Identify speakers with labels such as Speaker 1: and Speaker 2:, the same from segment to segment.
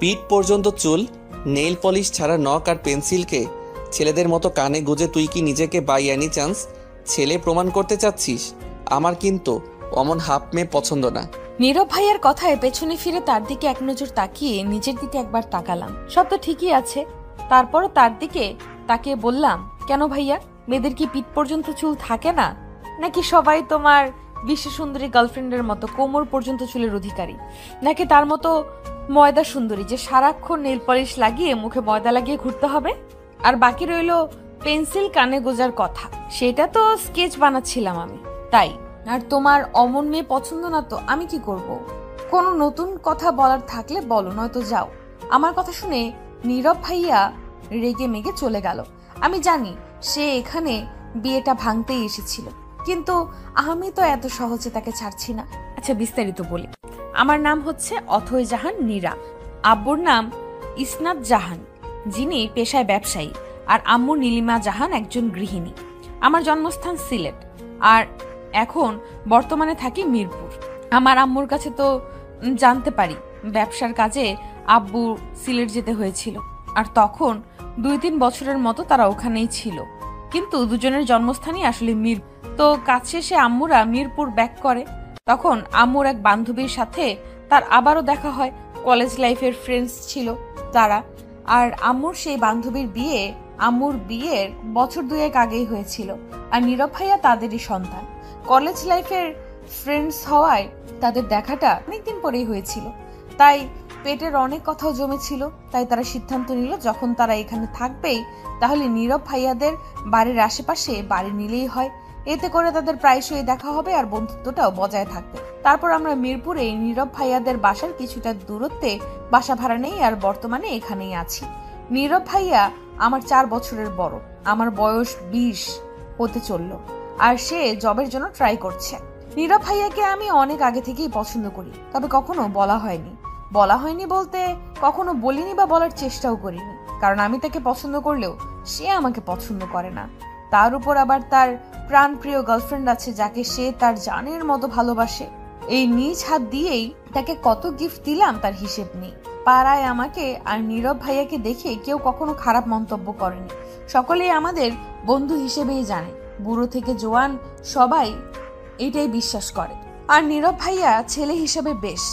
Speaker 1: পিঠ পর্যন্ত চুল, নেইল পলিশ ছাড়া নখ আর পেন্সিলকে ছেলেদের মতো কানে গুজে তুই কি নিজেকে বাই এনি চান্স ছেলে প্রমাণ করতে চাচ্ছিস? আমার কিন্তু অমন হাফ মেয়ে পছন্দ না।
Speaker 2: নীরব ভাইয়ার কথায় পেছনে ফিরে তার দিকে এক নজর তাকিয়ে নিজের দিকে একবার তাকালাম। সব তো ঠিকই আছে, তারপরও তার দিকে তাকিয়ে বললাম, কেন ভাইয়া, মেয়েদের কি পিঠ পর্যন্ত চুল থাকে না? নাকি সবাই তোমার বিশ্ব সুন্দরী গার্লফ্রেন্ডের মতো কোমর পর্যন্ত চুলের অধিকারী? নাকি তার মতো ময়দা সুন্দরী যে সারাক্ষণ নেল পলিশ লাগিয়ে মুখে ময়দা লাগিয়ে ঘুরতে হবে? আর বাকি রইল পেন্সিল কানে গোজার কথা, সেটা তো স্কেচ বানাচ্ছিলাম আমি, তাই। আর তোমার অমন মেয়ে পছন্দ না তো আমি কি করব? কোনো নতুন কথা বলার থাকলে বলো, নয়তো যাও। আমার কথা শুনে নীরব ভাইয়া রেগে মেগে চলে গেল। আমি জানি সে এখানে বিয়েটা ভাঙতেই এসেছিল, কিন্তু আমি তো এত সহজে তাকে ছাড়ছি না। আচ্ছা, বিস্তারিত বলি। আমার নাম হচ্ছে অথয় জাহান নীরা। আব্বুর নাম ইসনাত জাহান, যিনি পেশায় ব্যবসায়ী, আর আম্মু নীলিমা জাহান একজন গৃহিণী। আমার জন্মস্থান সিলেট, আর এখন বর্তমানে থাকি মিরপুর। আমার আম্মুর কাছে তো জানতে পারি ব্যবসার কাজে আব্বু সিলেট যেতে হয়েছিল, আর তখন 2-3 বছরের মতো তারা ওখানেই ছিল। কিন্তু দুজনের জন্মস্থানই আসলে মির। তো কাজ শেষে আম্মুরা মিরপুর ব্যাক করে। তখন আম্মুর এক বান্ধবীর সাথে তার আবারও দেখা হয়। কলেজ লাইফের ফ্রেন্ডস ছিল তারা। আর আম্মুর সেই বান্ধবীর বিয়ে আম্মুর বিয়ের বছর 2 আগেই হয়েছিল, আর নীরব ভাইয়া তাদেরই সন্তান। কলেজ লাইফের ফ্রেন্ডস হওয়ায় তাদের দেখাটা অনেকদিন পরেই হয়েছিল, তাই পেটের অনেক কথাও জমেছিল। তাই তারা সিদ্ধান্ত নিল যখন তারা এখানে থাকবেই, তাহলে নীরব ভাইয়াদের বাড়ির আশেপাশে বাড়ি নিলেই হয়। এতে করে তাদের প্রায়শই দেখা হবে আর বন্ধুত্বটাও বজায় থাকবে। তারপর আমরা মিরপুরে নীরব ভাইয়াদের বাসার কিছুটা দূরত্বে বাসা ভাড়া নেই, আর বর্তমানে এখানেই আছি। নীরব ভাইয়া আমার 4 বছরের বড়। আমার বয়স 20 হতে চলল, আর সে জবের জন্য ট্রাই করছে। নীরব ভাইয়াকে আমি অনেক আগে থেকেই পছন্দ করি, তবে কখনো বলা হয়নি বলতে কখনো বলিনি বা বলার চেষ্টাও করিনি, কারণ আমি তাকে পছন্দ করলেও সে আমাকে পছন্দ করে না। তার উপর আবার তার প্রাণপ্রিয় গার্লফ্রেন্ড আছে, যাকে সে তার জানের মতো ভালোবাসে। এই নিজ হাত দিয়েই তাকে কত গিফট দিলাম তার হিসেব নেই। পাড়ায় আমাকে আর নীরব ভাইয়াকে দেখে কেউ কখনো খারাপ মন্তব্য করেনি। সকলেই আমাদের বন্ধু হিসেবেই জানে, বুড়ো থেকে জোয়ান সবাই এটাই বিশ্বাস করে। আর নীরব ভাইয়া ছেলে হিসেবে বেশ,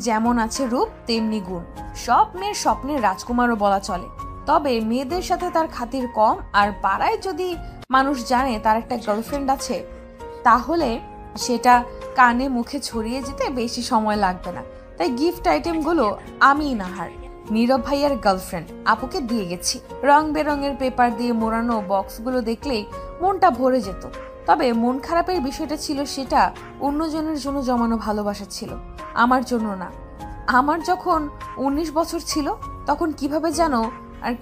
Speaker 2: যেমন আছে রূপ তেমনি গুণ। সব মেয়ের স্বপ্নের রাজকুমারও বলা চলে। তবে মেয়েদের সাথে তার খাতির কম, আর পাড়ায় যদি মানুষ জানে তার একটা গার্লফ্রেন্ড আছে, তাহলে সেটা কানে মুখে ছড়িয়ে যেতে বেশি সময় লাগবে না। তাই গিফট আইটেমগুলো আমি নাহার নীরব ভাইয়ার গার্লফ্রেন্ড আপুকে দিয়ে গেছি। রং বেরঙের পেপার দিয়ে মোড়ানো বক্সগুলো দেখলেই মনটা ভরে যেত। তবে মন খারাপের বিষয়টা ছিল সেটা অন্যজনের জন্য জমানো ভালোবাসা ছিল, আমার জন্য না। আমার যখন 19 বছর ছিল তখন কিভাবে যেন আর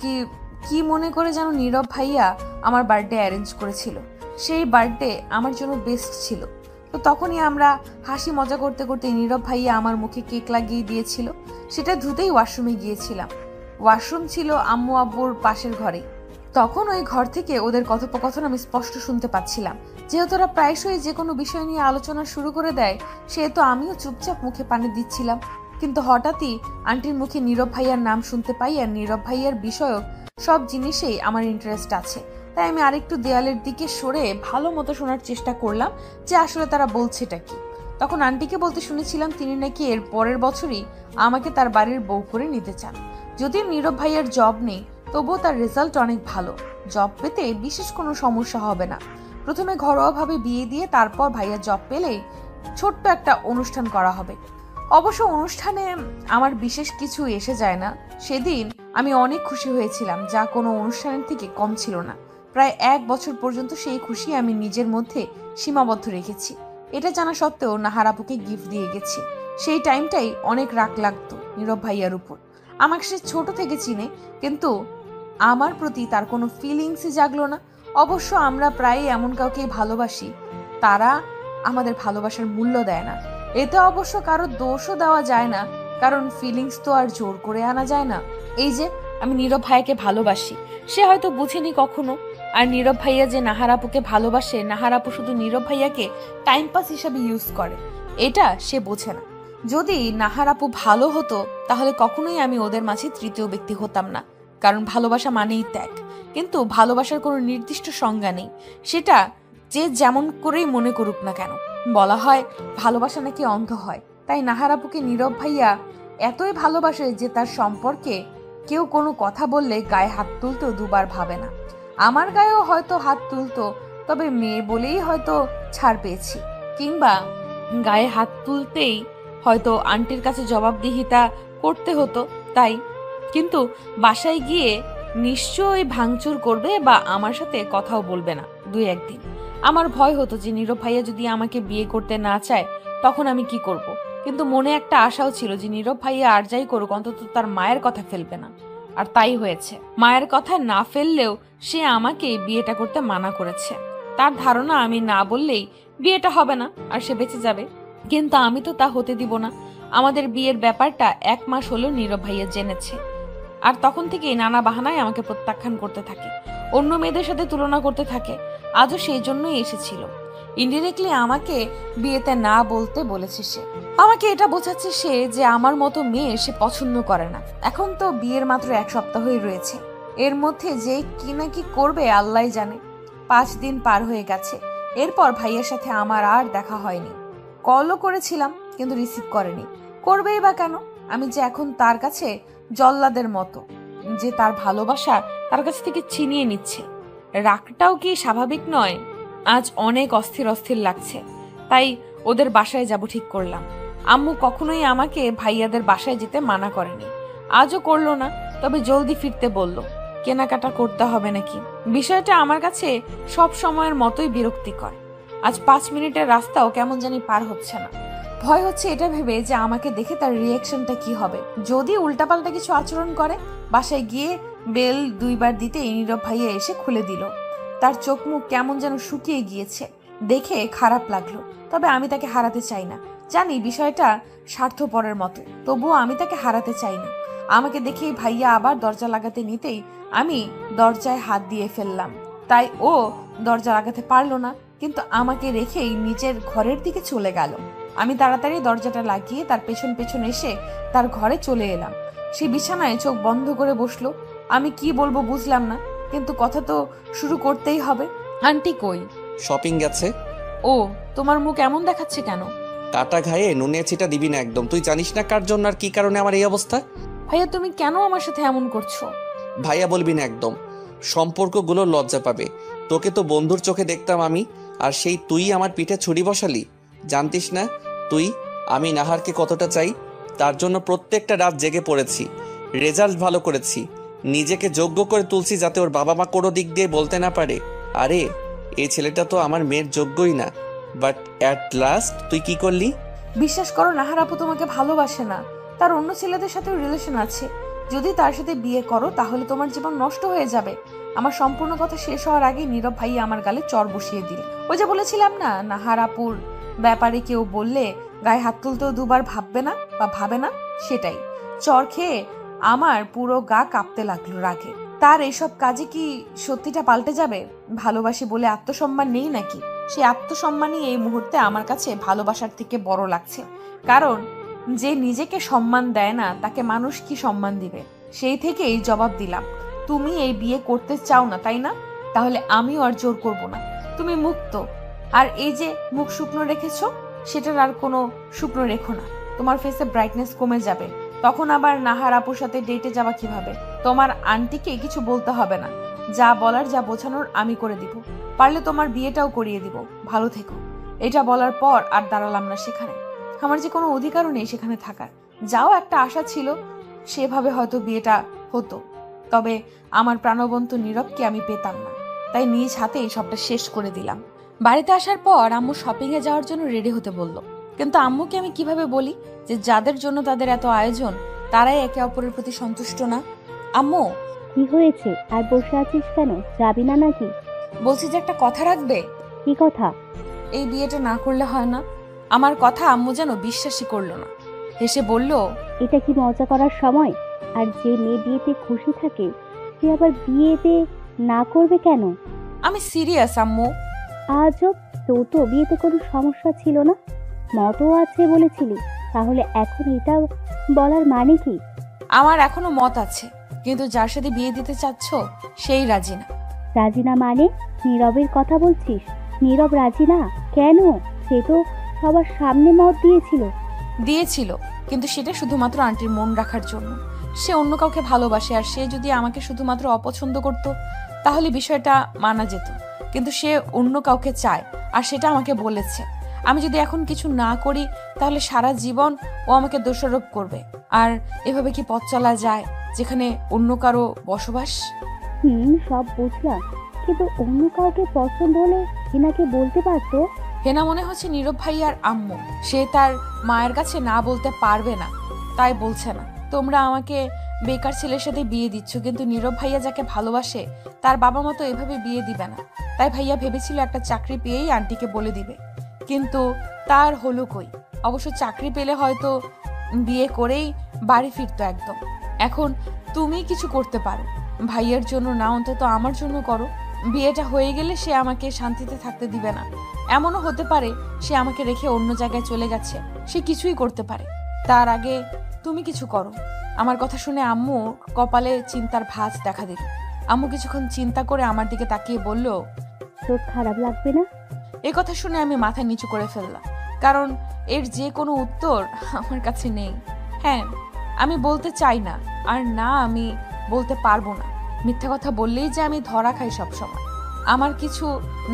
Speaker 2: কি মনে করে যেন নীরব ভাইয়া আমার বার্থডে অ্যারেঞ্জ করেছিল। সেই বার্থডে আমার জন্য বেস্ট ছিল। তো তখনই আমরা হাসি মজা করতে করতে নীরব ভাইয়া আমার মুখে কেক লাগিয়ে দিয়েছিল। সেটা ধুতেই ওয়াশরুমে গিয়েছিলাম। ওয়াশরুম ছিল আম্মু আব্বুর পাশের ঘরে। তখন ওই ঘর থেকে ওদের কথোপকথন আমি স্পষ্ট শুনতে পাচ্ছিলাম। যেহেতু ওরা প্রায়শই যে কোনো বিষয় নিয়ে আলোচনা শুরু করে দেয়, সেহেতু আমিও চুপচাপ মুখে পানি দিচ্ছিলাম। কিন্তু হঠাৎই আন্টির মুখে নীরব ভাইয়ার নাম শুনতে পাই, আর নীরব ভাইয়ার বিষয়ক সব জিনিসেই আমার ইন্টারেস্ট আছে। তাই আমি আরেকটু দেয়ালের দিকে সরে ভালো মতো শোনার চেষ্টা করলাম যে আসলে তারা বলছেটা কি। তখন আন্টিকে বলতে শুনেছিলাম তিনি নাকি এর পরের বছরই আমাকে তার বাড়ির বউ করে নিতে চান। যদিও নীরব ভাইয়ার জব নেই, তবুও তার রেজাল্ট অনেক ভালো। জব পেতে বিশেষ কোনো সমস্যা হবে না। প্রথমে ঘরোয়াভাবে বিয়ে দিয়ে তারপর ভাইয়া জব পেলেই ছোট্ট একটা অনুষ্ঠান করা হবে। অবশ্য অনুষ্ঠানে আমার বিশেষ কিছু এসে যায় না। সেদিন আমি অনেক খুশি হয়েছিলাম, যা কোনো অনুষ্ঠানের থেকে কম ছিল না। প্রায় 1 বছর পর্যন্ত সেই খুশি আমি নিজের মধ্যে সীমাবদ্ধ রেখেছি। এটা জানা সত্ত্বেও নাহার আপুকে গিফট দিয়ে গেছি। সেই টাইমটাই অনেক রাগ লাগতো নীরব ভাইয়ার উপর। আমাকে সে ছোট থেকে চিনে, কিন্তু আমার প্রতি তার কোনো ফিলিংসই জাগলো না। অবশ্য আমরা প্রায় এমন কাউকে ভালোবাসি, তারা আমাদের ভালোবাসার মূল্য দেয় না। এতে অবশ্য কারো দোষও দেওয়া যায় না, কারণ ফিলিংস তো আর জোর করে আনা যায় না। এই যে আমি নীরব ভাইয়াকে ভালোবাসি, সে হয়তো বুঝেনি কখনো। আর নীরব ভাইয়া যে নাহার আপুকে ভালোবাসে, নাহার আপু শুধু নীরব ভাইয়াকে টাইম পাস হিসাবে ইউজ করে, এটা সে বোঝে না। যদি নাহার আপু ভালো হতো তাহলে কখনোই আমি ওদের মাঝে তৃতীয় ব্যক্তি হতাম না, কারণ ভালোবাসা মানেই ত্যাগ। কিন্তু ভালোবাসার কোনো নির্দিষ্ট সংজ্ঞা নেই, সেটা যে যেমন করেই মনে করুক না কেন। বলা হয় ভালোবাসা নাকি অন্ধ হয়, তাই নাহার আপুকে নীরব ভাইয়া এতই ভালোবাসে যে তার সম্পর্কে কেউ কোনো কথা বললে গায়ে হাত তুলতেও দুবার ভাবে না। আমার গায়েও হয়তো হাত তুলতো, তবে মেয়ে বলেই হয়তো ছাড় পেয়েছি, কিংবা গায়ে হাত তুলতেই হয়তো আন্টির কাছে জবাবদিহিতা করতে হতো তাই। কিন্তু বাসায় গিয়ে নিশ্চয়ই ভাঙচুর করবে বা আমার সাথে কথাও বলবে না 2-1 দিন। আমার ভয় হতো যে নীরব ভাইয়া যদি আমাকে বিয়ে করতে না চায় তখন আমি কি করব। কিন্তু মনে একটা আশাও ছিল যে নীরব ভাইয়া আর যাই করুক অন্তত তার মায়ের কথা ফেলবে না। আর তাই হয়েছে। মায়ের কথা না ফেললেও সে আমাকে বিয়েটা করতে মানা করেছে। তার ধারণা আমি না বললেই বিয়েটা হবে না আর সে বেঁচে যাবে, কিন্তু আমি তো তা হতে দিব না। আমাদের বিয়ের ব্যাপারটা 1 মাস হলেও নীরব ভাইয়া জেনেছে, আর তখন থেকেই নানা বাহানায় আমাকে প্রত্যাখ্যান করতে থাকে, অন্য মেয়েদের সাথে তুলনা করতে থাকে। আজও সেই জন্যই এসেছিল। ইনডিরেক্টলি আমাকে বিয়েতে না বলতে বলেছে সে। আমাকে এটা বোঝাচ্ছে সে যে আমার মতো মেয়ে সে পছন্দ করে না। এখন তো বিয়ের মাত্র 1 সপ্তাহই রয়েছে, এর মধ্যে যে কি না কি করবে আল্লাহ জানে। 5 দিন পার হয়ে গেছে, এরপর ভাইয়ের সাথে আমার আর দেখা হয়নি। কলও করেছিলাম কিন্তু রিসিভ করেনি। করবেই বা কেন? আমি যে এখন তার কাছে জল্লাদের মতো, যে তার ভালোবাসা তার কাছ থেকে ছিনিয়ে নিচ্ছে। রাগটাও কি স্বাভাবিক নয়? আজ অনেক অস্থির অস্থির লাগছে, তাই ওদের বাসায় যাব ঠিক করলাম। আম্মু কখনোই আমাকে ভাইয়াদের বাসায় যেতে মানা করেনি, আজও করলো না, তবে জলদি ফিরতে বলল। কেনাকাটা করতে হবে নাকি। বিষয়টা আমার কাছে সব সময়ের মতোই বিরক্তিকর। আজ 5 মিনিটের রাস্তাও কেমন জানি পার হচ্ছে না। ভয় হচ্ছে এটা ভেবে যে আমাকে দেখে তার রিয়াকশনটা কি হবে। যদি উল্টাপাল্টা কিছু আচরণ করে। বাসায় গিয়ে বেল 2 বার দিতে নীরব ভাইয়া এসে খুলে দিল। তার চোখ মুখ কেমন যেন শুকিয়ে গিয়েছে, দেখে খারাপ লাগলো। তবে আমি তাকে হারাতে চাই না, জানি বিষয়টা স্বার্থপরের মতো, তবুও আমি তাকে হারাতে চাই না। আমাকে দেখেই ভাইয়া আবার দরজা লাগাতে নিতেই আমি দরজায় হাত দিয়ে ফেললাম, তাই ও দরজা লাগাতে পারলো না, কিন্তু আমাকে রেখেই নিজের ঘরের দিকে চলে গেল। আমি তাড়াতাড়ি দরজাটা লাগিয়ে তার পেছন পেছন এসে তার ঘরে চলে এলাম। সে বিছানায় চোখ বন্ধ করে বসলো। আমি কি বলবো বুঝলাম না, কিন্তু কথা তো শুরু করতেই হবে। আন্টি কই?
Speaker 1: শপিং গেছে।
Speaker 2: ও, তোমার মুখ এমন দেখাচ্ছে কেন?
Speaker 1: কাটা ঘায়ে নুনে ছিটা দিবি না একদম। তুই জানিস না কার জন্য আর কি কারণে আমার এই অবস্থা।
Speaker 2: ভাইয়া তুমি কেন আমার সাথে এমন করছো?
Speaker 1: ভাইয়া বলবি না একদম, সম্পর্কগুলো লজ্জা পাবে। তোকে তো বন্ধুর চোখে দেখতাম আমি, আর সেই তুই আমার পিঠে ছুরি বসালি। জানতিস না তুই আমি নাহারকে কতটা চাই? তার জন্য প্রত্যেকটা রাত জেগে পড়েছি, রেজাল্ট ভালো করেছি, নিজেকে যোগ্য করে তুলছি যাতে ওর বাবা মা কোনো দিক দিয়ে বলতে না পারে আরে এই ছেলেটা তো আমার মেয়ের যোগ্যই না। বাট অ্যাট লাস্ট তুই কি করলি?
Speaker 2: বিশ্বাস করো, নাহার আপু তোমাকে ভালোবাসে না, তার অন্য ছেলেদের সাথেও রিলেশন আছে। যদি তার সাথে বিয়ে করো তাহলে তোমার জীবন নষ্ট হয়ে যাবে। আমার সম্পূর্ণ কথা শেষ হওয়ার আগে নীরব ভাই আমার গালে চর বসিয়ে দিল। ওই যে বলেছিলাম না, নাহার আপুর ব্যাপারে কেউ বললে গায়ে হাত তুলতেও 2 বার ভাববে না বা ভাবে না, সেটাই। চর খেয়ে আমার পুরো গা কাঁপতে লাগলো রাগে। তার এইসব কাজে কি সত্যিটা পাল্টে যাবে? ভালোবাসি বলে আত্মসম্মান নেই নাকি? সেই আত্মসম্মানই এই মুহূর্তে আমার কাছে ভালোবাসার থেকে বড় লাগছে। কারণ যে নিজেকে সম্মান দেয় না তাকে মানুষ কি সম্মান দিবে? সেই থেকেই জবাব দিলাম, তুমি এই বিয়ে করতে চাও না তাই না? তাহলে আমিও আর জোর করব না, তুমি মুক্ত। আর এই যে মুখ শুকনো রেখেছো, সেটার আর কোনো শুকনো রেখো না। তোমার ফেসে ব্রাইটনেস কমে যাবে, তখন আবার নাহার আপুর সাথে ডেটে যাওয়া কিভাবে? তোমার আন্টিকে কিছু বলতে হবে না, যা বলার যা বোঝানোর আমি করে দিব। পারলে তোমার বিয়েটাও করিয়ে দিব, ভালো থেকো। এটা বলার পর আর দাঁড়ালাম না সেখানে। আমার যে কোনো অধিকারও নেই সেখানে থাকার। যাও একটা আশা ছিল সেভাবে হয়তো বিয়েটা হতো, তবে আমার প্রাণবন্ত নীরবকে আমি পেতাম না, তাই নিজ হাতেই সবটা শেষ করে দিলাম। বাড়িতে আসার পর আম্মু শপিং এ যাওয়ার জন্য রেডি হতে বলল, কিন্তু আম্মুকে আমি কিভাবে বলি যে যাদের জন্য তাদের এত আয়োজন তারাই একে অপরের প্রতি সন্তুষ্ট না? আম্মু,
Speaker 3: কি হয়েছে? আর বসে আছিস কেন? যাবি না নাকি?
Speaker 2: বলছি যে একটা কথা রাখবে।
Speaker 3: কি কথা?
Speaker 2: এই বিয়েটা না করলে হয় না। আমার কথা আম্মু যেন বিশ্বাসই করলো না, হেসে বলল,
Speaker 3: এটা কি মজা করার সময়? আর যে মেয়ে বিয়েতে খুশি থাকে সে আবার বিয়েতে না করবে কেন?
Speaker 2: আমি সিরিয়াস আম্মু।
Speaker 3: আজব, তোর তো বিয়েতে কোনো সমস্যা ছিল না, মতও আছে বলেছিলি, তাহলে এখন এটা বলার মানে কি?
Speaker 2: আমার এখনো মত আছে, কিন্তু যার সাথে বিয়ে দিতে চাচ্ছ সেই রাজি না।
Speaker 3: রাজি না মানে? নীরবের কথা বলছিস? নীরব রাজি না কেন? সে তো সবার সামনে মত
Speaker 2: দিয়েছিল, কিন্তু সেটা শুধুমাত্র আন্টির মন রাখার জন্য। সে অন্য কাউকে ভালোবাসে, আর সে যদি আমাকে শুধুমাত্র অপছন্দ করত তাহলে বিষয়টা মানা যেত, কিন্তু সে অন্য কাউকে চায় আর সেটা আমাকে বলেছে। আমি যদি এখন কিছু না করি তাহলে সারা জীবন ও আমাকে দোষারোপ করবে। আর এভাবে কি পথ চলা যায় যেখানে অন্য কারো বসবাস?
Speaker 3: সব বুঝলাম, কিন্তু অন্য কাউকে পছন্দ হলে হিনাকে বলতে পারতো।
Speaker 2: হেনা মনে হচ্ছে নীরব ভাইয়ার আম্মু, সে তার মায়ের কাছে না বলতে পারবে না, তাই বলছে না। তোমরা আমাকে বেকার ছেলের সাথে বিয়ে দিচ্ছ, কিন্তু নীরব ভাইয়া যাকে ভালোবাসে তার বাবা মা তো এভাবে বিয়ে দিবে না। তাই ভাইয়া ভেবেছিল একটা চাকরি পেয়েই আন্টিকে বলে দিবে, কিন্তু তার হলো কই। অবশ্য চাকরি পেলে হয়তো বিয়ে করেই বাড়ি ফিরতো একদম। এখন তুমি কিছু করতে পারো, ভাইয়ার জন্য না অন্তত আমার জন্য করো। বিয়েটা হয়ে গেলে সে আমাকে শান্তিতে থাকতে দিবে না। এমনও হতে পারে সে আমাকে রেখে অন্য জায়গায় চলে গেছে, সে কিছুই করতে পারে। তার আগে তুমি কিছু করো। আমার কথা শুনে আম্মু কপালে চিন্তার ভাঁজ দেখা দিল। আম্মু কিছুক্ষণ চিন্তা করে আমার দিকে তাকিয়ে বলল,
Speaker 3: তোর খারাপ লাগবে না?
Speaker 2: এ কথা শুনে আমি মাথা নিচু করে ফেললাম, কারণ এর যে কোনো উত্তর আমার কাছে নেই। হ্যাঁ, আমি বলতে চাই না, আর না আমি বলতে পারবো না। মিথ্যা কথা বললেই যে আমি ধরা খাই সবসময়। আমার কিছু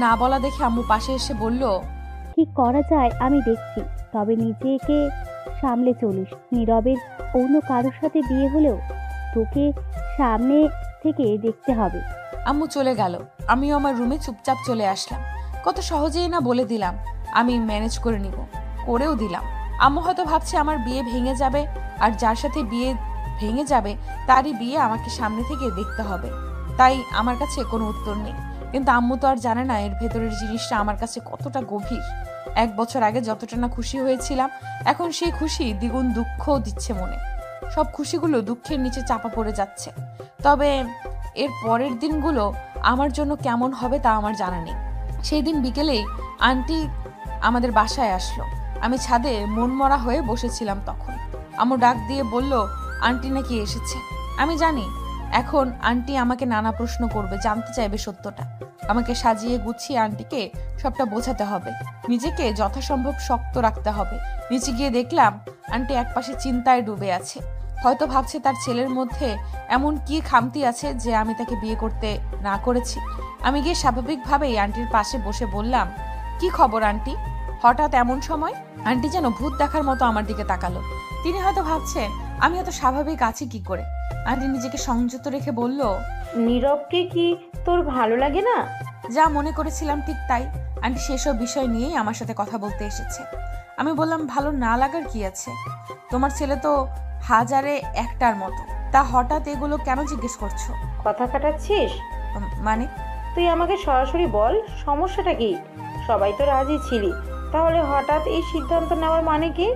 Speaker 2: না বলা দেখে আম্মু পাশে এসে বলল,
Speaker 3: কি করা যায় আমি দেখছি, তবে নিজেকে সামলে চলিস। নীরবের অন্য কারোর সাথে বিয়ে হলেও তোকে সামনে থেকে দেখতে হবে।
Speaker 2: আম্মু চলে গেল, আমিও আমার রুমে চুপচাপ চলে আসলাম। কত সহজেই না বলে দিলাম আমি ম্যানেজ করে নিব, করেও দিলাম। আম্মু হয়তো ভাবছে আমার বিয়ে ভেঙে যাবে, আর যার সাথে বিয়ে ভেঙে যাবে তারই বিয়ে আমাকে সামনে থেকে দেখতে হবে। তাই আমার কাছে কোনো উত্তর নেই, কিন্তু আম্মু তো আর জানে না এর ভেতরের জিনিসটা আমার কাছে কতটা গভীর। 1 বছর আগে যতটা না খুশি হয়েছিলাম, এখন সেই খুশি দ্বিগুণ দুঃখও দিচ্ছে মনে। সব খুশিগুলো দুঃখের নিচে চাপা পড়ে যাচ্ছে। তবে এর পরের দিনগুলো আমার জন্য কেমন হবে তা আমার জানা নেই। সেই দিন বিকেলেই আন্টি আমাদের বাসায় আসলো। আমি ছাদে মনমরা হয়ে বসেছিলাম তখন। আম্মু ডাক দিয়ে বলল, আন্টি নাকি এসেছে। আমি জানি এখন আন্টি আমাকে নানা প্রশ্ন করবে, জানতে চাইবে সত্যটা। আমাকে সাজিয়ে গুছিয়ে আন্টিকে সবটা বোঝাতে হবে, নিজেকে যথাসম্ভব শক্ত রাখতে হবে। নিচে গিয়ে দেখলাম আন্টি একপাশে চিন্তায় ডুবে আছে। হয়তো ভাবছে তার ছেলের মধ্যে এমন কি খামতি আছে যে আমি তাকে বিয়ে করতে না করেছি। আমি গিয়ে স্বাভাবিকভাবেই আন্টির পাশে বসে বললাম, কি খবর আন্টি? হঠাৎ এমন সময়? আন্টি যেন ভূত দেখার মতো আমার দিকে তাকালো। তিনি হয়তো ভাবছেন আমি এত স্বাভাবিক আছি কি করে। আন্টি নিজেকে সংযত রেখে বলল,
Speaker 4: নীরবকে কি তোর ভালো লাগে না?
Speaker 2: যা মনে করেছিলাম ঠিক তাই। আন্টি সেসব বিষয় নিয়েই আমার সাথে কথা বলতে এসেছে। আমি বললাম, ভালো না লাগার কি আছে? তোমার ছেলে তো হাজারে একটার মতো, তা হঠাৎ এগুলো কেন জিজ্ঞেস করছো?
Speaker 4: কথা কাটাচ্ছিস?
Speaker 2: মানে?
Speaker 4: তুই আমাকে সরাসরি বল, সমস্যাটা কি? সবাই তো রাজি ছিলি, তাহলে হঠাৎ এই সিদ্ধান্ত নেওয়ার মানে কি?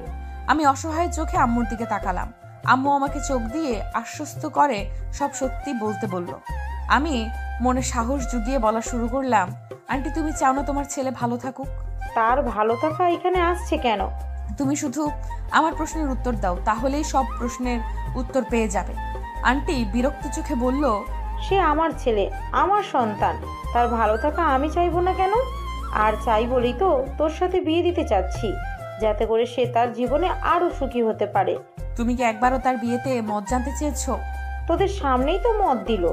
Speaker 2: আমি অসহায় চোখে আম্মুর দিকে তাকালাম। আম্মু আমাকে চোখ দিয়ে আশ্বস্ত করে সব সত্যি বলতে বলল। আমি মনে সাহস জুগিয়ে বলা শুরু করলাম, আন্টি তুমি চাও না তোমার ছেলে ভালো থাকুক?
Speaker 4: তার ভালো থাকা এখানে আসছে কেন?
Speaker 2: তুমি শুধু আমার প্রশ্নের উত্তর দাও, তাহলেই সব প্রশ্নের উত্তর পেয়ে যাবে। আন্টি বিরক্ত চোখে বলল,
Speaker 4: সে আমার ছেলে, আমার সন্তান, তার ভালো থাকা আমি চাইবো না কেন? আর চাই বলেই তো তোর সাথে বিয়ে দিতে চাচ্ছি, যাতে করে সে তার জীবনে আরো সুখী হতে পারে।
Speaker 2: তুমি কি একবারও তার বিয়েতে মত জানতে চেয়েছো?
Speaker 4: তোদের সামনেই তো মত দিল।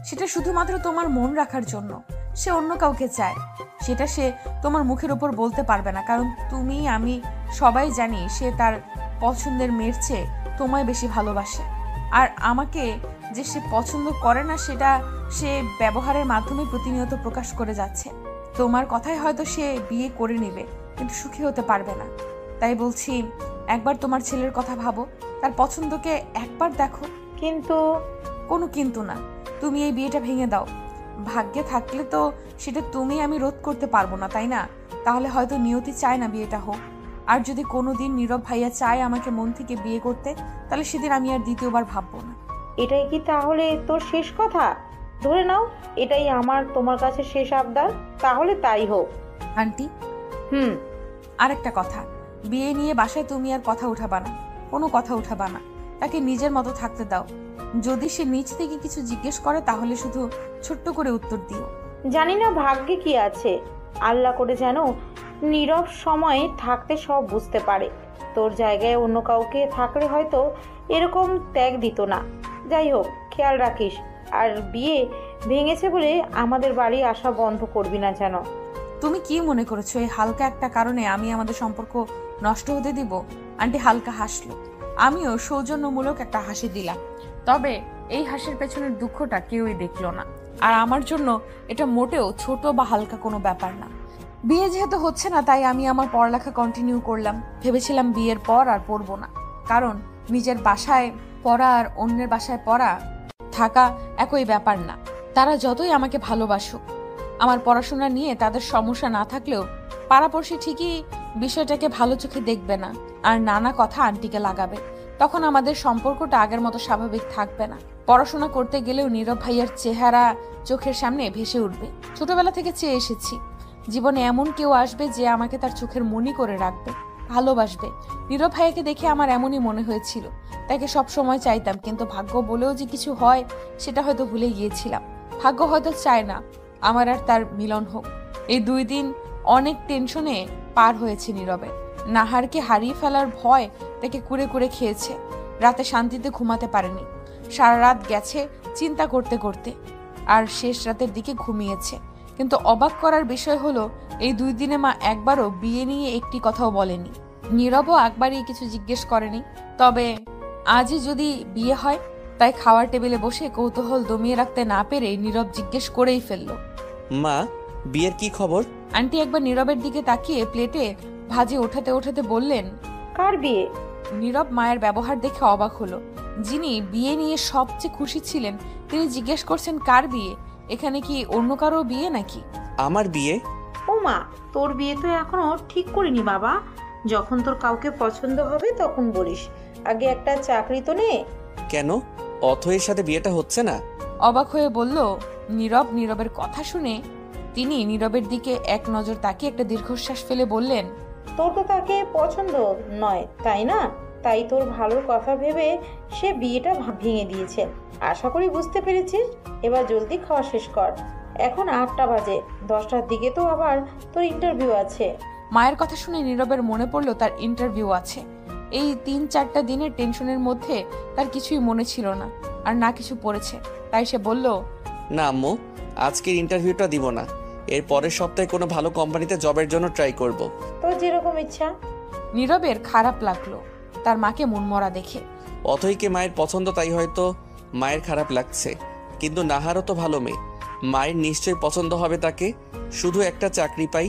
Speaker 2: সেটা শুধুমাত্র তোমার মন রাখার জন্য। সে অন্য কাউকে চায়, সেটা সে তোমার মুখের উপর বলতে পারবে না, কারণ তুমি আমি সবাই জানি সে তার পছন্দের মেয়ের চেয়ে তোমায় বেশি ভালোবাসে। আর আমাকে যে সে পছন্দ করে না সেটা সে ব্যবহারের মাধ্যমে প্রতিনিয়ত প্রকাশ করে যাচ্ছে। তোমার কথাই হয়তো সে বিয়ে করে নেবে, কিন্তু সুখী হতে পারবে না। তাই বলছি, একবার তোমার ছেলের কথা ভাবো, তার পছন্দকে একবার দেখো।
Speaker 4: কিন্তু
Speaker 2: কোনো কিন্তু না, তুমি এই বিয়েটা ভেঙে দাও। ভাগ্যে থাকলে তো সেটা তুমি আমি রোধ করতে পারবো না, তাই না? তাহলে হয়তো নিয়তি চায় না বিয়েটা হোক। আর যদি কোনোদিন নীরব ভাইয়া চায় আমাকে মন থেকে বিয়ে করতে, তাহলে সেদিন আমি আর দ্বিতীয়বার ভাববো না।
Speaker 4: এটাই কি তাহলে তোর শেষ কথা? ধরে নাও এটাই আমার তোমার কাছে শেষ আবদার, তাহলে তাই হোক।
Speaker 2: আন্টি,
Speaker 4: হুম।
Speaker 2: আরেকটা কথা, বিয়ে নিয়ে বাসায় তুমি আর কথা উঠাবা না, কোনো কথা উঠাবা না। তাকে নিজের মতো থাকতে দাও। যদি সে নিজ থেকে কিছু জিজ্ঞেস করে তাহলে শুধু ছোট্ট করে উত্তর দিও।
Speaker 4: জানি না ভাগ্যে কি আছে, আল্লাহ করে যেন নীরব সময়ে থাকতে সব বুঝতে পারে। তোর জায়গায় অন্য কাউকে থাকলে হয়তো এরকম ত্যাগ দিত না। যাই হোক, খেয়াল রাখিস। আর বিয়ে ভেঙেছে বলে আমাদের বাড়ি আসা বন্ধ করবি না যেন।
Speaker 2: তুমি কি মনে করেছো এই হালকা একটা কারণে আমি আমাদের সম্পর্ক নষ্ট হতে দিব? আন্টি হালকা হাসলো। আমিও সৌজন্যমূলক একটা হাসি দিলাম। তবে এই হাসির পেছনের দুঃখটা কেউই দেখলো না। আর আমার জন্য এটা মোটেও ছোট বা হালকা কোনো ব্যাপার না। বিয়ে যেহেতু হচ্ছে না তাই আমি আমার পড়ালেখা কন্টিনিউ করলাম। ভেবেছিলাম বিয়ের পর আর পড়বো না, কারণ নিজের বাসায় পড়া আর অন্যের বাসায় পড়া থাকা একই ব্যাপার না। তারা যতই আমাকে ভালোবাসুক, আমার পড়াশোনা নিয়ে তাদের সমস্যা না থাকলেও পাড়াপড়শি ঠিকই বিষয়টাকে ভালো চোখে দেখবে না আর নানা কথা আন্টিকে লাগাবে। তখন আমাদের সম্পর্কটা আগের মতো স্বাভাবিক থাকবে না। পড়াশোনা করতে গেলেও নীরব ভাইয়ার চেহারা চোখের সামনে ভেসে উঠবে। ছোটবেলা থেকে চেয়ে এসেছি জীবনে এমন কেউ আসবে যে আমাকে তার চোখের মনি করে রাখবে, ভালোবাসবে। নীরব ভাইয়াকে দেখে আমার এমনই মনে হয়েছিল। তাকে সব সময় চাইতাম, কিন্তু ভাগ্য বলেও যে কিছু হয় সেটা হয়তো ভুলে গিয়েছিলাম। ভাগ্য হয়তো চায় না আমার আর তার মিলন হোক। এই 2 দিন অনেক টেনশনে পার হয়েছে নীরবে। নাহারকে হারিয়ে ফেলার ভয় তাকে কুরে কুরে খেয়েছে। রাতে শান্তিতে ঘুমাতে পারেনি। সারা রাত গেছে চিন্তা করতে করতে, আর শেষ রাতের দিকে ঘুমিয়েছে। কিন্তু অবাক করার বিষয় হলো এই 2 দিনে মা একবারও বিয়ে নিয়ে একটি কথাও বলেনি। নীরবও একবারই কিছু জিজ্ঞেস করেনি। তবে আজই যদি বিয়ে হয়, তাই খাওয়ার টেবিলে বসে কৌতূহল দমিয়ে রাখতে না পেরে নীরব জিজ্ঞেস করেই ফেলল,
Speaker 1: মা, বিয়ের কি খবর?
Speaker 2: আন্টি একবার নীরবের দিকে তাকিয়ে প্লেটে ভাজি ওঠাতে ওঠাতে বললেন,
Speaker 4: কার বিয়ে?
Speaker 2: নীরব মায়ের ব্যবহার দেখে অবাক হলো। যিনি বিয়ে নিয়ে সবচেয়ে খুশি ছিলেন তিনি জিজ্ঞেস করছেন কার বিয়ে? এখানে কি অন্য কারো বিয়ে নাকি?
Speaker 1: আমার বিয়ে?
Speaker 4: ও মা, তোর বিয়ে তো এখনো ঠিক করিনি বাবা। যখন তোর কাউকে পছন্দ হবে তখন বলিস। আগে একটা চাকরি তো নে।
Speaker 1: কেন, অথয়ের সাথে বিয়েটা হচ্ছে না?
Speaker 2: অবাক হয়ে বলল নীরব। নীরবের কথা শুনে তিনি নীরবের দিকে এক নজর তাকিয়ে একটা দীর্ঘশ্বাস ফেলে বললেন,
Speaker 4: তোর তো তাকে পছন্দ নয়, তাই না? তাই তোর ভালোর কথা ভেবে সে বিয়েটা ভেঙে দিয়েছে। আশা করি বুঝতে পেরেছিস। এবার জলদি খাওয়া শেষ কর। এখন 8টা বাজে, 10টার দিকে তো আবার তোর ইন্টারভিউ আছে।
Speaker 2: মায়ের কথা শুনে নীরবের মনে পড়লো তার ইন্টারভিউ আছে। এই 3-4টা দিনের টেনশনের মধ্যে তার কিছুই মনে ছিল না, আর না কিছু পড়েছে। তাই সে বলল,
Speaker 1: না আম্মু, আজকের ইন্টারভিউটা দিব না। এর পরের সপ্তাহে কোনো ভালো কোম্পানিতে জবের জন্য ট্রাই করব।
Speaker 4: তোর যেরকম ইচ্ছা।
Speaker 2: নীরবের খারাপ লাগলো তার মাকে মনমরা দেখে।
Speaker 1: অথইকে মায়ের পছন্দ, তাই হয়তো মায়ের খারাপ লাগছে। কিন্তু নাহারও তো ভালো মেয়ে, মায়ের নিশ্চয়ই পছন্দ হবে তাকে। শুধু একটা চাকরি পাই,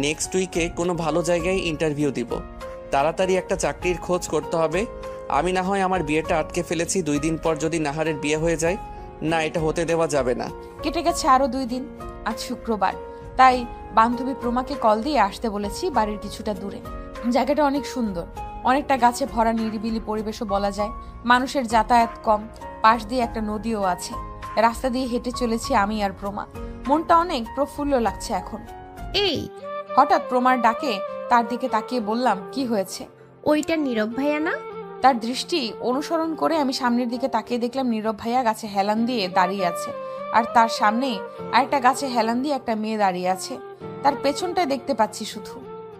Speaker 1: নেক্সট উইকে কোনো ভালো জায়গায় ইন্টারভিউ দিব। তাড়াতাড়ি একটা চাকরির খোঁজ করতে হবে। আমি না হয় আমার বিয়েটা আটকে ফেলেছি। 2 দিন পর যদি নাহারের বিয়ে হয়ে যায়, না, এটা হতে দেওয়া যাবে না।
Speaker 2: কেটে গেছে আরো 2 দিন। আজ শুক্রবার, তাই বান্ধবী প্রমাকে কল দিয়ে আসতে বলেছি বাড়ির কিছুটা দূরে। জায়গাটা অনেক সুন্দর, অনেকটা গাছে ভরা নিরিবিলি পরিবেশও বলা যায়। মানুষের যাতায়াত কম, পাশ দিয়ে একটা নদীও আছে। রাস্তা দিয়ে হেঁটে চলেছি আমি আর প্রমা। মনটা অনেক প্রফুল্ল লাগছে এখন।
Speaker 5: এই,
Speaker 2: হঠাৎ প্রমার ডাকে তার দিকে তাকিয়ে বললাম, কি হয়েছে?
Speaker 5: ওইটা নীরব ভাইয়া না?
Speaker 2: তার দৃষ্টি অনুসরণ করে আমি সামনের দিকে তাকিয়ে দেখলাম নীরব ভাইয়া গাছে হেলান দিয়ে দাঁড়িয়ে আছে, আর তার সামনেই আরেকটা গাছে হেলান দিয়ে একটা মেয়ে দাঁড়িয়ে আছে। তার পেছনটায় দেখতে পাচ্ছি শুধু।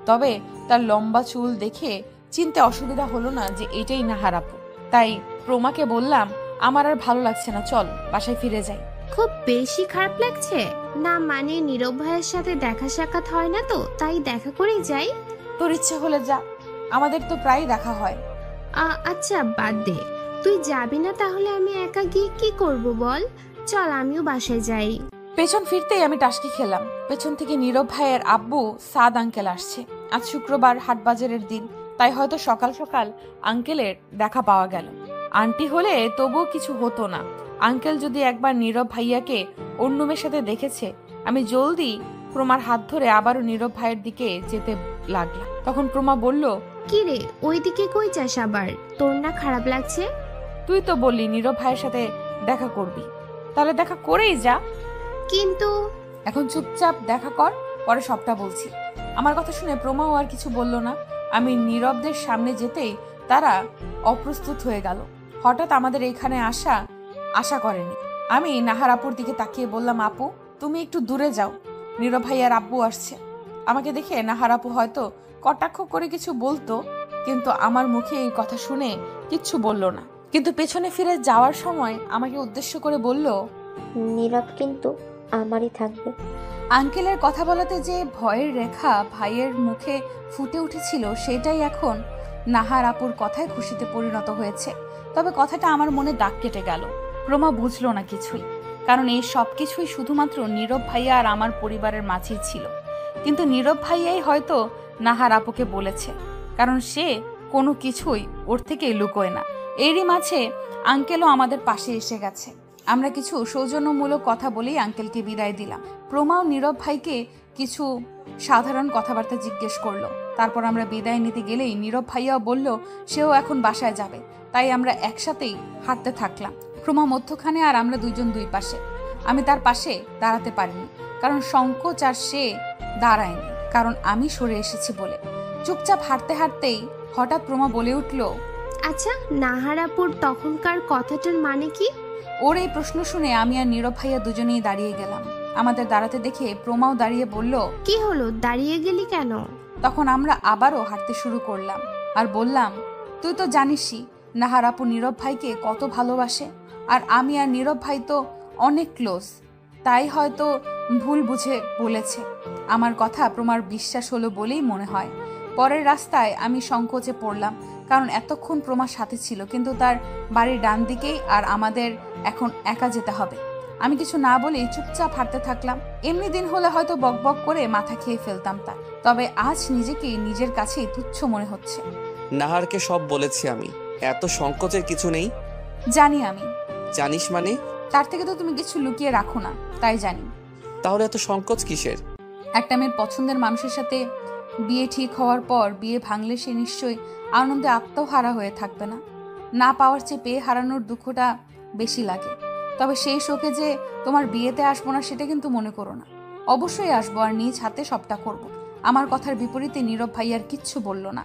Speaker 2: তবে তার লম্বা চুল দেখে চিনতে অসুবিধা হলো না যে এটাই নাহার আপু। তাই প্রমাকে বললাম, আমার আর ভালো লাগছে না, চল বাসায় ফিরে যাই।
Speaker 5: খুব বেশি খারাপ লাগছে না? মানে নীরব ভাইয়ের সাথে দেখা সাক্ষাৎ হয় না তো, তাই দেখা করেই যাই।
Speaker 2: তোর ইচ্ছে হলে যা, আমাদের তো প্রায় দেখা হয়।
Speaker 5: আচ্ছা বাদ দে, তুই যাবি না তাহলে আমি একা গিয়ে কি করব বল? চল আমিও বাসায় যাই।
Speaker 2: পেছন ফিরতেই আমি টাসকি খেলাম। পেছন থেকে নীরব ভাইয়ের আব্বু সাদ আঙ্কেল আসছে। আজ শুক্রবার, হাট বাজারের দিন, তাই হয়তো সকাল সকাল আঙ্কেলের দেখা পাওয়া গেল। আন্টি হলে তবুও কিছু হতো না। আঙ্কেল যদি একবার নীরব ভাইয়াকে অন্য মেয়ের সাথে দেখেছে, আমি জলদি প্রমার হাত ধরে আবারও নীরব ভাইয়ের দিকে যেতে লাগলাম। তখন প্রমা বলল,
Speaker 5: কি রে, ওইদিকে কই যাস আবার? তোর না খারাপ লাগছে?
Speaker 2: তুই তো বললি নীরব ভাইয়ের সাথে দেখা করবি, তাহলে দেখা করেই যা।
Speaker 5: কিন্তু
Speaker 2: এখন চুপচাপ দেখা কর, পরে সবটা বলছি। আমার কথা শুনে প্রমাও আর কিছু বলল না। আমি নীরবদের সামনে যেতেই তারা অপ্রস্তুত হয়ে গেল। হঠাৎ আমাদের এখানে আশা করেনি। আমি নাহার আপুর দিকে তাকিয়ে বললাম, আপু তুমি একটু দূরে যাও, নীরব ভাইয়ার আব্বু আসছে। আমাকে দেখে নাহার আপু হয়তো কটাক্ষ করে কিছু বলতো, কিন্তু আমার মুখে এই কথা শুনে কিচ্ছু বলল না। কিন্তু পেছনে ফিরে যাওয়ার সময় আমাকে উদ্দেশ্য করে বলল,
Speaker 6: নীরব কিন্তু আমারই থাকবে।
Speaker 2: আঙ্কেলের কথা বলাতে যে ভয়ের রেখা ভাইয়ের মুখে ফুটে উঠেছিল, সেটাই এখন নাহার আপুর কথায় খুশিতে পরিণত হয়েছে। তবে কথাটা আমার মনে দাগ কেটে গেল। প্রমা বুঝলো না কিছুই, কারণ এই সব কিছুই শুধুমাত্র নীরব ভাইয়া আর আমার পরিবারের মাঝেই ছিল। কিন্তু নীরব ভাইয়াই হয়তো নাহার আপুকে বলেছে, কারণ সে কোনো কিছুই ওর থেকে লুকোয় না। এরই মাঝে আঙ্কেলও আমাদের পাশে এসে গেছে। আমরা কিছু সৌজন্যমূলক কথা বলেই আঙ্কেলকে বিদায় দিলাম। প্রমাও নীরব ভাইকে কিছু সাধারণ কথাবার্তা জিজ্ঞেস করলো। তারপর আমরা বিদায় নিতে গেলেই নীরব ভাইয়াও বলল সেও এখন বাসায় যাবে, তাই আমরা একসাথেই হাঁটতে থাকলাম। প্রমা মধ্যখানে আর আমরা দুইজন দুই পাশে। আমি তার পাশে দাঁড়াতে পারিনি, কারণ সংকোচ, আর সে দাঁড়ায়নি কারণ আমি সরে এসেছি বলে। চুপচাপ হাঁটতে হাঁটতেই হঠাৎ প্রমা বলে উঠল,
Speaker 5: আচ্ছা নাহারাপুর তখনকার কথাটার মানে কি?
Speaker 2: ওর এই প্রশ্ন শুনে আমি আর নীরব ভাইয়া দুজনেই দাঁড়িয়ে গেলাম। আমাদের দাঁড়াতে দেখে প্রমাও দাঁড়িয়ে বলল,
Speaker 5: কি হলো, দাঁড়িয়ে গেলি কেন?
Speaker 2: তখন আমরা আবারও হাঁটতে শুরু করলাম আর বললাম, তুই তো জানিসই নাহার আপু নীরব ভাইকে কত ভালোবাসে, আর আমি আর নীরব ভাই তো অনেক ক্লোজ, তাই হয়তো ভুল বুঝে বলেছে। আমার কথা প্রমার বিশ্বাস হলো বলেই মনে হয়। পরের রাস্তায় আমি সংকোচে পড়লাম, কারণ এতক্ষণ প্রমার সাথে ছিল, কিন্তু তার বাড়ির ডান দিকেই, আর আমাদের এখন একা যেতে হবে। আমি কিছু না বলেই চুপচাপ হাঁটতে থাকলাম। এমনি দিন হলে হয়তো বকবক করে মাথা খেয়ে ফেলতাম তার, তবে আজ নিজেকে নিজের কাছেই তুচ্ছ মনে হচ্ছে।
Speaker 1: নাহারকে সব বলেছি আমি, এত সংকোচের কিছু নেই।
Speaker 2: জানি আমি।
Speaker 1: জানিস মানে?
Speaker 2: তার থেকে তো তুমি কিছু লুকিয়ে রাখো না, তাই জানি।
Speaker 1: তাহলে এত সংকোচ কিসের?
Speaker 2: একটা মেয়ের পছন্দের মানুষের সাথে বিয়ে ঠিক হওয়ার পর বিয়ে ভাঙলে সে নিশ্চয়ই আনন্দে আত্মহারা হয়ে থাকবে না। না পাওয়ার চেয়ে পেয়ে হারানোর দুঃখটা বেশি লাগে। তবে সেই শোকে যে তোমার বিয়েতে আসবো না সেটা কিন্তু মনে করো না। অবশ্যই আসবো, আর নিজ হাতে সবটা করব। আমার কথার বিপরীতে নীরব ভাইয়ার কিচ্ছু বলল না।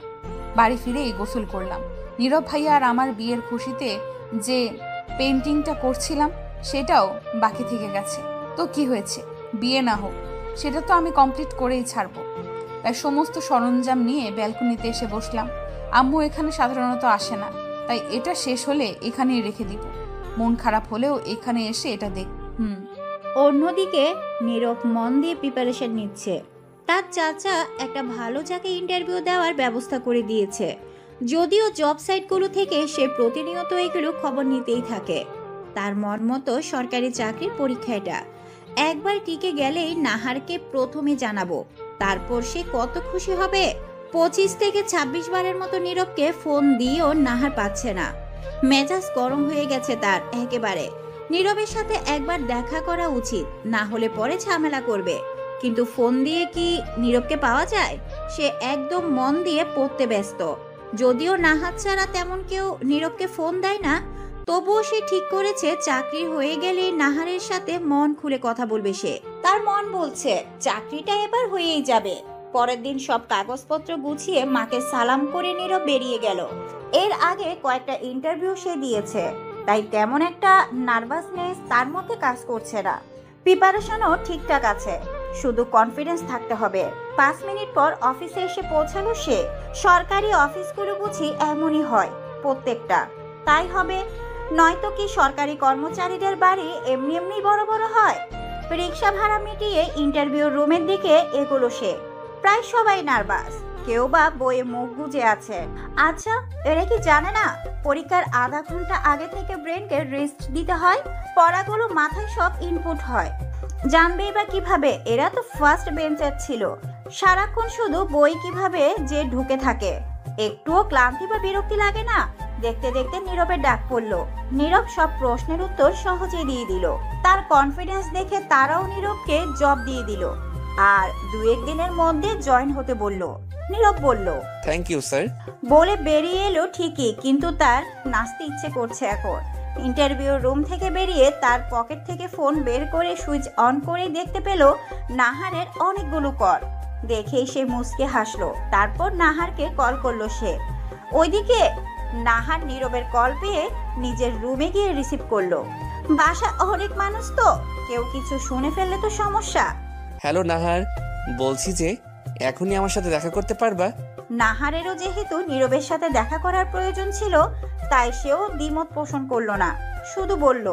Speaker 2: বাড়ি ফিরেই গোসল করলাম। নীরব ভাইয়া আর আমার বিয়ের খুশিতে যে পেন্টিংটা করছিলাম সেটাও বাকি থেকে গেছে। তো কি হয়েছে, বিয়ে না হোক, সেটা তো আমি কমপ্লিট করেই ছাড়বো। তাই সমস্ত সরঞ্জাম নিয়ে ব্যালকনিতে এসে বসলাম। আম্মু এখানে সাধারণত আসে না, তাই এটা শেষ হলে এখানেই রেখে দিব। মন খারাপ হলেও এখানে এসে এটা দেখ।
Speaker 7: অন্যদিকে নীরব মন দিয়ে প্রিপারেশন নিচ্ছে। তার চাচা একটা ভালো জায়গায় ইন্টারভিউ দেওয়ার ব্যবস্থা করে দিয়েছে। যদিও জব সাইটগুলো থেকে সে প্রতিনিয়ত এগুলো খবর নিতেই থাকে। তার মন মতো সরকারি চাকরির পরীক্ষাটা একবার টিকে গেলেই নাহারকে প্রথমে জানাবো, তারপর সে কত খুশি হবে। 25 থেকে 26 বারের মতো নীরবকে ফোন দিয়েও নাহার পাচ্ছে না। মেজাজ গরম হয়ে গেছে তার একেবারে। নীরবের সাথে একবার দেখা করা উচিত, না হলে পরে ঝামেলা করবে। কিন্তু ফোন দিয়ে কি নীরবকে পাওয়া যায়? সে একদম মন দিয়ে পড়তে ব্যস্ত। যদিও নাহার ছাড়া তেমন কেউ নীরবকে ফোন দেয় না, তবুও সে ঠিক করেছে চাকরি হয়ে গেলে নাহারের সাথে মন খুলে কথা বলবে সে। তার মন বলছে চাকরিটা এবার হয়েই যাবে। পরের দিন সব কাগজপত্র গুছিয়ে মাকে সালাম করে নীরব বেরিয়ে গেল। এর আগে কয়েকটা ইন্টারভিউ সে দিয়েছে, তাই তেমন একটা নার্ভাসনেস তার মধ্যে কাজ করছে না। প্রিপারেশনও ঠিকঠাক আছে, শুধু কনফিডেন্স থাকতে হবে। 5 মিনিট পর অফিসে এসে পৌঁছালো সে। সরকারি অফিসগুলো বুঝি এমনই হয় প্রত্যেকটা, তাই হবে নয়তো কি সরকারি কর্মচারীদের বাড়ি এমনি এমনি বড় বড় হয়? রিক্সা ভাড়া মিটিয়ে ইন্টারভিউ রুমের দিকে এগোলো সে। প্রায় সবাই নার্ভাস, কেউ বা বইয়ে মুখ গুজে আছে। আচ্ছা, এরা কি জানে না পরীক্ষার আধা ঘন্টা আগে থেকে ব্রেনকে রেস্ট দিতে হয়? পড়াগুলো মাথায় সব ইনপুট হয়, জানবেই বা কিভাবে? এরা তো ফার্স্ট বেঞ্চের ছিল, সারাক্ষণ শুধু বই কিভাবে যে ঢুকে থাকে। একটুও ক্লান্তি বা বিরক্তি লাগে না? দেখতে দেখতে নীরবের ডাক পড়লো। নীরব সব প্রশ্নের উত্তর সহজেই দিয়ে দিল। তার কনফিডেন্স দেখে তারাও নীরবকে জব দিয়ে দিল, আর 2-1 দিনের মধ্যে জয়েন হতে বলল। নীরব বলল
Speaker 1: থ্যাংক ইউ স্যার
Speaker 7: বলে বেরিয়ে এলো ঠিকই, কিন্তু তার নাচতে ইচ্ছে করছে এখন। ইন্টারভিউ রুম থেকে বেরিয়ে তার পকেট থেকে ফোন বের করে সুইচ অন করে দেখতে পেল নাহারের অনেকগুলো কল। দেখেই সে মুচকে হাসলো। তারপর নাহারকে কল করলো সে। ওইদিকে নাহার নীরবের কল পেয়ে নিজের রুমে গিয়ে রিসিভ করলো। বাসা অনেক মানুষ তো, কেউ কিছু শুনে ফেললে তো সমস্যা।
Speaker 1: হ্যালো নাহার, বলছি যে এখনই আমার সাথে দেখা করতে পারবা?
Speaker 7: নাহারেরও যেহেতু নীরবের সাথে দেখা করার প্রয়োজন ছিল, তাই সেও দ্বিমত পোষণ করলো না, শুধু বলল,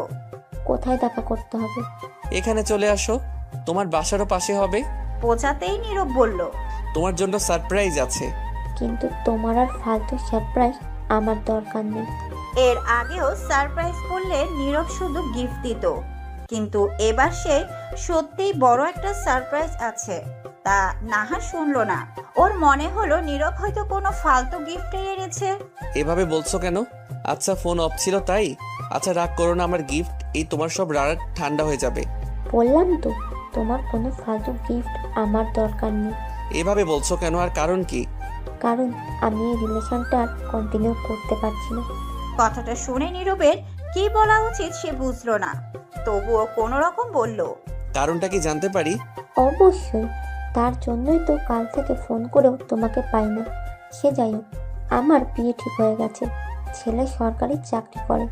Speaker 6: কোথায় দেখা করতে হবে?
Speaker 1: এখানে চলে আসো, তোমার বাসারও পাশে হবে।
Speaker 7: পৌঁছাতেই নীরব বলল,
Speaker 1: তোমার জন্য সারপ্রাইজ আছে।
Speaker 6: কিন্তু তোমার আর ফালতু সারপ্রাইজ আমার দরকার নেই।
Speaker 7: এর আগেও সারপ্রাইজ করলে নীরব শুধু গিফট দিত, কিন্তু এবার সে সত্যিই বড় একটা সারপ্রাইজ আছে, তা নাহার শুনলো না। ওর মনে হলো নীরব হয়তো কোনো ফালতু গিফট এনেছে।
Speaker 1: এভাবে বলছো কেন? আচ্ছা ফোন অফ ছিল তাই? আচ্ছা রাগ করো না, আমার গিফট, এই তোমার সব রাগ ঠান্ডা হয়ে যাবে।
Speaker 6: বললাম তো তোমার কোনো ফালতু গিফট আমার দরকার নেই।
Speaker 1: এভাবে বলছো কেন, আর কারণ কি?
Speaker 6: কারণ আমি এই রিলেশনটা আর কন্টিনিউ করতে পারছি না।
Speaker 7: কথাটা শুনে নীরবের কি বলা উচিত সে বুঝলো না, তবুও কোনো রকম বলল,
Speaker 1: কারণটা কি জানতে পারি?
Speaker 6: অবশ্যই, তার জন্যই তো কাল থেকে ফোন করেও তোমাকে পাই না। সে যাই হোক, আমার বিয়ে ঠিক হয়ে গেছে, ছেলে সরকারি চাকরি করে,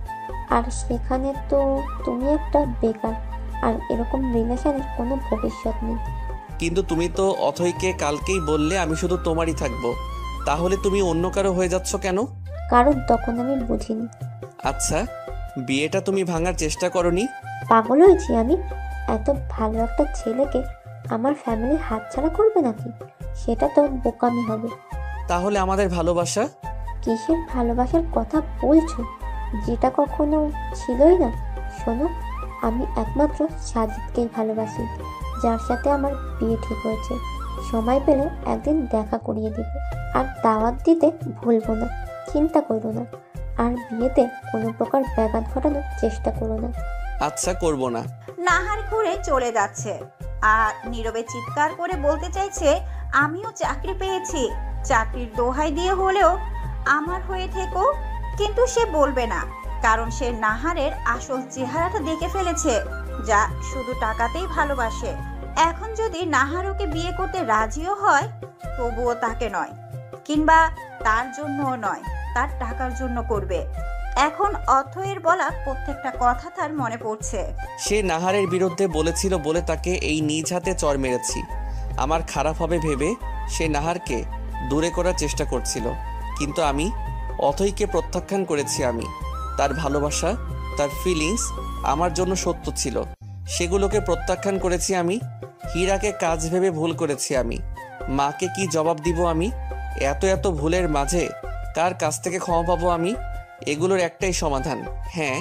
Speaker 6: আর সেখানে তো তুমি একটা বেকার, আর এরকম রিলেশনের কোনো ভবিষ্যৎ নেই।
Speaker 1: কিন্তু তুমি তো অথৈকে কালকেই বললে আমি শুধু তোমারই থাকবো, তাহলে তুমি অন্য কারো হয়ে যাচ্ছ কেন?
Speaker 6: কারণ তখন আমি বুঝিনি।
Speaker 1: আচ্ছা, বিয়েটা তুমি ভাঙার চেষ্টা করনি?
Speaker 6: পাগল হয়েছি আমি? এত ভালো একটা ছেলেকে আমার ফ্যামিলি হাতছাড়া করবে নাকি? সেটা তো বোকামি হবে।
Speaker 1: তাহলে আমাদের ভালোবাসা?
Speaker 6: কিসের ভালোবাসার কথা বলছো, যেটা কখনো ছিলই না? শোনো, আমি একমাত্র সাজিদকেই ভালোবাসি, যার সাথে আমার বিয়ে ঠিক হয়েছে। সময় পেলে একদিন দেখা করিয়ে দিব, আর দাওয়াত দিতে ভুলবো না, চিন্তা করো না। আর বিয়েতে কোনো প্রকার ব্যাঘাত ঘটানোর চেষ্টা করো না।
Speaker 1: আচ্ছা, করবো না।
Speaker 7: নাহার ঘুরে চলে যাচ্ছে আর নীরবে চিৎকার করে বলতে চাইছে, আমিও চাকরি পেয়েছি, চাকরির দোহাই দিয়ে হলেও আমার হয়ে থেকো। কিন্তু সে বলবে না, কারণ সে নাহারের আসল চেহারাটা দেখে ফেলেছে, যা শুধু টাকাতেই ভালোবাসে। এখন যদি নাহার ওকে বিয়ে করতে রাজিও হয়, তবুও তাকে নয়, কিংবা তার জন্যও নয়, তার টাকার জন্য করবে। এখন অথয়ের বলা প্রত্যেকটা কথা তার মনে পড়ছে।
Speaker 1: সে নাহারের বিরুদ্ধে বলেছিল বলে তাকে এই নিজ হাতে চড় মেরেছি। আমার খারাপ হবে ভেবে সে নাহারকে দূরে করার চেষ্টা করছিল, কিন্তু আমি অথৈকে প্রত্যাখ্যান করেছি। আমি তার ভালোবাসা, তার ফিলিংস আমার জন্য সত্য ছিল, সেগুলোকে প্রত্যাখ্যান করেছি আমি। হীরাকে কাজ ভেবে ভুল করেছি আমি। মাকে কি জবাব দিব আমি? এত ভুলের মাঝে কার কাছ থেকে ক্ষমা পাবো আমি? এগুলোর একটাই সমাধান, হ্যাঁ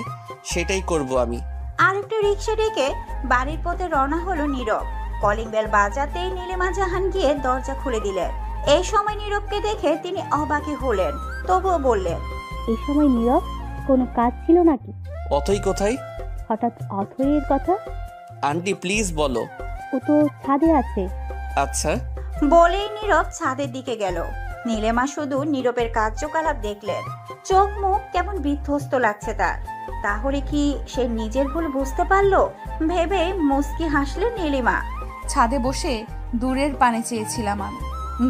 Speaker 1: সেটাই করব আমি।
Speaker 7: আর একটা রিক্সা ডেকে বাড়ির পথে রওনা হলো নীরব। কলিং বেল বাজাতেই নীলিমা জাহান গিয়ে দরজা খুলে দিলেন। এই সময় নীরবকে দেখে তিনি অবাকই হলেন, তবুও বললেন,
Speaker 3: এই সময় নীরব, কোনো কাজ ছিল নাকি?
Speaker 1: অথৈ কোথায়?
Speaker 3: হঠাৎ অথয়ের কথা?
Speaker 1: আন্টি প্লিজ বলো।
Speaker 3: ও তো ছাদে আছে।
Speaker 1: আচ্ছা।
Speaker 7: বলেই নীরব ছাদের দিকে গেল। নীলিমা শুধু নীরবের কার্যকলাপ দেখলেন, চোখ মুখ কেমন বিধ্বস্ত লাগছে তার। তাহলে কি সে নিজের ভুল বুঝতে পারলো ভেবে মুচকি হাসলেন নীলিমা।
Speaker 2: ছাদে বসে দূরের পানে চেয়েছিলাম আমি।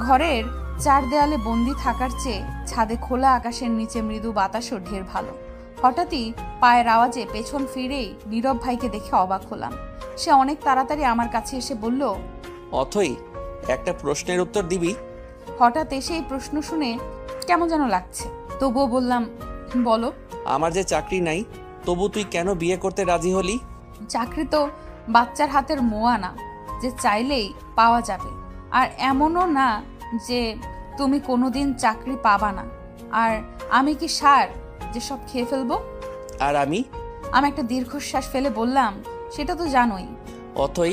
Speaker 2: ঘরের চার দেয়ালে বন্দি থাকার চেয়ে ছাদে খোলা আকাশের নিচে মৃদু বাতাসও ঢের ভালো। হঠাৎই পায়ের আওয়াজে পেছন ফিরেই নীরব ভাইকে দেখে অবাক হলাম। সে অনেক তাড়াতাড়ি আমার কাছে এসে বলল,
Speaker 1: অথৈ, একটা প্রশ্নের উত্তর দিবি?
Speaker 2: হঠাৎ এসে এই প্রশ্ন শুনে কেমন যেন লাগছে, তবুও বললাম, বলো।
Speaker 1: আমার যে চাকরি নাই, তবু তুই কেন বিয়ে করতে রাজি হলি?
Speaker 2: চাকরি তো বাচ্চার হাতের মোয়া না যে চাইলেই পাওয়া যাবে, আর এমনও না যে তুমি কোনোদিন চাকরি পাবা না। আর আমি কি সার যে সব খেয়ে ফেলবো?
Speaker 1: আর আমি
Speaker 2: একটা দীর্ঘশ্বাস ফেলে বললাম, সেটা তো জানোই।
Speaker 1: অথৈ,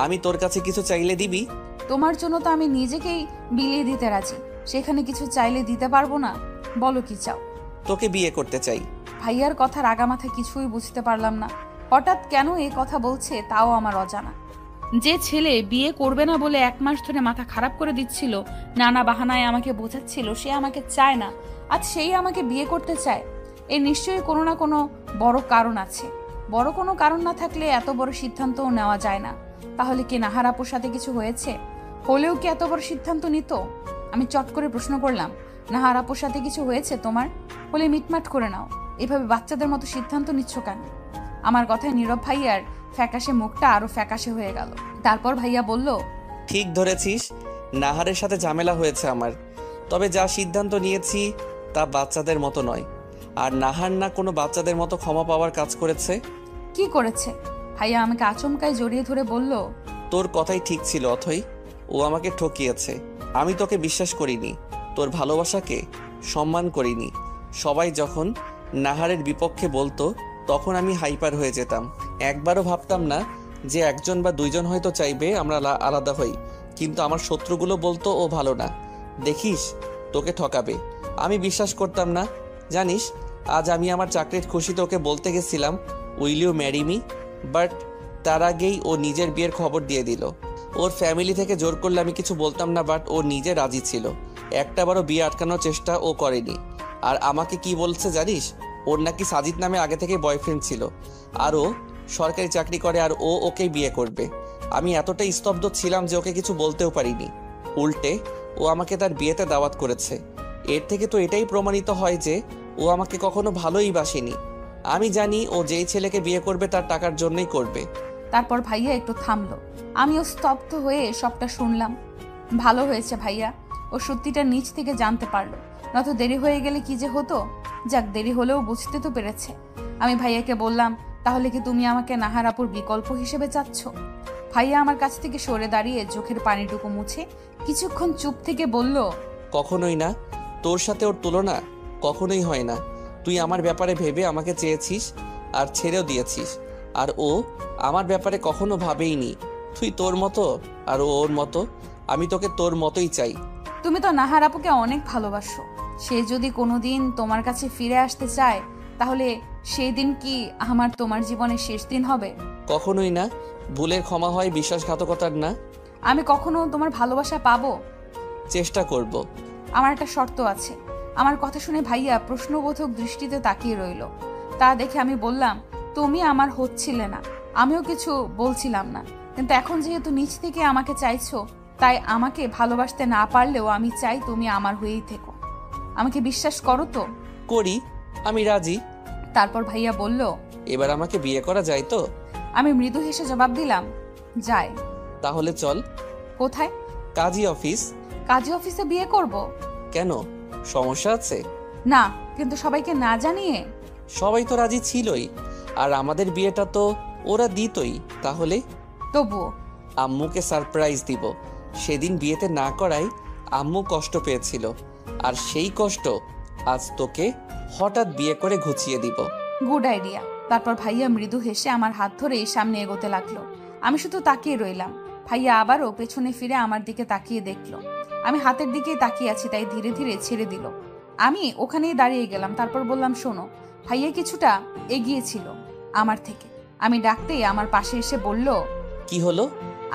Speaker 1: আমি তোর কাছে কিছু চাইলে দিবি?
Speaker 2: তোমার জন্য তো আমি নিজেকেই বিলিয়ে দিতে রাজি, সেখানে কিছু চাইলে দিতে পারবো না? বলো কি চাও?
Speaker 1: তোকে বিয়ে করতে চাই।
Speaker 2: ভাইয়ার কথার আগামাথা কিছুই বুঝতে পারলাম না। হঠাৎ কেন এই কথা বলছে তাও আমার অজানা। যে ছেলে বিয়ে করবে না বলে 1 মাস ধরে মাথা খারাপ করে দিচ্ছিল, নানা বাহানায় আমাকে বোঝাচ্ছিল সে আমাকে চায় না, আজ সেই আমাকে বিয়ে করতে চায়। এর নিশ্চয়ই কোনো না কোনো বড় কারণ আছে। বড় কোনো কারণ না থাকলে এত বড় সিদ্ধান্তও নেওয়া যায় না। তাহলে কি নাহার আপুর সাথে কিছু হয়েছে? হলেও কি এত বড় সিদ্ধান্ত নিত? আমি চট করে প্রশ্ন করলাম, নাহার আপুর সাথে কিছু হয়েছে তোমার? হলে মিটমাট করে নাও, এভাবে বাচ্চাদের মতো সিদ্ধান্ত নিচ্ছ কেন? আমার কথায় নীরব ভাইয়ার ফ্যাকাশে মুখটা আরো ফ্যাকাশে হয়ে গেল। তারপর ভাইয়া বলল,
Speaker 1: ঠিক ধরেছিস, নাহারের সাথে ঝামেলা হয়েছে আমার। তবে যা সিদ্ধান্ত নিয়েছি তা বাচ্চাদের মতো নয়। আর নাহার না কোনো বাচ্চাদের মতো ক্ষমা পাওয়ার কাজ করেছে।
Speaker 2: কি করেছে? ভাইয়া আমাকে আচমকায় জড়িয়ে ধরে বলল,
Speaker 1: তোর কথাই ঠিক ছিল অথই, ও আমাকে ঠকিয়েছে। আমি তোকে বিশ্বাস করিনি, তোর ভালোবাসাকে সম্মান করিনি। সবাই যখন নাহারের বিপক্ষে বলতো তখন আমি হাইপার হয়ে যেতাম। একবারও ভাবতাম না যে একজন বা দুইজন হয়তো চাইবে আমরা আলাদা হই। কিন্তু আমার শত্রুগুলো বলতো ও ভালো না, দেখিস তোকে ঠকাবে। আমি বিশ্বাস করতাম না। জানিস, আজ আমি আমার চাকরির খুশিতে ওকে বলতে গেছিলাম, will you marry me? But তার আগেই ও নিজের বিয়ের খবর দিয়ে দিল। ওর ফ্যামিলি থেকে জোর করলে আমি কিছু বলতাম না, বাট ও নিজে রাজি ছিল। একটাবারও বিয়ে আটকানোর চেষ্টা ও করেনি। আর আমাকে কি বলছে জানিস? ওর নাকি সাজিদ নামে আগে থেকে বয়ফ্রেন্ড ছিল, আর ও সরকারি চাকরি করে, আর ও ওকেই বিয়ে করবে। আমি এতটাই স্তব্ধ ছিলাম যে ওকে কিছু বলতেও পারিনি। উল্টে ও আমাকে তার বিয়েতে দাওয়াত করেছে। এর থেকে তো এটাই প্রমাণিত হয় যে ও আমাকে কখনো ভালোই বাসেনি। আমি জানি ও যেই ছেলেকে বিয়ে করবে তার টাকার জন্যই করবে।
Speaker 2: তারপর ভাইয়া একটু থামলো। আমিও স্তব্ধ হয়ে সবটা শুনলাম। ভালো হয়েছে ভাইয়া ও সত্যিটা নিজ থেকে জানতে পারলো, নয়তো দেরি হয়ে গেলে কি যে হতো। যাক, দেরি হলেও বুঝতে তো পেরেছে। আমি ভাইয়াকে বললাম, তাহলে কি তুমি আমাকে নাহার আপুর বিকল্প হিসেবে চাচ্ছ? ভাইয়া আমার কাছ থেকে সরে দাঁড়িয়ে চোখের পানিটুকু মুছে কিছুক্ষণ চুপ থেকে বলল,
Speaker 1: কখনোই না। তোর সাথে ওর তুলনা কখনোই হয় না। তুই আমার ব্যাপারে ভেবে আমাকে চেয়েছিস আর ছেড়েও দিয়েছিস, আর ও আমার ব্যাপারে কখনো ভাবেইনি। তুই তোর মতো আর ও ওর মতো। আমি তোকে তোর মতোই চাই।
Speaker 2: তুমি তো নাহার আপুকে অনেক ভালোবাসো। সে যদি কোনোদিন তোমার কাছে ফিরে আসতে চায়, তাহলে সেই দিন কি আমার তোমার জীবনের শেষ দিন হবে?
Speaker 1: কখনোই না। ভুলের ক্ষমা হয়, বিশ্বাসঘাতকতার না।
Speaker 2: আমি কখনো তোমার ভালোবাসা পাবো?
Speaker 1: চেষ্টা করব।
Speaker 2: আমার একটা শর্ত আছে। আমার কথা শুনে ভাইয়া প্রশ্নবোধক দৃষ্টিতে তাকিয়ে রইল। তা দেখে আমি বললাম, তুমি আমার হচ্ছিলে না, আমিও কিছু বলছিলাম না, কিন্তু এখন যেহেতু নিজ থেকে আমাকে চাইছো, তাই আমাকে ভালোবাসতে না পারলেও আমি চাই তুমি আমার হয়েই থেকো। আমাকে বিশ্বাস করো তো?
Speaker 1: করি, আমি রাজি।
Speaker 2: তারপর ভাইয়া বলল,
Speaker 1: এবার আমাকে বিয়ে করা যায় তো?
Speaker 2: আমি মৃদু হেসে জবাব দিলাম, যায়।
Speaker 1: তাহলে চল।
Speaker 2: কোথায়?
Speaker 1: কাজী অফিস।
Speaker 2: কাজী অফিসে বিয়ে করব?
Speaker 1: কেন, সমস্যা আছে?
Speaker 2: না, কিন্তু সবাইকে না জানিয়ে।
Speaker 1: সবাই তো রাজি ছিলই, আর আমাদের বিয়েটা তো ওরা দিতই। তাহলে
Speaker 2: তবুও
Speaker 1: আম্মুকে সারপ্রাইজ দিব। সেদিন বিয়েতে না করাই আম্মু কষ্ট পেয়েছিল, আর সেই কষ্ট আজ তোকে হঠাৎ বিয়ে করে ঘুচিয়ে দিব।
Speaker 2: Good idea. তারপর ভাইয়া মৃদু হেসে আমার হাত ধরে সামনে এগোতে লাগলো। আমি শুধু তাকিয়ে রইলাম। ভাইয়া আবারও পেছনে ফিরে আমার দিকে তাকিয়ে দেখলো। আমি হাতের দিকেই তাকিয়ে আছি, তাই ধীরে ধীরে ছেড়ে দিল। আমি ওখানেই দাঁড়িয়ে গেলাম। তারপর বললাম, শোনো। ভাইয়া কিছুটা এগিয়েছিল আমার থেকে। আমি ডাকতেই আমার পাশে এসে বলল,
Speaker 1: কি হলো?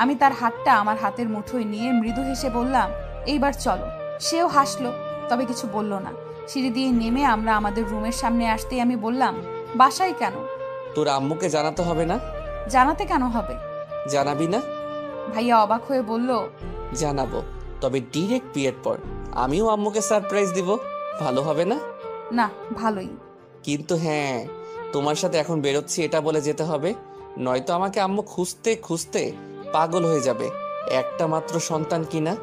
Speaker 2: আমি তার হাতটা আমার হাতের মুঠোয় নিয়ে মৃদু হেসে বললাম, এইবার চলো। সেও হাসলো, তবে কিছু বলল না। সিঁড়ি দিয়ে নেমে আমরা আমাদের রুমের সামনে আসতেই আমি বললাম, বাসায় কেন?
Speaker 1: তোর আম্মুকে জানাতে হবে না?
Speaker 2: জানাতে কেন হবে?
Speaker 1: জানাবি না?
Speaker 2: ভাইয়া অবাক হয়ে বলল,
Speaker 1: জানাবো, তবে ডিরেক্ট বিয়ের পর। আমিও আম্মুকে সারপ্রাইজ দিব। ভালো হবে না?
Speaker 2: না, ভালোই।
Speaker 1: কিন্তু হ্যাঁ, তোমার সাথে এখন বেরোচ্ছি এটা বলে যেতে হবে, নয়তো আমাকে আম্মু খুঁজতে খুঁজতে পাগল হয়ে যাবে। একটা মাত্র সন্তান কিনা।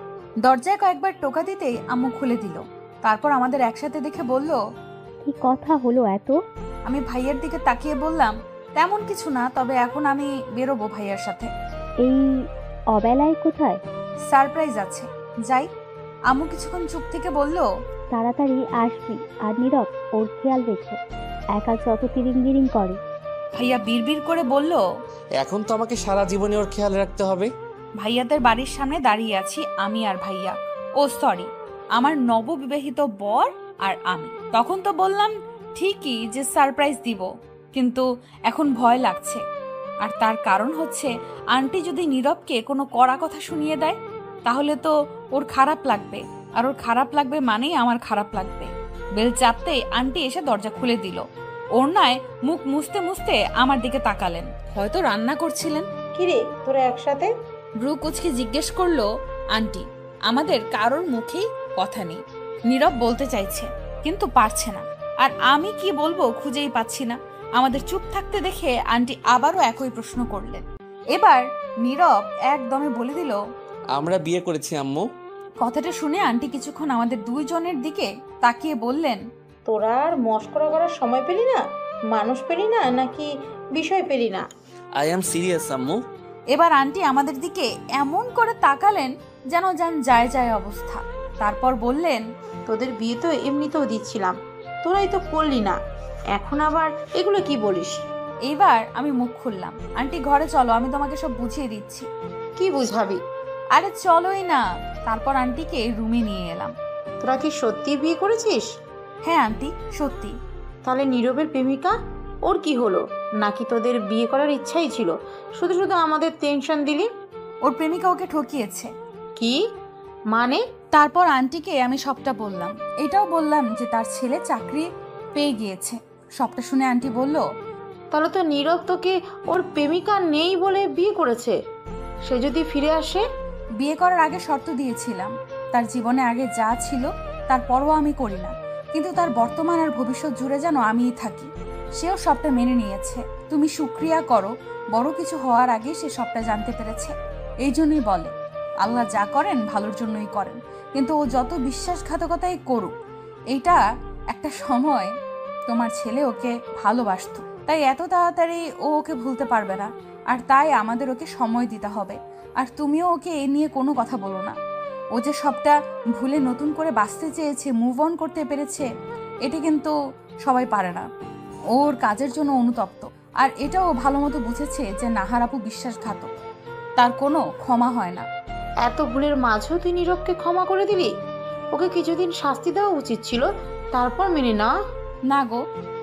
Speaker 2: দরজায় কয়েকবার টোকা দিতেই আম্মু খুলে দিল। তারপর আমাদের একসাথে দেখে বলল,
Speaker 3: কি কথা হলো এত?
Speaker 2: আমি ভাইয়ার দিকে তাকিয়ে বললাম, তেমন কিছু না, তবে এখন আমি বেরোবো ভাইয়ার সাথে।
Speaker 3: এই অবেলায় কোথায়?
Speaker 2: সারপ্রাইজ আছে, যাই। আম্মু কিছুক্ষণ চুপ থেকে বলল,
Speaker 3: তাড়াতাড়ি আসবি, আর নীরব ওর খেয়াল রেখো, একা যত তিরিং বিরিং করে।
Speaker 2: ভাইয়া বিড়বিড় করে বলল,
Speaker 1: এখন তো আমাকে সারা জীবনে ওর খেয়াল রাখতে হবে।
Speaker 2: ভাইয়াদের বাড়ির সামনে দাঁড়িয়ে আছি আমি আর ভাইয়া, ও সরি, আমার নববিবাহিত বর আর আমি। তখন তো বললাম ঠিকই যে সারপ্রাইজ দিব, কিন্তু এখন ভয় লাগছে। আর তার কারণ হচ্ছে, আন্টি যদি নীরবকে কোনো কড়া কথা শুনিয়ে দেয়, তাহলে তো ওর খারাপ লাগবে, আর ওর খারাপ লাগবে মানেই আমার খারাপ লাগবে। বেল চাপতেই আন্টি এসে দরজা খুলে দিল। ওড়নায় মুখ মুছতে মুছতে আমার দিকে তাকালেন, হয়তো রান্না করছিলেন।
Speaker 4: কিরে, তোরা একসাথে?
Speaker 2: ব্রু কুচকে জিজ্ঞেস করলো, আন্টি, আমাদের কারোর মুখেই কথা নেই। নীরব বলতে চাইছে কিন্তু পারছে না, আর আমি কি বলবো খুঁজেই পাচ্ছি না। আমাদের চুপ থাকতে দেখে আন্টি আবারও একই প্রশ্ন করলেন। এবার নীরব একদমে বলে দিল,
Speaker 1: আমরা বিয়ে করেছি আম্মু।
Speaker 2: কথাটা শুনে আন্টি কিছুক্ষণ আমাদের দুইজনের দিকে তাকিয়ে বললেন,
Speaker 4: তোরা আর মস্করা করার সময় পেলি না? মানুষ পেলি না নাকি বিষয় পেলি না?
Speaker 1: আই অ্যাম সিরিয়াস আম্মু।
Speaker 2: এবার আন্টি আমাদের দিকে এমন করে তাকালেন যেন যায় যায় অবস্থা। তারপর বললেন,
Speaker 4: তোদের বিয়ে তো এমনিতেও দিচ্ছিলাম, তোরাই তো করলি না, এখন আবার এগুলো কি বলিস?
Speaker 2: এইবার আমি মুখ খুললাম, আন্টি ঘরে চলো, আমি তোমাকে সব বুঝিয়ে দিচ্ছি।
Speaker 4: কি বুঝাবি?
Speaker 2: আরে চলোই না। তারপর আন্টিকে রুমে নিয়ে এলাম।
Speaker 4: তোরা কি সত্যি বিয়ে করেছিস?
Speaker 2: হ্যাঁ আন্টি, সত্যি।
Speaker 4: তাহলে নীরবের প্রেমিকা, ওর কি হলো? নাকি তোদের বিয়ে করার ইচ্ছাই ছিল, শুধু শুধু আমাদের টেনশন দিলি?
Speaker 2: ওর প্রেমিকা ওকে ঠকিয়েছে।
Speaker 4: কি মানে?
Speaker 2: তারপর আন্টিকে আমি সবটা বললাম, এটাও বললাম যে তার ছেলে চাকরি পেয়ে গিয়েছে। সবটা শুনে আন্টি বলল,
Speaker 4: তাহলে তো নীরব তোকে ওর প্রেমিকা নেই বলে বিয়ে করেছে। সে যদি ফিরে আসে?
Speaker 2: বিয়ে করার আগে শর্ত দিয়েছিলাম, তার জীবনে আগে যা ছিল তার পরোয়া আমি করি না, কিন্তু তার বর্তমান আর ভবিষ্যৎ জুড়ে যেন আমিই থাকি। সেও সবটা মেনে নিয়েছে। তুমি শুকরিয়া করো, বড় কিছু হওয়ার আগে সে সবটা জানতে পেরেছে। এই জন্যই বলে, আল্লাহ যা করেন ভালোর জন্যই করেন, কিন্তু ও যত বিশ্বাসঘাতকতাই করুক, এইটা একটা সময় তোমার ছেলে ওকে ভালোবাসতো, তাই এত তাড়াতাড়ি ও ওকে ভুলতে পারবে না, আর তাই আমাদের ওকে সময় দিতে হবে। আর তুমিও ওকে এ নিয়ে কোনো কথা বলো না। ও যে সবটা ভুলে নতুন করে বাঁচতে চেয়েছে, মুভ অন করতে পেরেছে, এটা কিন্তু সবাই পারে না। ওর কাজের জন্য অনুতপ্ত, আর এটাও ভালো মতো বুঝেছে যে নাহার আপু বিশ্বাসঘাতক, তার কোনো ক্ষমা হয় না।
Speaker 4: এত ভুলের মাঝেও তুই নীরবকে ক্ষমা করে দিলি? ওকে কিছুদিন শাস্তি দেওয়া উচিত ছিল, তারপর মেনে না।
Speaker 2: না গো,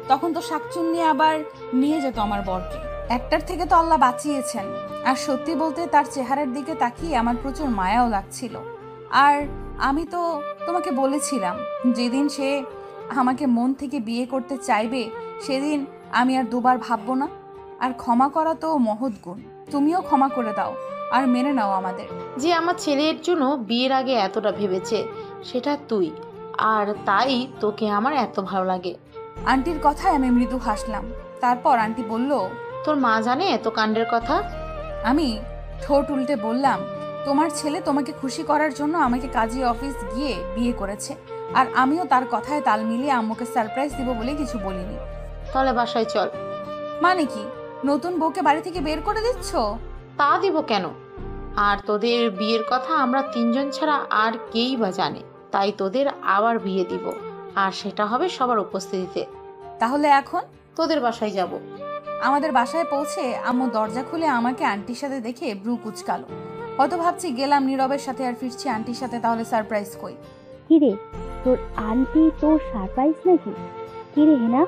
Speaker 2: তখন তো শাকচুন্নি আবার নিয়ে যেত আমার বরকে। একটার থেকে তো আল্লাহ বাঁচিয়েছেন। আর সত্যি বলতে তার চেহারার দিকে তাকিয়ে আমার প্রচুর মায়াও লাগছিল। আর আমি তো তোমাকে বলেছিলাম, যেদিন সে আমাকে মন থেকে বিয়ে করতে চাইবে সেদিন আমি আর দুবার ভাববো না। আর ক্ষমা করা তো মহৎ গুণ। তুমিও ক্ষমা করে দাও আর মেনে নাও আমাদের।
Speaker 4: যে আমার ছেলের জন্য বিয়ের আগে এতটা ভেবেছে সেটা তুই, আর তাই তোকে আমার এত ভালো লাগে।
Speaker 2: আন্টির কথায় আমি মৃদু হাসলাম। তারপর আন্টি বলল,
Speaker 4: তোর মা জানে এত কাণ্ডের কথা?
Speaker 2: আমি ঠোঁট উল্টে বললাম, তোমার ছেলে তোমাকে খুশি করার জন্য আমাকে কাজী অফিস গিয়ে বিয়ে করেছে, আর আমিও তার কথায় তাল মিলিয়ে আম্মুকে সারপ্রাইজ দিব বলে কিছু বলিনি।
Speaker 4: তাহলে বাসায় চল।
Speaker 2: মানে কি, নতুন বউকে বাড়ি থেকে বের করে দিচ্ছ?
Speaker 4: তা দিব কেন? আর তোদের বিয়ের কথা আমরা তিনজন ছাড়া আর কেই বা জানে, তাই তোদের আবার বিয়ে দিব, আর সেটা হবে সবার উপস্থিতিতে।
Speaker 2: তাহলে এখন
Speaker 4: তোদের বাসায় যাব।
Speaker 2: আমাদের বাসায় পৌঁছে আম্মু দরজা খুলে আমাকে আন্টির সাথে দেখে ব্রু কুচকালো। হয়তো ভাবছি গেলাম নীরবের সাথে আর ফিরছি আন্টির সাথে, তাহলে সারপ্রাইজ কই?
Speaker 3: কিরে, তোর আন্টি তোর সারপ্রাইজ নাকি? কিরে হেনা?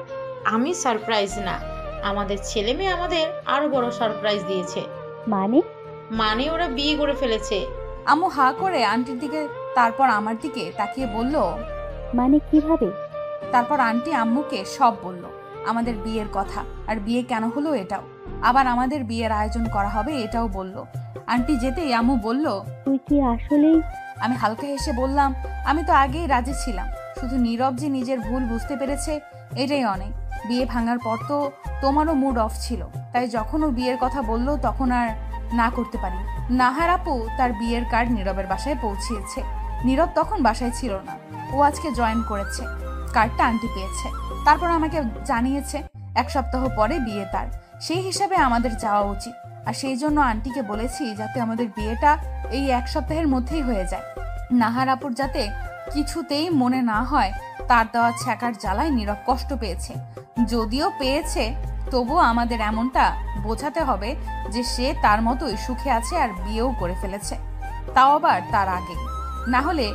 Speaker 4: আমি সারপ্রাইজ না, আমাদের ছেলে মেয়ে আমাদের আরো বড় সারপ্রাইজ দিয়েছে।
Speaker 3: মানে?
Speaker 4: মানে ওরা বিয়ে করে ফেলেছে।
Speaker 2: আম্মু হা করে আন্টির দিকে, তারপর আমার দিকে তাকিয়ে বলল,
Speaker 3: মানে কিভাবে?
Speaker 2: তারপর আন্টি আম্মুকে সব বলল, আমাদের বিয়ের কথা, আর বিয়ে কেন হলো এটাও, আবার আমাদের বিয়ের আয়োজন করা হবে এটাও বলল। আন্টি যেতেই আম্মু বলল,
Speaker 3: তুই কি আসলেই?
Speaker 2: আমি হালকা হেসে বললাম, আমি তো আগেই রাজি ছিলাম, শুধু নীরব যে নিজের ভুল বুঝতে পেরেছে এটাই অনেক। বিয়ে ভাঙার পর তো তোমারও মুড অফ ছিল, তাই যখন ও বিয়ের কথা বলল তখন আর না করতে পারি। নাহার আপু তার বিয়ের কার্ড নীরবের বাসায় পৌঁছিয়েছে। নীরব তখন বাসায় ছিল না, ও আজকে জয়েন করেছে। কার্ডটা আন্টি পেয়েছে, তারপর আমাকে জানিয়েছে 1 সপ্তাহ পরে বিয়ে তার, সেই হিসাবে আমাদের যাওয়া উচিত। আর সেই জন্য আন্টিকে বলেছি যাতে আমাদের বিয়েটা এই 1 সপ্তাহের মধ্যেই হয়ে যায়। নাহার আপুর যাতে কিছুতেই মনে না হয় তার দেওয়া ছ্যাঁকার জ্বালায় নীরব কষ্ট পেয়েছে। যদিও পেয়েছে, তবুও আমাদের এমনটা বোঝাতে হবে যে সে তার মতোই সুখে আছে আর বিয়েও করে ফেলেছে, তাও আবার তার আগে। না হলে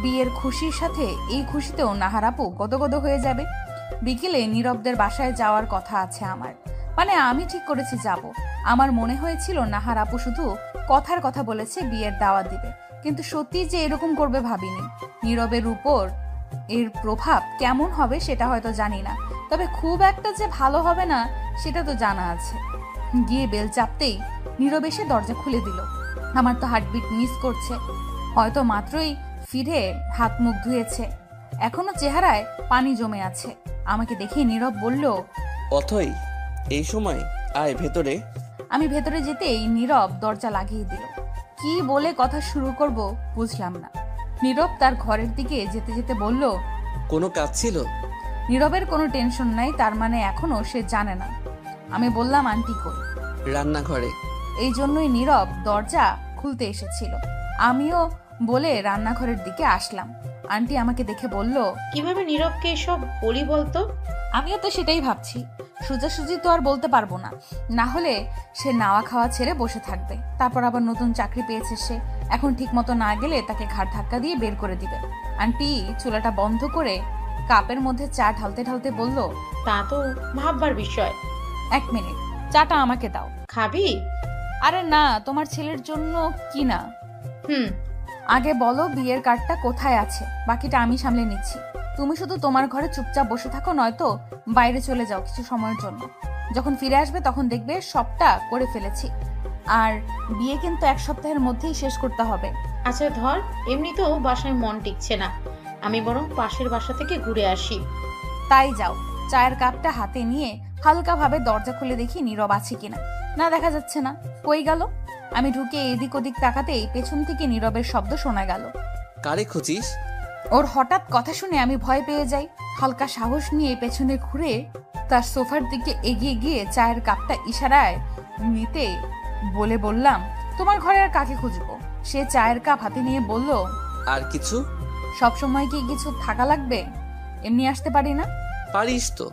Speaker 2: বিয়ের খুশির সাথে এই খুশিতেও নাহার আপু গদগদ হয়ে যাবে। বিকেলে নীরবদের বাসায় যাওয়ার কথা আছে আমার, মানে আমি ঠিক করেছি যাব। আমার মনে হয়েছিল নাহার আপু শুধু কথার কথা বলেছে বিয়ের দাওয়াত দিবে, কিন্তু সত্যি যে এরকম করবে ভাবিনি। নীরবের উপর এর প্রভাব কেমন হবে সেটা হয়তো জানি না, তবে খুব একটা যে ভালো হবে না সেটা তো জানা আছে। গিয়ে বেল চাপতেই নীরব এসে দরজা খুলে দিল। আমার তো হার্টবিট মিস করছে। হয়তো মাত্রই ফিরে হাত মুখ ধুয়েছে, এখনো চেহারায় পানি জমে আছে। আমাকে দেখে নীরব বলল,
Speaker 1: অথই এই সময় আয় ভেতরে।
Speaker 2: আমি ভেতরে যেতেই নীরব দরজা লাগিয়ে দিল। কি বলে কথা শুরু করব বুঝলাম না। নীরব তার ঘরের দিকে যেতে যেতে বলল,
Speaker 1: কোনো কাজ ছিল?
Speaker 2: নীরবের কোনো টেনশন নাই, তার মানে এখনো সে জানে না। আমি বললাম, আন্টি কই?
Speaker 1: রান্নাঘরে।
Speaker 2: এই জন্যই নীরব দরজা খুলতে এসেছিল। আমিও বলে রান্নাঘরের দিকে আসলাম। আন্টি আমাকে দেখে বলল,
Speaker 4: কিভাবে নীরবকে এসব বলি বলতো?
Speaker 2: আমিও তো সেটাই ভাবছি। সোজাসুজি তো আর বলতে পারবো না, না হলে সে নাওয়া খাওয়া ছেড়ে বসে থাকবে। তারপর আবার নতুন চাকরি পেয়েছে সে, এখন ঠিক মতো না গেলে তাকে ঘাড় ধাক্কা দিয়ে বের করে দিবে। আন্টি চুলাটা বন্ধ করে কাপের মধ্যে চা ঢালতে ঢালতে বলল,
Speaker 4: তা তো ভাববার বিষয়।
Speaker 2: 1 মিনিট, চাটা আমাকে দাও।
Speaker 4: খাবি?
Speaker 2: আরে না, তোমার ছেলের জন্য কি না।
Speaker 4: হুম।
Speaker 2: আগে বলো বিয়ের কার্ডটা কোথায় আছে, বাকিটা আমি সামলে নিচ্ছি। তুমি শুধু তোমার ঘরে চুপচাপ বসে থাকো, নয়তো বাইরে চলে যাও কিছু সময়ের জন্য। যখন ফিরে আসবে তখন দেখবে সবটা করে ফেলেছি। আর বিয়ে কিন্তু 1 সপ্তাহের মধ্যেই শেষ করতে হবে।
Speaker 4: আচ্ছা ধর, এমনিতেও বাসায় মন টিকছে না, আমি বরং পাশের বাসা থেকে ঘুরে আসি।
Speaker 2: তাই যাও। চায়ের কাপটা হাতে নিয়ে হালকাভাবে দরজা খুলে দেখি নীরব আছে কিনা। না, দেখা যাচ্ছে না। কই গেল? আমি ঢুকে এদিক ওদিক তাকাতেই পেছন থেকে নীরবের শব্দ শোনা গেল।
Speaker 1: কারে খুঁজিস?
Speaker 2: ওর হঠাৎ কথা শুনে আমি ভয় পেয়ে যাই। হালকা সাহস নিয়ে পেছনে ঘুরে তার সোফার দিকে এগিয়ে গিয়ে চায়ের কাপটা ইশারায় নিতে বলে বললাম, তোমার ঘরে আর কাকে খুঁজবো? সে চায়ের কাপ হাতে নিয়ে বলল,
Speaker 1: আর কিছু?
Speaker 2: সব সময় কি কিছু থাকা লাগবে? এমনি আসতে পারি না?
Speaker 1: পারিস তো।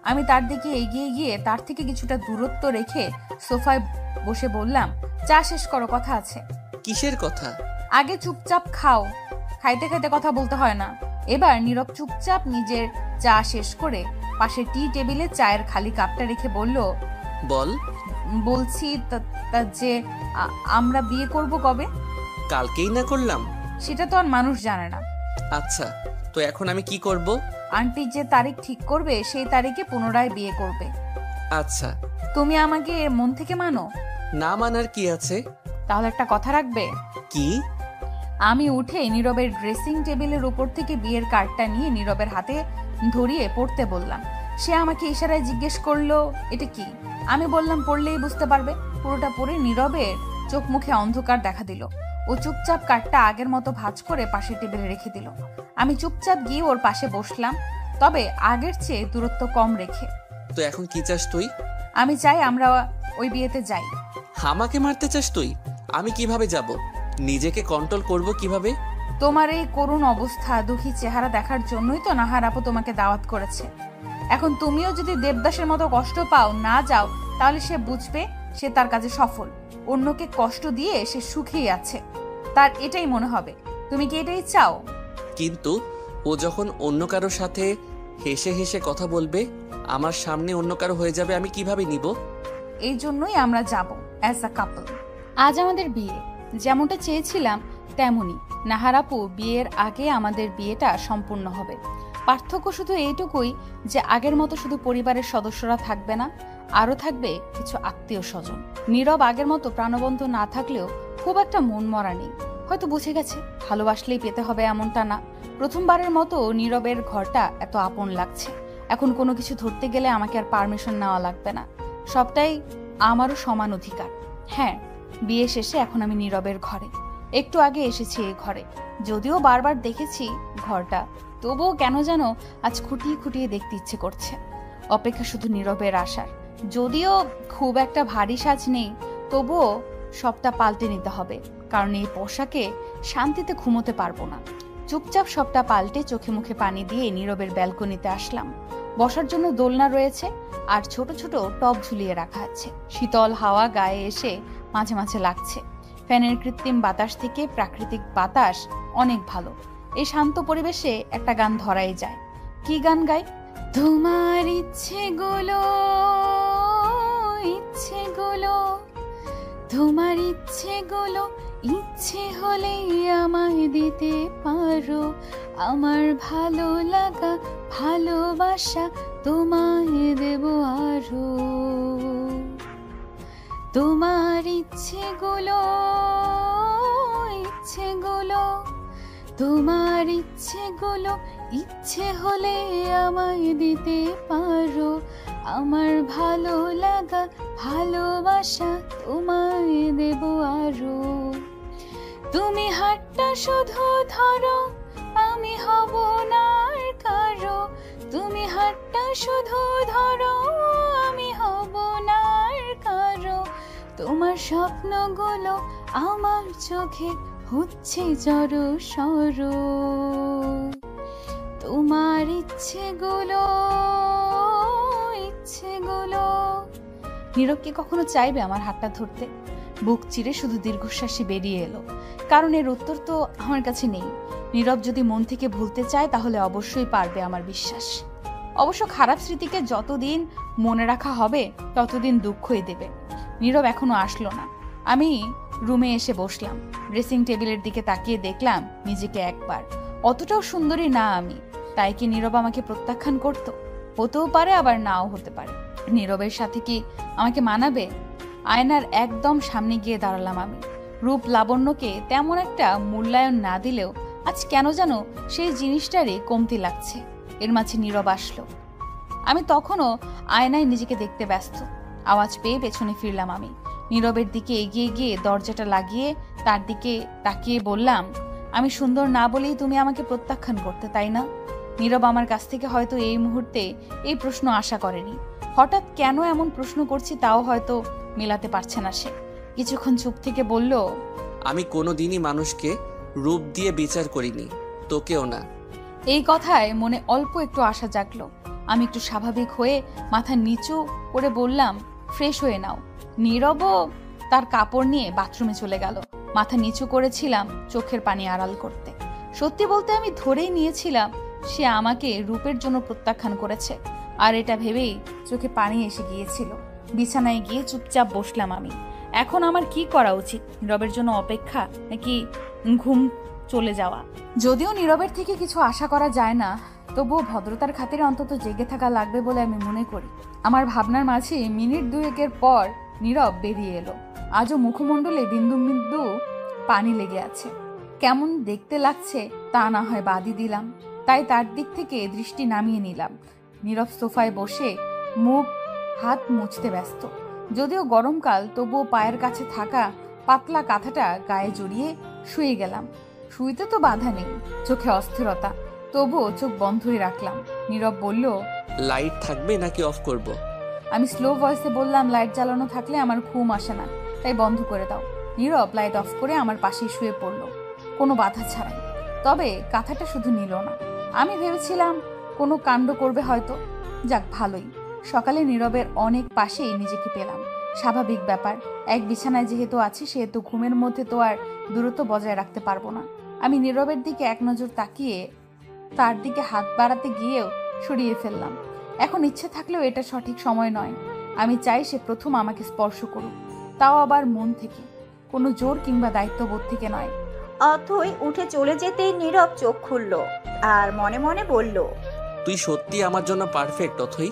Speaker 2: আমি তার দিকে এগিয়ে গিয়ে তার থেকে কিছুটা দূরত্ব রেখে সোফায় বসে বললাম, চা শেষ করো, কথা আছে।
Speaker 1: কিসের কথা?
Speaker 2: আগে চুপচাপ খাও, খাইতে খাইতে কথা বলতে হয় না। এবার নীরব চুপচাপ নিজের চা শেষ করে পাশে টি টেবিলে চায়ের খালি কাপটা রেখে বলল,
Speaker 1: বল।
Speaker 2: বলছি যে আমরা বিয়ে করব কবে?
Speaker 1: কালকেই না করলাম?
Speaker 2: সেটা তো আর মানুষ জানে না।
Speaker 1: আচ্ছা, তো এখন আমি কি করব?
Speaker 2: আন্টি যে তারিখ ঠিক করবে সেই তারিখে পুনরায় বিয়ে করবে।
Speaker 1: আচ্ছা।
Speaker 2: তুমি আমাকে মন থেকে মানো?
Speaker 1: না মানার কি আছে?
Speaker 2: তাহলে একটা কথা রাখবে?
Speaker 1: কি?
Speaker 2: আমি উঠে নীরবের ড্রেসিং টেবিলের উপর থেকে বিয়ের কার্ডটা নিয়ে নীরবের হাতে ধরিয়ে পড়তে বললাম। সে আমাকে ইশারায় জিজ্ঞেস করলো, এটা কি? আমি বললাম, পড়লেই বুঝতে পারবে। পুরোটা পড়ে নীরবের চোখ মুখে অন্ধকার দেখা দিল। ও চুপচাপ কার্ডটা আগের মতো ভাঁজ করে পাশের টেবিলে রেখে দিল। আমি চুপচাপ গিয়ে ওর পাশে বসলাম, তবে আগের চেয়ে দূরত্ব কম রেখে।
Speaker 1: তো এখন কি চাস তুই?
Speaker 2: আমি চাই আমরা ওই বিয়েতে যাই।
Speaker 1: আমাকে মারতে চাস তুই? আমি কিভাবে যাব? নিজেকে কন্ট্রোল করব কিভাবে?
Speaker 2: তোমার এই করুণ অবস্থা, দুঃখী চেহারা দেখার জন্যই তো নাহার আপু তোমাকে দাওয়াত করেছে। এখন তুমিও যদি দেবদাসের মতো কষ্ট পাও, না যাও, তাহলে সে বুঝবে সে তার কাজে সফল। অন্যকে কষ্ট দিয়ে সে সুখেই আছে, তার এটাই মনে হবে। তুমি কি এটাই চাও?
Speaker 1: কিন্তু ও যখন অন্য কারোর সাথে হেসে হেসে কথা বলবে, আমার সামনে অন্য কারো হয়ে যাবে, আমি কিভাবে নিব?
Speaker 2: এই জন্যই আমরা যাব অ্যাজ আ কাপল। আজ আমাদের বিয়ে, যেমনটা চেয়েছিলাম তেমনই। নাহার আপু বিয়ের আগে আমাদের বিয়েটা সম্পূর্ণ হবে। পার্থক্য শুধু এইটুকুই যে আগের মতো শুধু পরিবারের সদস্যরা থাকবে না, আরও থাকবে কিছু আত্মীয় স্বজন। নীরব আগের মতো প্রাণবন্ত না থাকলেও খুব একটা মন মরা নেই। হয়তো বুঝে গেছে ভালোবাসলেই পেতে হবে এমনটা না। প্রথমবারের মতো নীরবের ঘরটা এত আপন লাগছে। এখন কোনো কিছু ধরতে গেলে আমাকে আর পারমিশন নেওয়া লাগবে না, সবটাই আমারও সমান অধিকার। হ্যাঁ, বিয়ে শেষে এখন আমি নীরবের ঘরে। একটু আগে এসেছি এই ঘরে, যদিও বারবার দেখেছি ঘরটা, তবুও কেন যেন আজ খুঁটিয়ে খুঁটিয়ে দেখতে ইচ্ছে করছে। অপেক্ষা শুধু নীরবের আসার। যদিও খুব একটা ভারী সাজ নেই, তবুও সবটা পাল্টে নিতে হবে, কারণ এই পোশাকে শান্তিতে ঘুমোতে পারবো না। চুপচাপ সবটা পাল্টে চোখে মুখে পানি দিয়ে নীরবের ব্যালকনিতে আসলাম। বসার জন্য দোলনা রয়েছে আর ছোট ছোট টব ঝুলিয়ে রাখা আছে। শীতল হাওয়া গায়ে এসে মাঝে মাঝে লাগছে। ফ্যানের কৃত্রিম বাতাস থেকে প্রাকৃতিক বাতাস অনেক ভালো। এই শান্ত পরিবেশে একটা গান ধরাই যায়। কি গান গাই? তোমার ইচ্ছেগুলো তোমার ইচ্ছেগুলো ইচ্ছে হলেই আমায় দিতে পারো। আমার ভালো লাগা ভালোবাসা তোমায় দেব আরো। তোমার ইচ্ছেগুলো তোমার ইচ্ছেগুলো ইচ্ছে হলে আমায় দিতে পারো, আমার ভালো লাগা ভালোবাসা তোমায় দেব আরো। তুমি হাতটা শুধু ধরো, আমি হব না আর কারো, তুমি হাতটা শুধু ধরো, আমি হব না আর কারো। তোমার স্বপ্নগুলো আমার চোখে হচ্ছে জড়ো সরো, তোমার ইচ্ছেগুলো। নীরব কি কখনো চাইবে আমার হাতটা ধরতে? বুক চিরে শুধু দীর্ঘশ্বাসে বেরিয়ে এলো, কারণ এর উত্তর তো আমার কাছে নেই। নীরব যদি মন থেকে ভুলতে চায় তাহলে অবশ্যই পারবে, আমার বিশ্বাস। অবশ্য খারাপ স্মৃতিকে যতদিন মনে রাখা হবে ততদিন দুঃখই দেবে। নীরব এখনো আসলো না। আমি রুমে এসে বসলাম, ড্রেসিং টেবিলের দিকে তাকিয়ে দেখলাম নিজেকে একবার। অতটাও সুন্দরী না আমি, তাই কি নীরব আমাকে প্রত্যাখ্যান করতো? হতেও পারে, আবার নাও হতে পারে। নীরবের সাথে কি আমাকে মানাবে? আয়নার একদম সামনে গিয়ে দাঁড়ালাম আমি। রূপ লাবণ্যকে তেমন একটা মূল্যায়ন না দিলেও আজ কেন যেন সেই জিনিসটারই কমতি লাগছে। এর মাঝে নীরব আসলো। আমি তখনও আয়নায় নিজেকে দেখতে ব্যস্ত। আওয়াজ পেয়ে পেছনে ফিরলাম আমি। নীরবের দিকে এগিয়ে গিয়ে দরজাটা লাগিয়ে তার দিকে তাকিয়ে বললাম, আমি সুন্দর না বলেই তুমি আমাকে প্রত্যাখ্যান করতে, তাই না? নীরব আমার কাছ থেকে হয়তো এই মুহূর্তে এই প্রশ্ন আশা করেনি। হঠাৎ কেন এমন প্রশ্ন করছি তাও হয়তো মেলাতে পারছে না সে। কিছুক্ষণ চুপ থেকে বলল,
Speaker 1: আমি কোনোদিনই মানুষকে রূপ দিয়ে বিচার করিনি, তোকেও না।
Speaker 2: এই কথায় মনে অল্প একটু আশা জাগলো। আমি একটু স্বাভাবিক হয়ে মাথা নিচু করে বললাম, ফ্রেশ হয়ে নাও। নীরবও তার কাপড় নিয়ে বাথরুমে চলে গেল। মাথা নিচু করেছিলাম চোখের পানি আড়াল করতে। সত্যি বলতে আমি ধরেই নিয়েছিলাম সে আমাকে রূপের জন্য প্রত্যাখ্যান করেছে, আর এটা ভেবেই চোখে পানি এসে গিয়েছিল। বিছানায় গিয়ে চুপচাপ বসলাম আমি। এখন আমার কি করা উচিত? নীরবের জন্য অপেক্ষা নাকি ঘুম চলে যাওয়া? যদিও নীরবের থেকে কিছু আশা করা যায় না, তবুও ভদ্রতার খাতিরে অন্তত জেগে থাকা লাগবে বলে আমি মনে করি। আমার ভাবনার মাঝে মিনিট দুয়েকের পর নীরব বেরিয়ে এলো। আজও মুখমণ্ডলে বিন্দু বিন্দু পানি লেগে আছে। কেমন দেখতে লাগছে তা না হয় বাদই দিলাম, তাই তার দিক থেকে দৃষ্টি নামিয়ে নিলাম। নীরব সোফায় বসে মুখ হাত মুছতে ব্যস্ত। যদিও গরমকাল, তবুও পায়ের কাছে থাকা পাতলা কাঁথাটা গায়ে জড়িয়ে শুয়ে গেলাম। শুইতে তো বাধা নেই, চোখে অস্থিরতা, তবুও চোখ বন্ধই রাখলাম। নীরব বলল,
Speaker 1: লাইট থাকবে নাকি অফ করব?
Speaker 2: আমি স্লো ভয়েসে বললাম, লাইট জ্বালানো থাকলে আমার ঘুম আসে না, তাই বন্ধ করে দাও। নীরব লাইট অফ করে আমার পাশেই শুয়ে পড়ল, কোনো বাধা ছাড়াই। তবে কাঁথাটা শুধু নিল না। আমি ভেবেছিলাম কোনো কাণ্ড করবে হয়তো। যাক, ভালোই। সকালে নীরবের অনেক পাশেই নিজেকে পেলাম। স্বাভাবিক ব্যাপার, এক বিছানায় যেহেতু আছি সেহেতু ঘুমের মধ্যে তো আর দূরত্ব বজায় রাখতে পারবো না। আমি নীরবের দিকে এক নজর তাকিয়ে তার দিকে হাত বাড়াতে গিয়েও সরিয়ে ফেললাম। এখন ইচ্ছে থাকলেও এটা সঠিক সময় নয়। আমি চাই সে প্রথম আমাকে স্পর্শ করুক, তাও আবার মন থেকে, কোনো জোর কিংবা দায়িত্ববোধ থেকে নয়।
Speaker 7: অথই উঠে চলে যেতেই নীরব চোখ খুলল আর মনে মনে বলল,
Speaker 1: তুই সত্যি আমার জন্য পারফেক্ট অথই।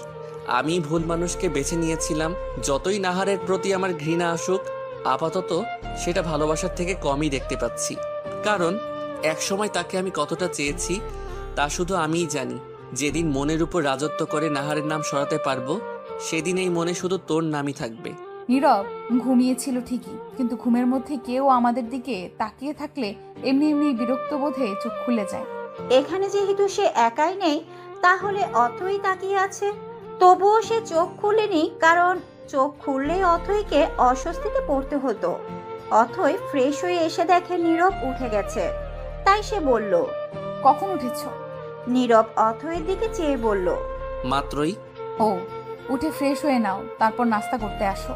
Speaker 1: আমি ভুল মানুষকে বেছে নিয়েছিলাম। যতই নাহারের প্রতি আমার ঘৃণা আসুক, আপাতত সেটা ভালোবাসার থেকে কমই দেখতে পাচ্ছি। কারণ একসময় তাকে আমি কতটা চেয়েছি তা শুধু আমিই জানি। যেদিন মনের উপর রাজত্ব করে নাহারের নাম সরাতে পারবো, সেদিন এই মনে শুধু তোর নামই থাকবে।
Speaker 2: নীরব ঘুমিয়েছিল ঠিকই, কিন্তু ঘুমের মধ্যে কেউ আমাদের দিকে তাকিয়ে থাকলে এমনি এমনি বিরক্ত বোধে চোখ খুলে যায়।
Speaker 7: এখানে যেহেতু সে একাই নেই, তাহলে অথই তাকিয়ে আছে। তবুও সে চোখ খুলেনি, কারণ চোখ খুললেই অথইকে অস্বস্তিতে পড়তে হতো। অথই ফ্রেশ হয়ে এসে দেখে নীরব উঠে গেছে, তাই সে বলল,
Speaker 2: কখন উঠেছ?
Speaker 7: নীরব অথইয়ের দিকে চেয়ে বলল,
Speaker 1: মাত্রই।
Speaker 2: ও, উঠে ফ্রেশ হয়ে নাও, তারপর নাস্তা করতে আসো।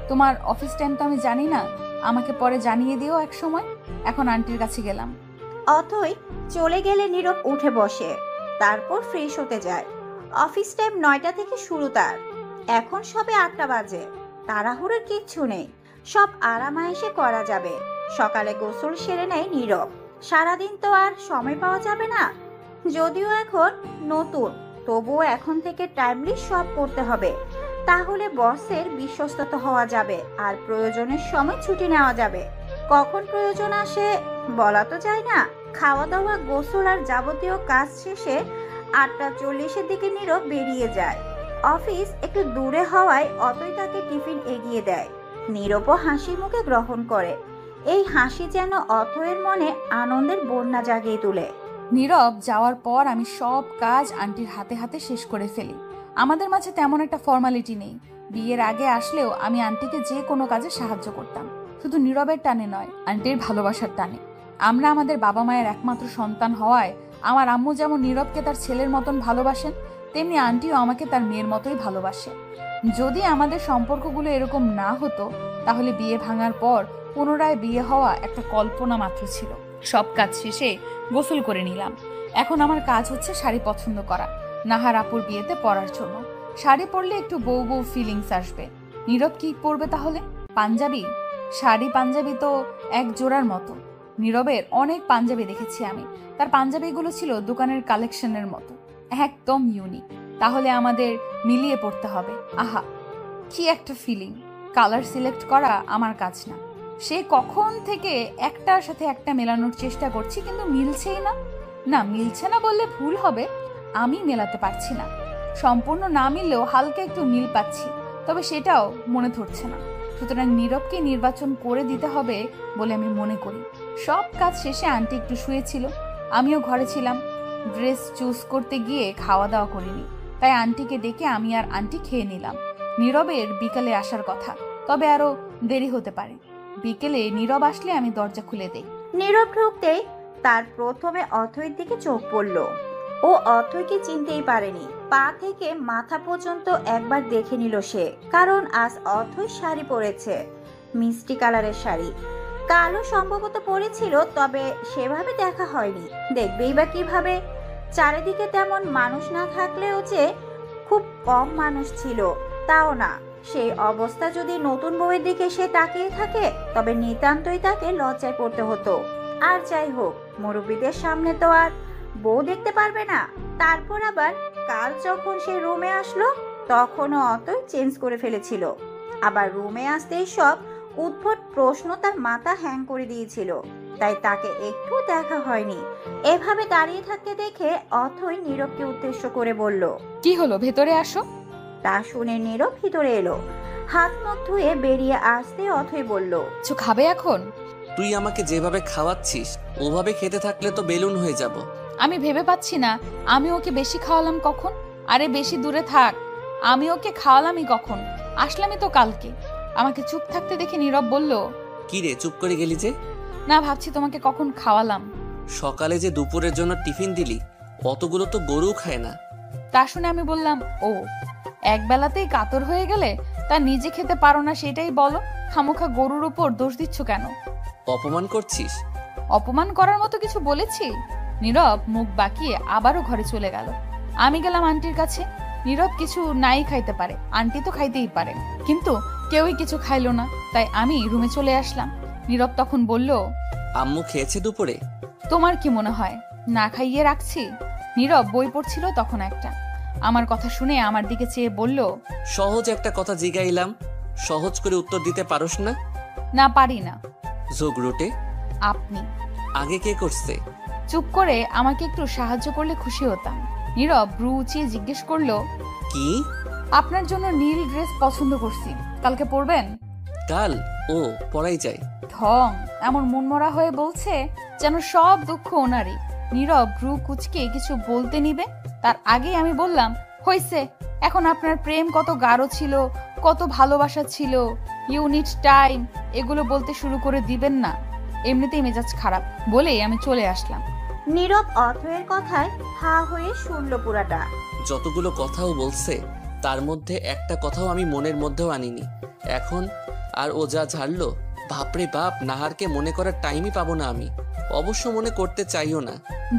Speaker 2: তোমার অফিস টাইম তো আমি জানি না, আমাকে পরে জানিয়ে দিও এক সময়। এখন আন্টির কাছে গেলাম।
Speaker 7: অথই চলে গেলে নীরব উঠে বসে, তারপর ফ্রেশ হতে যায়। অফিস টাইম 9টা থেকে শুরু তার। এখন সবে 8টা বাজে। তাড়াহুড়োর কিচ্ছু নেই, সব আরামায়েশে করা যাবে। সকালে গোসল সেরে নেয় নীরব। সারাদিন তো আর সময় পাওয়া যাবে না, যদিও এখন নতুন, তবুও এখন থেকে টাইমলি সব করতে হবে। তাহলে বসের বিশ্বস্ততা হওয়া যাবে আর প্রয়োজনের সময় ছুটি নেওয়া যাবে। কখন প্রয়োজন আসে বলা তো যায় না। খাওয়া দাওয়া, গোসল আর যাবতীয় কাজ শেষে 8:40-এর দিকে নীরব বেরিয়ে যায়। অফিস একটু দূরে হওয়ায় অতই তাকে টিফিন এগিয়ে দেয়। নীরবও হাসি মুখে গ্রহণ করে। এই হাসি যেন অথয়ের মনে আনন্দের বন্যা জাগিয়ে তোলে।
Speaker 2: নীরব যাওয়ার পর আমি সব কাজ আন্টির হাতে হাতে শেষ করে ফেলি। আমাদের মাঝে তেমন একটা ফর্মালিটি নেই। বিয়ের আগে আসলেও আমি আন্টিকে যে কোনো কাজে সাহায্য করতাম, শুধু নীরবের টানে নয়, আন্টির ভালোবাসার টানে। আমরা আমাদের বাবা মায়ের একমাত্র সন্তান হওয়ায় আমার আম্মু যেমন নীরবকে তার ছেলের মতন ভালোবাসেন, তেমনি আন্টিও আমাকে তার মেয়ের মতোই ভালোবাসে। যদি আমাদের সম্পর্কগুলো এরকম না হতো তাহলে বিয়ে ভাঙার পর পুনরায় বিয়ে হওয়া একটা কল্পনা মাত্র ছিল। সব কাজ শেষে গোসল করে নিলাম। এখন আমার কাজ হচ্ছে শাড়ি পছন্দ করা, নাহার আপুর বিয়েতে পরার জন্য। শাড়ি পরলে একটু বউ বউ ফিলিংস আসবে। নীরব কি পরবে তাহলে? পাঞ্জাবি? শাড়ি পাঞ্জাবি তো এক জোড়ার মতো। নীরবের অনেক পাঞ্জাবি দেখেছি আমি, তার পাঞ্জাবিগুলো ছিল দোকানের কালেকশনের মতো, একদম ইউনিক। তাহলে আমাদের মিলিয়ে পড়তে হবে। আহা, কি একটা ফিলিং! কালার সিলেক্ট করা আমার কাজ না। সে কখন থেকে একটার সাথে একটা মেলানোর চেষ্টা করছি, কিন্তু মিলছেই না। না, মিলছে না বললে ভুল হবে, আমি মেলাতে পারছি না। সম্পূর্ণ না মিললেও হালকা একটু মিল পাচ্ছি, তবে সেটাও মনে ধরছে না। সুতরাং নীরবকে নির্বাচন করে দিতে হবে বলে আমি মনে করি। সব কাজ শেষে আন্টি একটু শুয়েছিল, আমিও ঘরে ছিলাম। ড্রেস চুজ করতে গিয়ে খাওয়া দাওয়া করিনি, তাই আন্টিকে ডেকে আমি আর আন্টি খেয়ে নিলাম। নীরবের বিকেলে আসার কথা, তবে আরো দেরি হতে পারে। বিকেলে নীরব আসলে আমি দরজা খুলে দেই।
Speaker 7: নীরব ঢুকতেই তার প্রথমে অথয়ের দিকে চোখ পড়ল। ও অথয়কে চিনতেই পারেনি। পা থেকে মাথা পর্যন্ত একবার দেখে নিল সে, কারণ আজ অথয় শাড়ি পরেছে, মিষ্টি কালারের শাড়ি। কালো সম্ভবত পরেছিল, তবে সেভাবে দেখা হয়নি। দেখবেই বা কিভাবে? চারিদিকে তেমন মানুষ না থাকলেও যে খুব কম মানুষ ছিল তাও না। সেই অবস্থা যদি নতুন বউয়ের দিকে সে তাকিয়ে থাকে তবে নিতান্তই তাকে লজ্জায় পড়তে হতো। আর যাই হোক, মুরব্বীদের সামনে তো আর বউ দেখতে পারবে না। তারপর আবার কাল যখন সে রুমে আসলো তখনও অতই চেঞ্জ করে ফেলেছিল। আবার রুমে আসতেই সব উদ্ভট প্রশ্ন তার মাথা হ্যাং করে দিয়েছিল, তাই তাকে একটু দেখা হয়নি। এভাবে দাঁড়িয়ে থাকতে দেখে অথই নীরবকে উদ্দেশ্য করে বলল,
Speaker 2: কি হলো, ভেতরে আসো।
Speaker 7: তা শুনে নীরব ভিতরে এলো। হাত মুখ ধুয়ে বেরিয়ে আসতে অথই বলল,
Speaker 2: কিছু খাবে এখন?
Speaker 1: তুই আমাকে যেভাবে খাওয়াচ্ছিস ওভাবে খেতে থাকলে তো বেলুন হয়ে যাব।
Speaker 2: আমি ভেবে পাচ্ছি না আমি ওকে বেশি খাওয়ালাম কখন। আরে বেশি দূরে থাক, আমি ওকে খাওয়ালামই কখন? আসলামই তো কালকে। আমাকে চুপ থাকতে দেখে নীরব বলল,
Speaker 1: কি রে চুপ করে গেলি যে?
Speaker 2: না, ভাবছি তোমাকে কখন খাওয়ালাম।
Speaker 1: সকালে যে দুপুরের জন্য টিফিন দিলি অতগুলো তো গরু খায় না।
Speaker 2: তা শুনে আমি বললাম, ও এক বেলাতেই কাতর হয়ে গেলে তা নিজে খেতে পারো না সেটাই বলো, খামোখা গরুর উপর দোষ দিচ্ছ কেন?
Speaker 1: অপমান করছিস?
Speaker 2: অপমান করার মতো কিছু বলেছি? নীরব মুখ বাঁকিয়ে আবারও ঘরে চলে গেল। আমি গেলাম আন্টির কাছে। নীরব কিছু নাই খাইতে পারে, আন্টি তো খাইতেই পারে, কিন্তু কেউই কিছু খাইলো না, তাই আমি রুমে চলে আসলাম। নীরব তখন বলল,
Speaker 1: আম্মু খেয়েছে দুপুরে?
Speaker 2: তোমার কি মনে হয় না খাইয়ে রাখছি? নীরব বই পড়ছিল তখন একটা। আমার কথা শুনে আমার দিকে চেয়ে বলল,
Speaker 1: সহজ একটা কথা জিগাইলাম, সহজ করে উত্তর দিতে পারোস না?
Speaker 2: না, পারি না।
Speaker 1: যোগরুটে
Speaker 2: আপনি
Speaker 1: আগে কে করছে?
Speaker 2: চুপ করে আমাকে একটু সাহায্য করলে খুশি হতাম। নীরব ব্রু উঁচিয়ে জিজ্ঞেস করলো,
Speaker 1: কি?
Speaker 2: আপনার জন্য নীল ড্রেস পছন্দ করছি, কালকে পরবেন?
Speaker 1: কাল? ও, পড়াই যায়।
Speaker 2: ঢং এমন মনমরা হয়ে বলছে যেন সব দুঃখ ওনারই। নীরব ব্রু কুচকে কিছু বলতে নিবে, তার আগেই আমি বললাম, হইছে, এখন আপনার প্রেম কত গাঢ় ছিল, কত ভালোবাসা ছিল, ইউনিট টাইম, এগুলো বলতে শুরু করে দিবেন না। এমনিতেই মেজাজ খারাপ বলেই আমি চলে আসলাম।
Speaker 7: নীরব অথয়ের কথায় হা হয়ে শুনল পুরাটা।
Speaker 1: যতগুলো কথাও বলছে তার মধ্যে একটা কথাও আমি মনের মধ্যেও আনিনি। এখন আর ও যা ঝাড়লো, বাপরে বাপ, নাহারকে মনে করার টাইমই পাবো না আমি। অবশ্য মনে করতে চাইও না।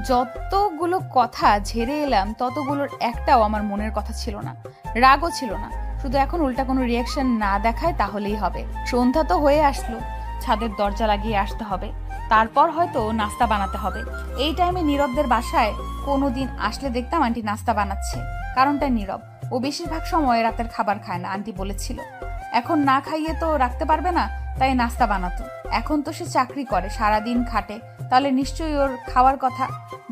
Speaker 2: যতগুলো কথা ঝেড়ে এলাম ততগুলোর একটাও আমার মনের কথা ছিল না, রাগও ছিল না। শুধু এখন উল্টা কোনো রিয়াকশন না দেখায় তাহলেই হবে। সন্ধ্যা তো হয়ে আসলো, ছাদের দরজা লাগিয়ে আসতে হবে, তারপর হয়তো নাস্তা বানাতে হবে। এই টাইমে নীরবদের বাসায় কোনোদিন আসলে দেখতাম আন্টি নাস্তা বানাচ্ছে। কারণটা নীরব, ও বেশিরভাগ সময় রাতের খাবার খায় না, আন্টি বলেছিল। এখন না খাইয়ে তো রাখতে পারবে না, তাই নাস্তা বানাতো। এখন তো সে চাকরি করে, সারাদিন খাটে, তাহলে নিশ্চয়ই ওর খাওয়ার কথা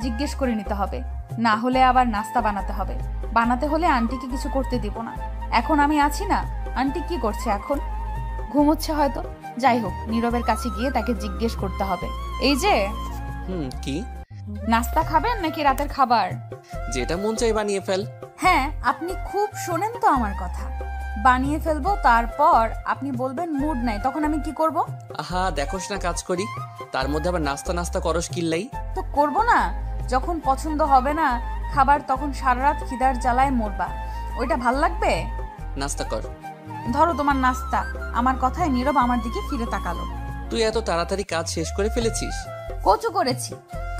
Speaker 2: জিজ্ঞেস করে নিতে হবে, না হলে আবার নাস্তা বানাতে হবে। বানাতে হলে আন্টিকে কিছু করতে দিব না। এখন আমি আছি না, আন্টি কি করছে এখন? ঘুমোচ্ছে হয়তো। যাই হোক, নীরবের কাছে গিয়ে তাকে জিজ্ঞেস করতে হবে, এই যে
Speaker 1: কি
Speaker 2: নাস্তা খাবেন নাকি রাতের খাবার?
Speaker 1: যেটা মন চাই বানিয়ে ফেল।
Speaker 2: হ্যাঁ, আপনি খুব শোনেন তো আমার কথা। বানিয়ে ফেলবো, তারপর আপনি বলবেন মুড নাই, তখন আমি কি করব?
Speaker 1: আহা, দেখোস না কাজ করি, তার মধ্যে আবার নাস্তা নাস্তা করস কিল্লাই।
Speaker 2: তো করব না, যখন পছন্দ হবে না খাবার তখন সারা রাত খিদার জ্বালায় মরবা, ওইটা ভাল লাগবে?
Speaker 1: নাস্তা কর।
Speaker 2: ধরো তোমার নাস্তা। আমার কথায় নীরব আমার দিকে ফিরে তাকালো।
Speaker 1: তুই এত তাড়াতাড়ি কাজ শেষ করে ফেলেছিস?
Speaker 2: কচু করেছি।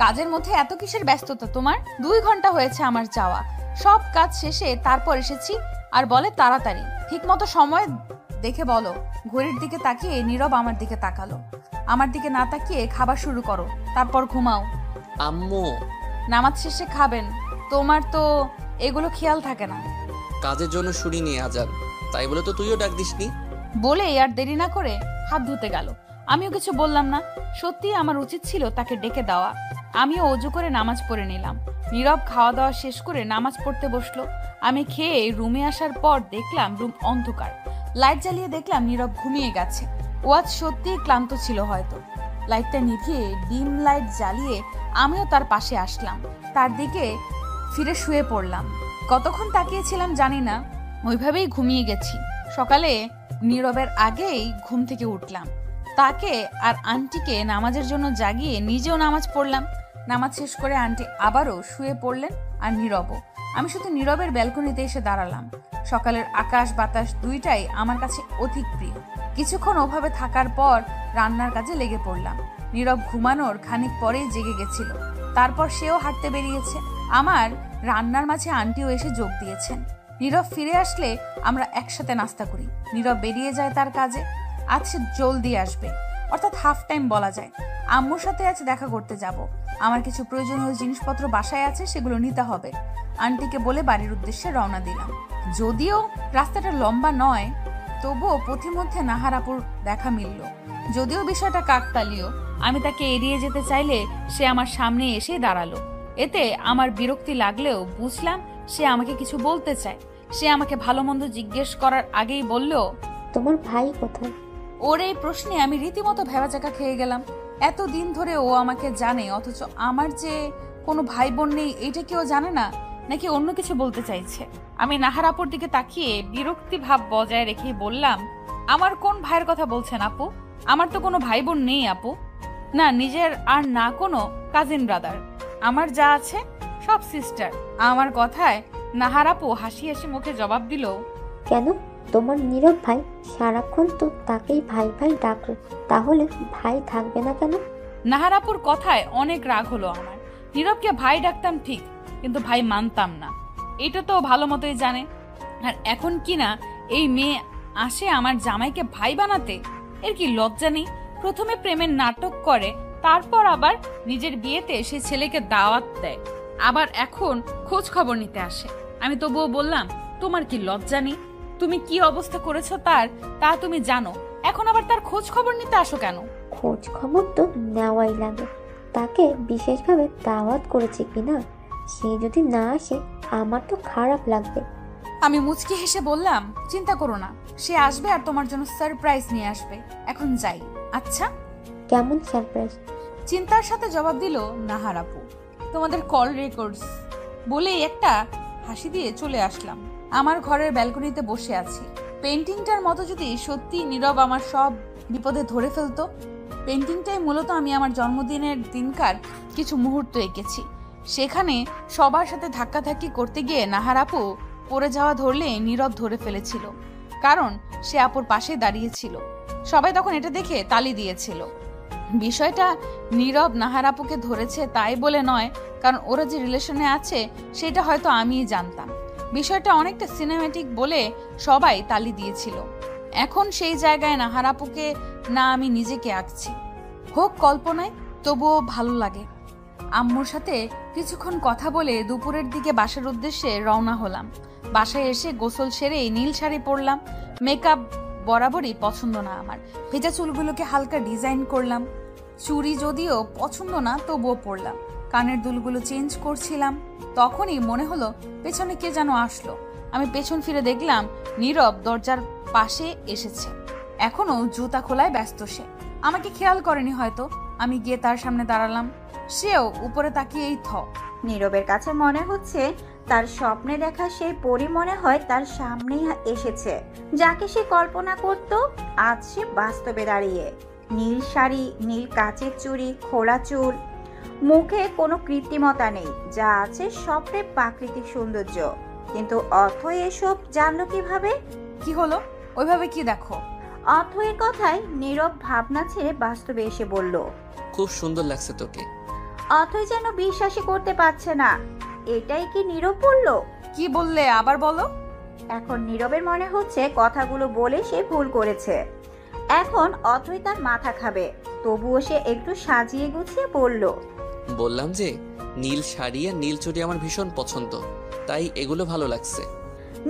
Speaker 2: কাজের মধ্যে এত কিসের ব্যস্ততা তোমার? 2 ঘন্টা হয়েছে আমার যাওয়া, সব কাজ শেষে তারপর এসেছি, আর বলে তাড়াতাড়ি। ঠিক মতো সময় দেখে বলো। ঘড়ির দিকে তাকিয়ে নীরব আমার দিকে তাকালো। আমার দিকে না তাকিয়ে খাবার শুরু করো, তারপর ঘুমাও।
Speaker 1: আম্মু,
Speaker 2: নামাজ শেষে খাবেন। তোমার তো এগুলো খেয়াল থাকে না।
Speaker 1: কাজের জন্য শুনিনি আজান, তাই বলে তো তুইও ডাক দিসনি।
Speaker 2: বলে আর দেরি না করে হাত ধুতে গেল। আমিও কিছু বললাম না। সত্যি আমার উচিত ছিল তাকে ডেকে দেওয়া। আমিও অজু করে নামাজ পড়ে নিলাম। নীরব খাওয়া দাওয়া শেষ করে নামাজ পড়তে বসলো। আমি খেয়ে রুমে আসার পর দেখলাম রুম অন্ধকার। লাইট জ্বালিয়ে দেখলাম নীরব ঘুমিয়ে গেছে। ও আজ সত্যিই ক্লান্ত ছিল হয়তো। লাইটটা নিভিয়ে ডিম লাইট জ্বালিয়ে আমিও তার পাশে আসলাম। তার দিকে ফিরে শুয়ে পড়লাম। কতক্ষণ তাকিয়েছিলাম জানি না, ওইভাবেই ঘুমিয়ে গেছি। সকালে নীরবের আগেই ঘুম থেকে উঠলাম। তাকে আর আন্টিকে নামাজের জন্য জাগিয়ে নিজেও নামাজ পড়লাম। নামাজ শেষ করে আন্টি আবারও শুয়ে পড়লেন, আর নীরবও। আমি শুধু নীরবের ব্যালকনিতে এসে দাঁড়ালাম। সকালের আকাশ বাতাস দুইটাই আমার কাছে অধিক প্রিয়। কিছুক্ষণ ওভাবে থাকার পর রান্নার কাজে লেগে পড়লাম। নীরব ঘুমানোর খানিক পরেই জেগে গেছিল। তারপর সেও হাঁটতে বেরিয়েছে। আমার রান্নার মাঝে আন্টিও এসে যোগ দিয়েছেন। নীরব ফিরে আসলে আমরা একসাথে নাস্তা করি। নীরব বেরিয়ে যায় তার কাজে। আজ সে জলদি আসবে, অর্থাৎ হাফ টাইম বলা যায়। আম্মুর সাথে আজ দেখা করতে যাব। আমার কিছু প্রয়োজনীয় জিনিসপত্র বাসায় আছে, সেগুলো নিতে হবে। আন্টিকে বলে বাড়ির উদ্দেশ্যে রওনা দিলাম। যদিও রাস্তাটা লম্বা নয়, তবুও পথিমধ্যে নাহার আপুর দেখা মিলল। যদিও বিষয়টা কাকতালীয়, আমি তাকে এড়িয়ে যেতে চাইলে সে আমার সামনে এসে দাঁড়ালো। এতে আমার বিরক্তি লাগলেও বুঝলাম সে আমাকে কিছু বলতে চায়। সে আমাকে ভালো মন্দ জিজ্ঞেস করার আগেই বলল,
Speaker 6: তোমার ভাই কোথায়?
Speaker 2: ওর এই প্রশ্নে আমি রীতিমতো ভেবাচাকা খেয়ে গেলাম। এতদিন ধরে ও আমাকে জানে, অথচ আমার যে কোনো ভাই বোন নেই এইটা কেউ জানে না, নাকি অন্য কিছু বলতে চাইছে? আমি নাহার আপুর দিকে তাকিয়ে বিরক্তি ভাব বজায় রেখেই বললাম, আমার কোন ভাইয়ের কথা বলছেন আপু? আমার তো কোনো ভাই বোন নেই আপু। না নিজের আর না কোনো কাজিন ব্রাদার। আমার যা আছে সব সিস্টার। আমার কথায় নাহার আপু হাসি হাসি মুখে জবাব দিল,
Speaker 6: কেন? তোমার নীরব ভাই সারাক্ষণ তো তাকেই ভাই ভাই ডাকলো, তাহলে ভাই থাকবে না কেন?
Speaker 2: নাহার আপুর কথায় অনেক রাগ হলো আমার। নীরবকে ভাই ডাকতাম ঠিক, কিন্তু ভাই মানতাম না। এটা তো ভালো মতোই জানে। আর এখন কি না এই মেয়ে আসে আমার জামাইকে ভাই বানাতে? এর কি লজ্জা নেই? প্রথমে প্রেমের নাটক করে, তারপর আবার নিজের বিয়েতে সে ছেলেকে দাওয়াত দেয়, আবার এখন খোঁজ খবর নিতে আসে। আমি তবুও বললাম, তোমার কি লজ্জা নেই? তুমি কি অবস্থা করেছো তার তা তুমি জানো, এখন আবার তার খোঁজ খবর নিতে আসো কেন?
Speaker 6: খোঁজ খবর তো নেওয়াই লাগে। তাকে বিশেষভাবে দাওয়াত করেছে কিনা, সে যদি না আসে আমার তো খারাপ লাগবে।
Speaker 2: আমি মুচকি হেসে বললাম, চিন্তা করো না, সে আসবে আর তোমার জন্য সারপ্রাইজ নিয়ে আসবে। এখন যাই। আচ্ছা,
Speaker 6: কেমন সারপ্রাইজ?
Speaker 2: চিন্তার সাথে জবাব দিল নাহার আপু। তোমাদের কল রেকর্ডস বলেই একটা হাসি দিয়ে চলে আসলাম। আমার ঘরের ব্যালকনিতে বসে আছি। পেন্টিংটার মতো যদি সত্যি নীরব আমার সব বিপদে ধরে ফেলতো। পেন্টিংটাই মূলত আমি আমার জন্মদিনের দিনকার কিছু মুহূর্ত এঁকেছি। সেখানে সবার সাথে ধাক্কাধাক্কি করতে গিয়ে নাহার আপু পড়ে যাওয়া ধরলে নীরব ধরে ফেলেছিল, কারণ সে আপুর পাশে দাঁড়িয়েছিল। সবাই তখন এটা দেখে তালি দিয়েছিল। বিষয়টা নীরব নাহার আপুকে ধরেছে তাই বলে নয়, কারণ ওরা যে রিলেশনে আছে সেটা হয়তো আমিই জানতাম। বিষয়টা অনেকটা সিনেম্যাটিক বলে সবাই তালি দিয়েছিল। এখন সেই জায়গায় নাহার আপুকে না আমি নিজেকে আঁকছি। হোক কল্পনায়, তবুও ভালো লাগে। আম্মুর সাথে কিছুক্ষণ কথা বলে দুপুরের দিকে বাসার উদ্দেশ্যে রওনা হলাম। বাসায় এসে গোসল সেরে নীল শাড়ি পরলাম। মেকআপ বরাবরই পছন্দ না আমার। ভেজা চুলগুলোকে হালকা ডিজাইন করলাম। চুড়ি যদিও পছন্দ না তবুও পরলাম। কানের দুলগুলো চেঞ্জ করছিলাম, তখনই মনে হলো পেছনে কে যেন আসলো। আমি পেছন ফিরে দেখলাম নীরব দরজার পাশে এসেছে। এখনো জুতা খোলায় ব্যস্ত সে। আমাকে খেয়াল করেনি হয়তো। আমি গিয়ে তার সামনে দাঁড়ালাম। সেও উপরে তাকিয়েই থ।
Speaker 7: নীরবের কাছে মনে হচ্ছে তার স্বপ্নে দেখা সেই পরী মনে হয় তার সামনেই এসেছে, যাকে সে কল্পনা করত। আজ সে বাস্তবে দাঁড়িয়ে। নীল শাড়ি, নীল কাচের চুড়ি, খোলা চুল, মুখে কোনো কৃত্রিমতা নেই, যা আছে সবটাই প্রাকৃতিক সৌন্দর্য। কিন্তু অথৈ এসব জানলো কিভাবে?
Speaker 2: কি হলো? ওইভাবে কি দেখো?
Speaker 7: অথৈয়ের কথায় নীরব ভাবনা ছেড়ে বাস্তবে এসে বলল,
Speaker 1: খুব সুন্দর লাগছে তোকে।
Speaker 7: অথৈ যেন বিশ্বাসই করতে পারছে না। এটাই কি নীরব বলল?
Speaker 2: কি বললে আবার বলো।
Speaker 7: এখন নীরবের মনে হচ্ছে কথাগুলো বলে সে ভুল করেছে। এখন অথৈ তার মাথা খাবে। তবুও সে একটু সাজিয়ে গুছিয়ে বলল,
Speaker 1: বললাম যে নীল শাড়ি আর নীল চুড়ি আমার ভীষণ পছন্দ, তাই এগুলো ভালো লাগছে।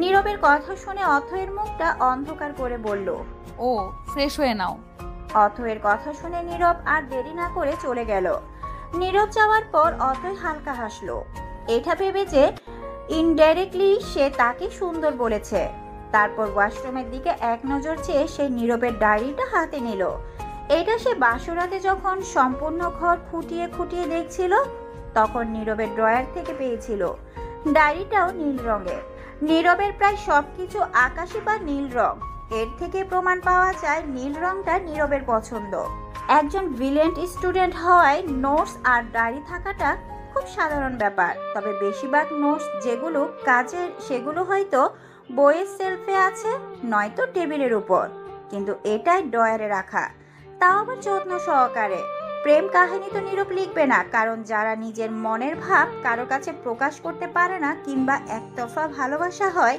Speaker 7: নীরবের কথা শুনে অথৈয়ের মুখটা অন্ধকার করে বলল,
Speaker 2: ও ফ্রেশ হয়ে নাও।
Speaker 7: অথৈয়ের কথা শুনে নীরব আর দেরি না করে চলে গেল। নীরব যাওয়ার পর অথৈ হালকা হাসলো। এটা ভেবে যে ইনডাইরেক্টলি সে তাকে সুন্দর বলেছে। তারপর ওয়াশরুমের দিকে এক নজর চেয়ে সে নীরবের ডায়েরিটা হাতে নিল। এটা সে বাসরাতে যখন সম্পূর্ণ ঘর খুঁটিয়ে খুঁটিয়ে দেখছিল, তখন নীরবের ড্রয়ার থেকে পেয়েছিল। ডায়েরিটাও নীল রঙের। নীরবের প্রায় সবকিছু আকাশি বা নীল রং। এর থেকে প্রমাণ পাওয়া যায় নীল রংটা নীরবের পছন্দ। একজন ব্রিলিয়েন্ট স্টুডেন্ট হওয়ায় নোটস আর ডায়েরি থাকাটা খুব সাধারণ ব্যাপার। তবে বেশিরভাগ নোটস যেগুলো কাজের, সেগুলো হয়তো বইয়ের সেলফে আছে, নয়তো টেবিলের উপর। কিন্তু এটাই ড্রয়ারে রাখা, তাও আবার যত্ন সহকারে। প্রেম কাহিনী তো নীরব লিখবে না, কারণ যারা নিজের মনের ভাব কারো কাছে প্রকাশ করতে পারে না কিংবা একতরফা ভালোবাসা হয়,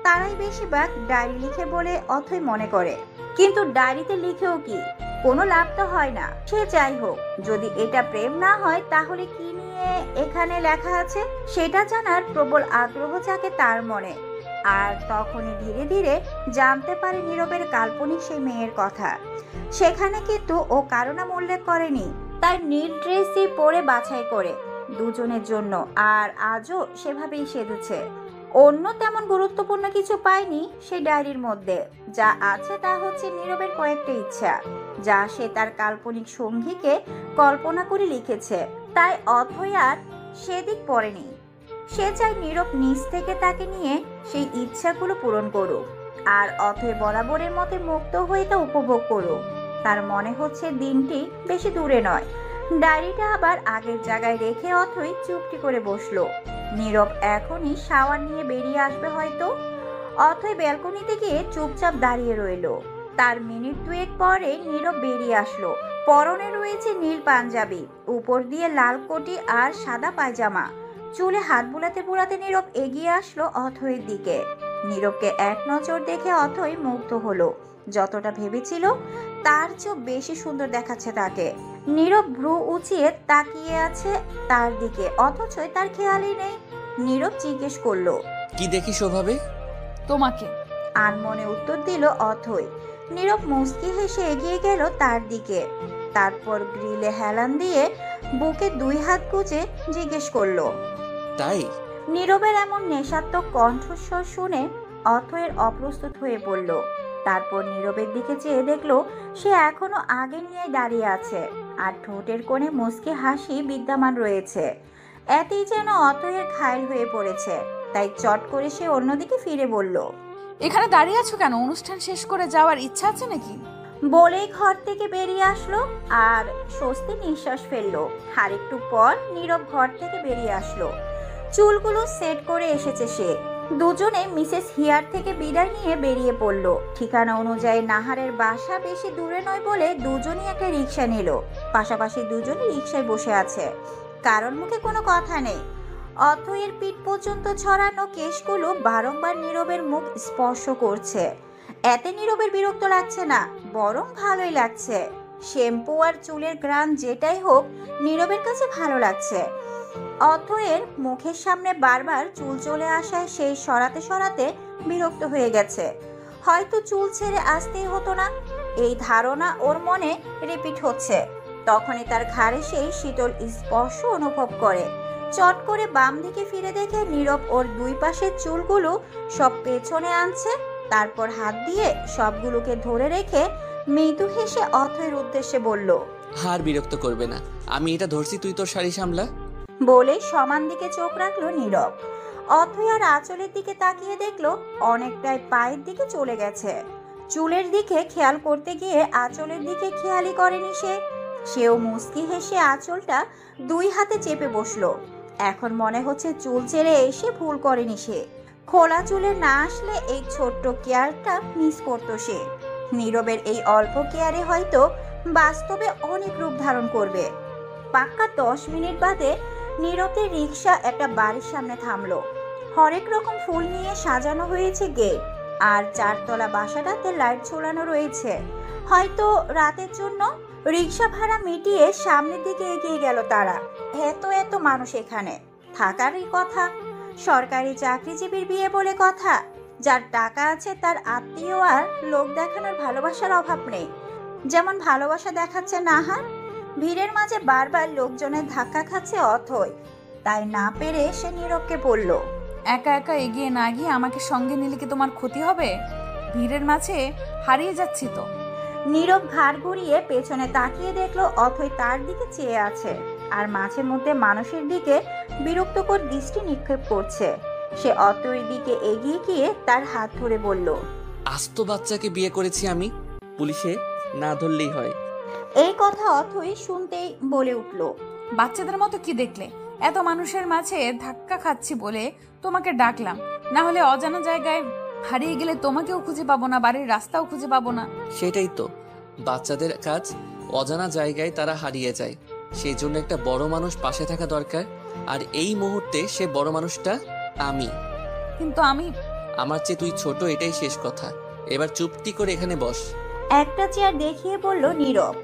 Speaker 7: তারাই বেশিরভাগ ডায়েরি লিখে বলে অথৈ মনে করে। কিন্তু ডায়েরিতে লিখেও কি কোনো লাভ তো হয় না। সে যাই হোক, যদি এটা প্রেম না হয় তাহলে কি নিয়ে এখানে লেখা আছে সেটা জানার প্রবল আগ্রহ জাগে তার মনে। আর তখনই ধীরে ধীরে জানতে পারে নীরবের কাল্পনিক সেই মেয়ের কথা। সেখানে কিন্তু ও কারো নাম উল্লেখ করেনি। তার নীল ড্রেসই পরে বাছাই করে দুজনের জন্য, আর আজও সেভাবেই সেজেছে। অন্য তেমন গুরুত্বপূর্ণ কিছু পায়নি সেই ডায়েরির মধ্যে। যা আছে তা হচ্ছে নীরবের কয়েকটা ইচ্ছা, যা সে তার কাল্পনিক সঙ্গীকে কল্পনা করে লিখেছে। তাই অথৈ আর সেদিক পড়েনি। সে চায় নীরব নিজ থেকে তাকে নিয়ে সেই ইচ্ছাগুলো পূরণ করুক, আর অথৈ বরাবরের মতে মুক্ত হয়ে তা উপভোগ করুক। তার মনে হচ্ছে দিনটি বেশি দূরে নয়। ডায়েরিটা আবার আগের জায়গায় রেখে অথৈ চুপটি করে বসলো। নীরব এখনই শাওয়ার নিয়ে বেরিয়ে আসবে হয়তো। অথৈ ব্যালকনিতে গিয়ে চুপচাপ দাঁড়িয়ে রইল। তার মিনিট দুয়েক পরে নীরব বেরিয়ে আসলো। পরনে রয়েছে নীল পাঞ্জাবি, উপর দিয়ে লাল কোটি আর সাদা পায়জামা। চুলে হাত বুলাতে বুলাতে নীরব এগিয়ে আসলো অথৈয়ের দিকে। নীরবকে এক নজর দেখে অথৈ মুগ্ধ হলো। যতটা ভেবেছিল তার চেয়েও বেশি সুন্দর দেখাচ্ছে তাকে। নীরব ভ্রু উঁচিয়ে তাকিয়ে আছে তার দিকে, অথচ তার খেয়ালই নেই। নীরব জিজ্ঞেস করলো,
Speaker 1: কি দেখিস ওভাবে?
Speaker 2: তোমাকে।
Speaker 7: আনমনে উত্তর দিল অথৈ। নীরব মুচকি হেসে এগিয়ে গেল তার দিকে। তারপর গ্রিলে হেলান দিয়ে বুকে দুই হাত গুজে জিজ্ঞেস করলো,
Speaker 1: তাই?
Speaker 7: নীরবের এমন নেশাত্মক কণ্ঠস্বর শুনে অথৈয়ের অপ্রস্তুত হয়ে পড়ল। তারপর নীরবের দিকে চেয়ে দেখলো সে এখনো আগের নিয়ে দাঁড়িয়ে আছে, আর ঠোঁটের কোণে মুচকি হাসি বিদ্যমান রয়েছে। এতেই যেন অথৈয়ের ঘায়েল হয়ে পড়েছে। তাই চট করে সে অন্যদিকে ফিরে বলল,
Speaker 2: এখানে দাঁড়িয়ে আছো কেন? অনুষ্ঠান শেষ করে যাওয়ার ইচ্ছা আছে নাকি?
Speaker 7: বলেই ঘর থেকে বেরিয়ে আসলো আর স্বস্তি নিঃশ্বাস ফেললো। আর একটু পর নীরব ঘর থেকে বেরিয়ে আসলো। চুলগুলো সেট করে এসেছে সে। দুজনে মিসেস হিয়ার থেকে বিদায় নিয়ে বেরিয়ে পড়ল। ঠিকানা অনুযায়ী নাহারের বাসা বেশি দূরে নয় বলে দুজনই একটা রিক্সা নিল। পাশাপাশি দুজনই রিক্সায় বসে আছে, কারণ মুখে কোনো কথা নেই। অথৈয়ের পিঠ পর্যন্ত ছড়ানো কেশগুলো বারংবার নীরবের মুখ স্পর্শ করছে। এতে নীরবের বিরক্ত লাগছে না, বরং ভালোই লাগছে। শ্যাম্পু আর চুলের গ্রান যেটাই হোক, নীরবের কাছে ভালো লাগছে। অথৈয়ের মুখের সামনে বারবার চুল চলে আসায় সেই সরাতে সরাতে বিরক্ত হয়ে গেছে। হয়তো চুল ছেড়ে আসতেই হতো না, এই ধারণা ওর মনে রিপিট হচ্ছে। তখনই তার ঘাড়ে সেই শীতল স্পর্শ অনুভব করে। চট করে বাম দিকে ফিরে দেখে নীরব ওর দুই পাশের চুলগুলো সব পেছনে আনছে। তারপর হাত দিয়ে সবগুলোকে ধরে রেখে মৃদু হেসে অথয়ের উদ্দেশ্যে বলল,
Speaker 1: আর বিরক্ত করবে না, আমি এটা ধরছি, তুই তোর শাড়ি সামলা।
Speaker 7: বলে সমান দিকে চোখ রাখলো নীরব। অথয় আর আঁচলের দিকে তাকিয়ে দেখলো অনেকটাই পায়ের দিকে চলে গেছে। চুলের দিকে খেয়াল করতে গিয়ে আঁচলের দিকে খেয়ালই করেনি সেও মুচকি হেসে আঁচলটা দুই হাতে চেপে বসলো। এখন মনে হচ্ছে চুল ছেড়ে এসে ভুল করেনি সে। খোলা চুলে না আসলে এই ছোট্ট কেয়ারটা মিস করতো সে। নীরবের এই অল্প কেয়ারে হয়তো বাস্তবে অনেক রূপ ধারণ করবে। পাক্কা 10 মিনিট বাদে নীরবের রিক্সা একটা বাড়ির সামনে থামলো। হরেক রকম ফুল নিয়ে সাজানো হয়েছে গেট, আর 4 তলা বাসাটাতে লাইট ঝোলানো রয়েছে। হয়তো রাতের জন্য। রিক্সা ভাড়া মিটিয়ে সামনের দিকে এগিয়ে গেল তারা। এত মানুষ এখানে থাকারই কথা। সরকারি চাকরিজীবীর বিয়ে বলে কথা। যার টাকা আছে তার আত্মীয় আর লোক দেখানোর ভালোবাসার অভাব নেই। যেমন ভালোবাসা দেখাচ্ছে নাহার। ভিড়ের মাঝে বারবার লোকজনের ধাক্কা খাচ্ছে অথয়। তাই না পেরে সে নীরবকে বলল,
Speaker 2: একা একা এগিয়ে না গিয়ে আমাকে সঙ্গে নিলে কি তোমার ক্ষতি হবে? ভিড়ের মাঝে হারিয়ে যাচ্ছি তো।
Speaker 7: নীরব ঘাড় ঘুরিয়ে পেছনে তাকিয়ে দেখলো অথয় তার দিকে চেয়ে আছে, আর মাঝে মধ্যে মানুষের দিকে বিরক্তকর দৃষ্টি নিক্ষেপ করছে। সে অথয়ের দিকে এগিয়ে গিয়ে তার হাত ধরে বলল,
Speaker 1: আস্ত বাচ্চাকে বিয়ে করেছি আমি, পুলিশে না ধরলেই হয়।
Speaker 7: এই কথা অথয় শুনতেই বলে উঠল,
Speaker 2: বাচ্চাদের মতো কি দেখলে? এত মানুষের মাঝে ধাক্কা খাচ্ছি বলে তোমাকে ডাকলাম, না হলে অজানা জায়গায় হারিয়ে গেলে তোমাকেও খুঁজে পাবো না, বাড়ির রাস্তাও খুঁজে পাবো না।
Speaker 1: সেটাই তো বাচ্চাদের কাজ, অজানা জায়গায় তারা হারিয়ে যায়। সেই জন্য একটা বড় মানুষ পাশে থাকা দরকার, আর এই মুহূর্তে সে বড় মানুষটা আমি।
Speaker 2: কিন্তু
Speaker 1: আমার চেয়ে তুই ছোট, এটাই শেষ কথা। এবার চুপটি করে এখানে বস।
Speaker 7: একটা চেয়ার দেখিয়ে বলল নীরব।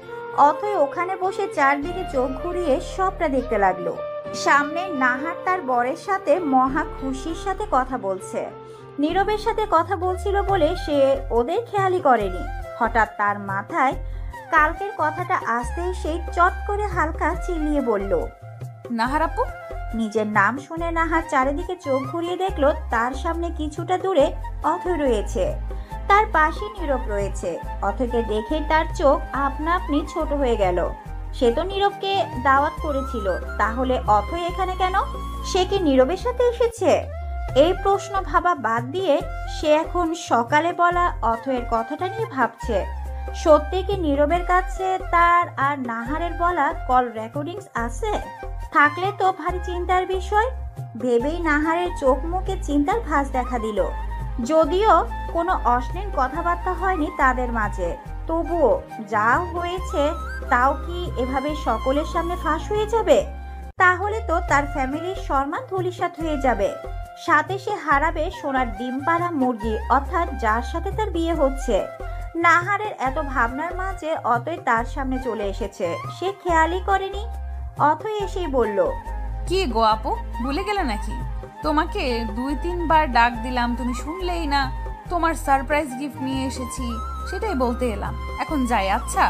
Speaker 7: অথয় ওখানে বসে চারদিকে চোখ ঘুরিয়ে সবটা দেখতে লাগলো। সামনে নাহার তার বরের সাথে মহা খুশির সাথে কথা বলছে। নীরবের সাথে কথা বলছিল বলে সে ওদের খেয়ালই করেনি। হঠাৎ তার মাথায় কালকের কথাটা আসতেই সেই চট করে হালকা চিল্লিয়ে বলল,
Speaker 2: নাহার আপু।
Speaker 7: নিজের নাম শুনে নাহার চারিদিকে চোখ ঘুরিয়ে দেখলো তার সামনে কিছুটা দূরে অথয় রয়েছে, তার পাশে নীরব রয়েছে। অথয়কে দেখে তার চোখ আপনা আপনি ছোট হয়ে গেল। সে তো নীরবকে দাওয়াত করেছিল, তাহলে অথয় এখানে কেন? সে কি নীরবের সাথে এসেছে? এই প্রশ্ন ভাবা বাদ দিয়ে সে এখন সকালে বলা অথয়ের কথাটা নিয়ে ভাবছে। সত্যি কি নীরবের কাছে তার আর নাহারের বলা কল রেকর্ডিংস আছে? থাকলে তো ভারী চিন্তার বিষয়। ভেবেই নাহারের চোখ মুখে চিন্তার ভাঁজ দেখা দিল। যদিও কোনো অশ্লীল কথাবার্তা হয়নি তাদের মাঝে, তবুও যা হয়েছে তাও কি এভাবে সকলের সামনে ফাঁস হয়ে যাবে? তাহলে তো তার ফ্যামিলির সম্মান ধূলিসাৎ হয়ে যাবে। সাথে সে হারাবে সোনার ডিম পাড়া মুরগি, অর্থাৎ যার সাথে তার বিয়ে হচ্ছে। নাহারের এত ভাবনার মাঝে অথয় তার সামনে চলে এসেছে। সে খেয়ালই করেনি। অথয় এসেই বলল,
Speaker 2: কি গো আপু, ভুলে গেলে নাকি? তোমাকে 2-3 বার ডাক দিলাম, তুমি শুনলেই না। তোমার সারপ্রাইজ গিফট নিয়ে এসেছি, সেটাই বলতে এলাম। এখন যাই। আচ্ছা।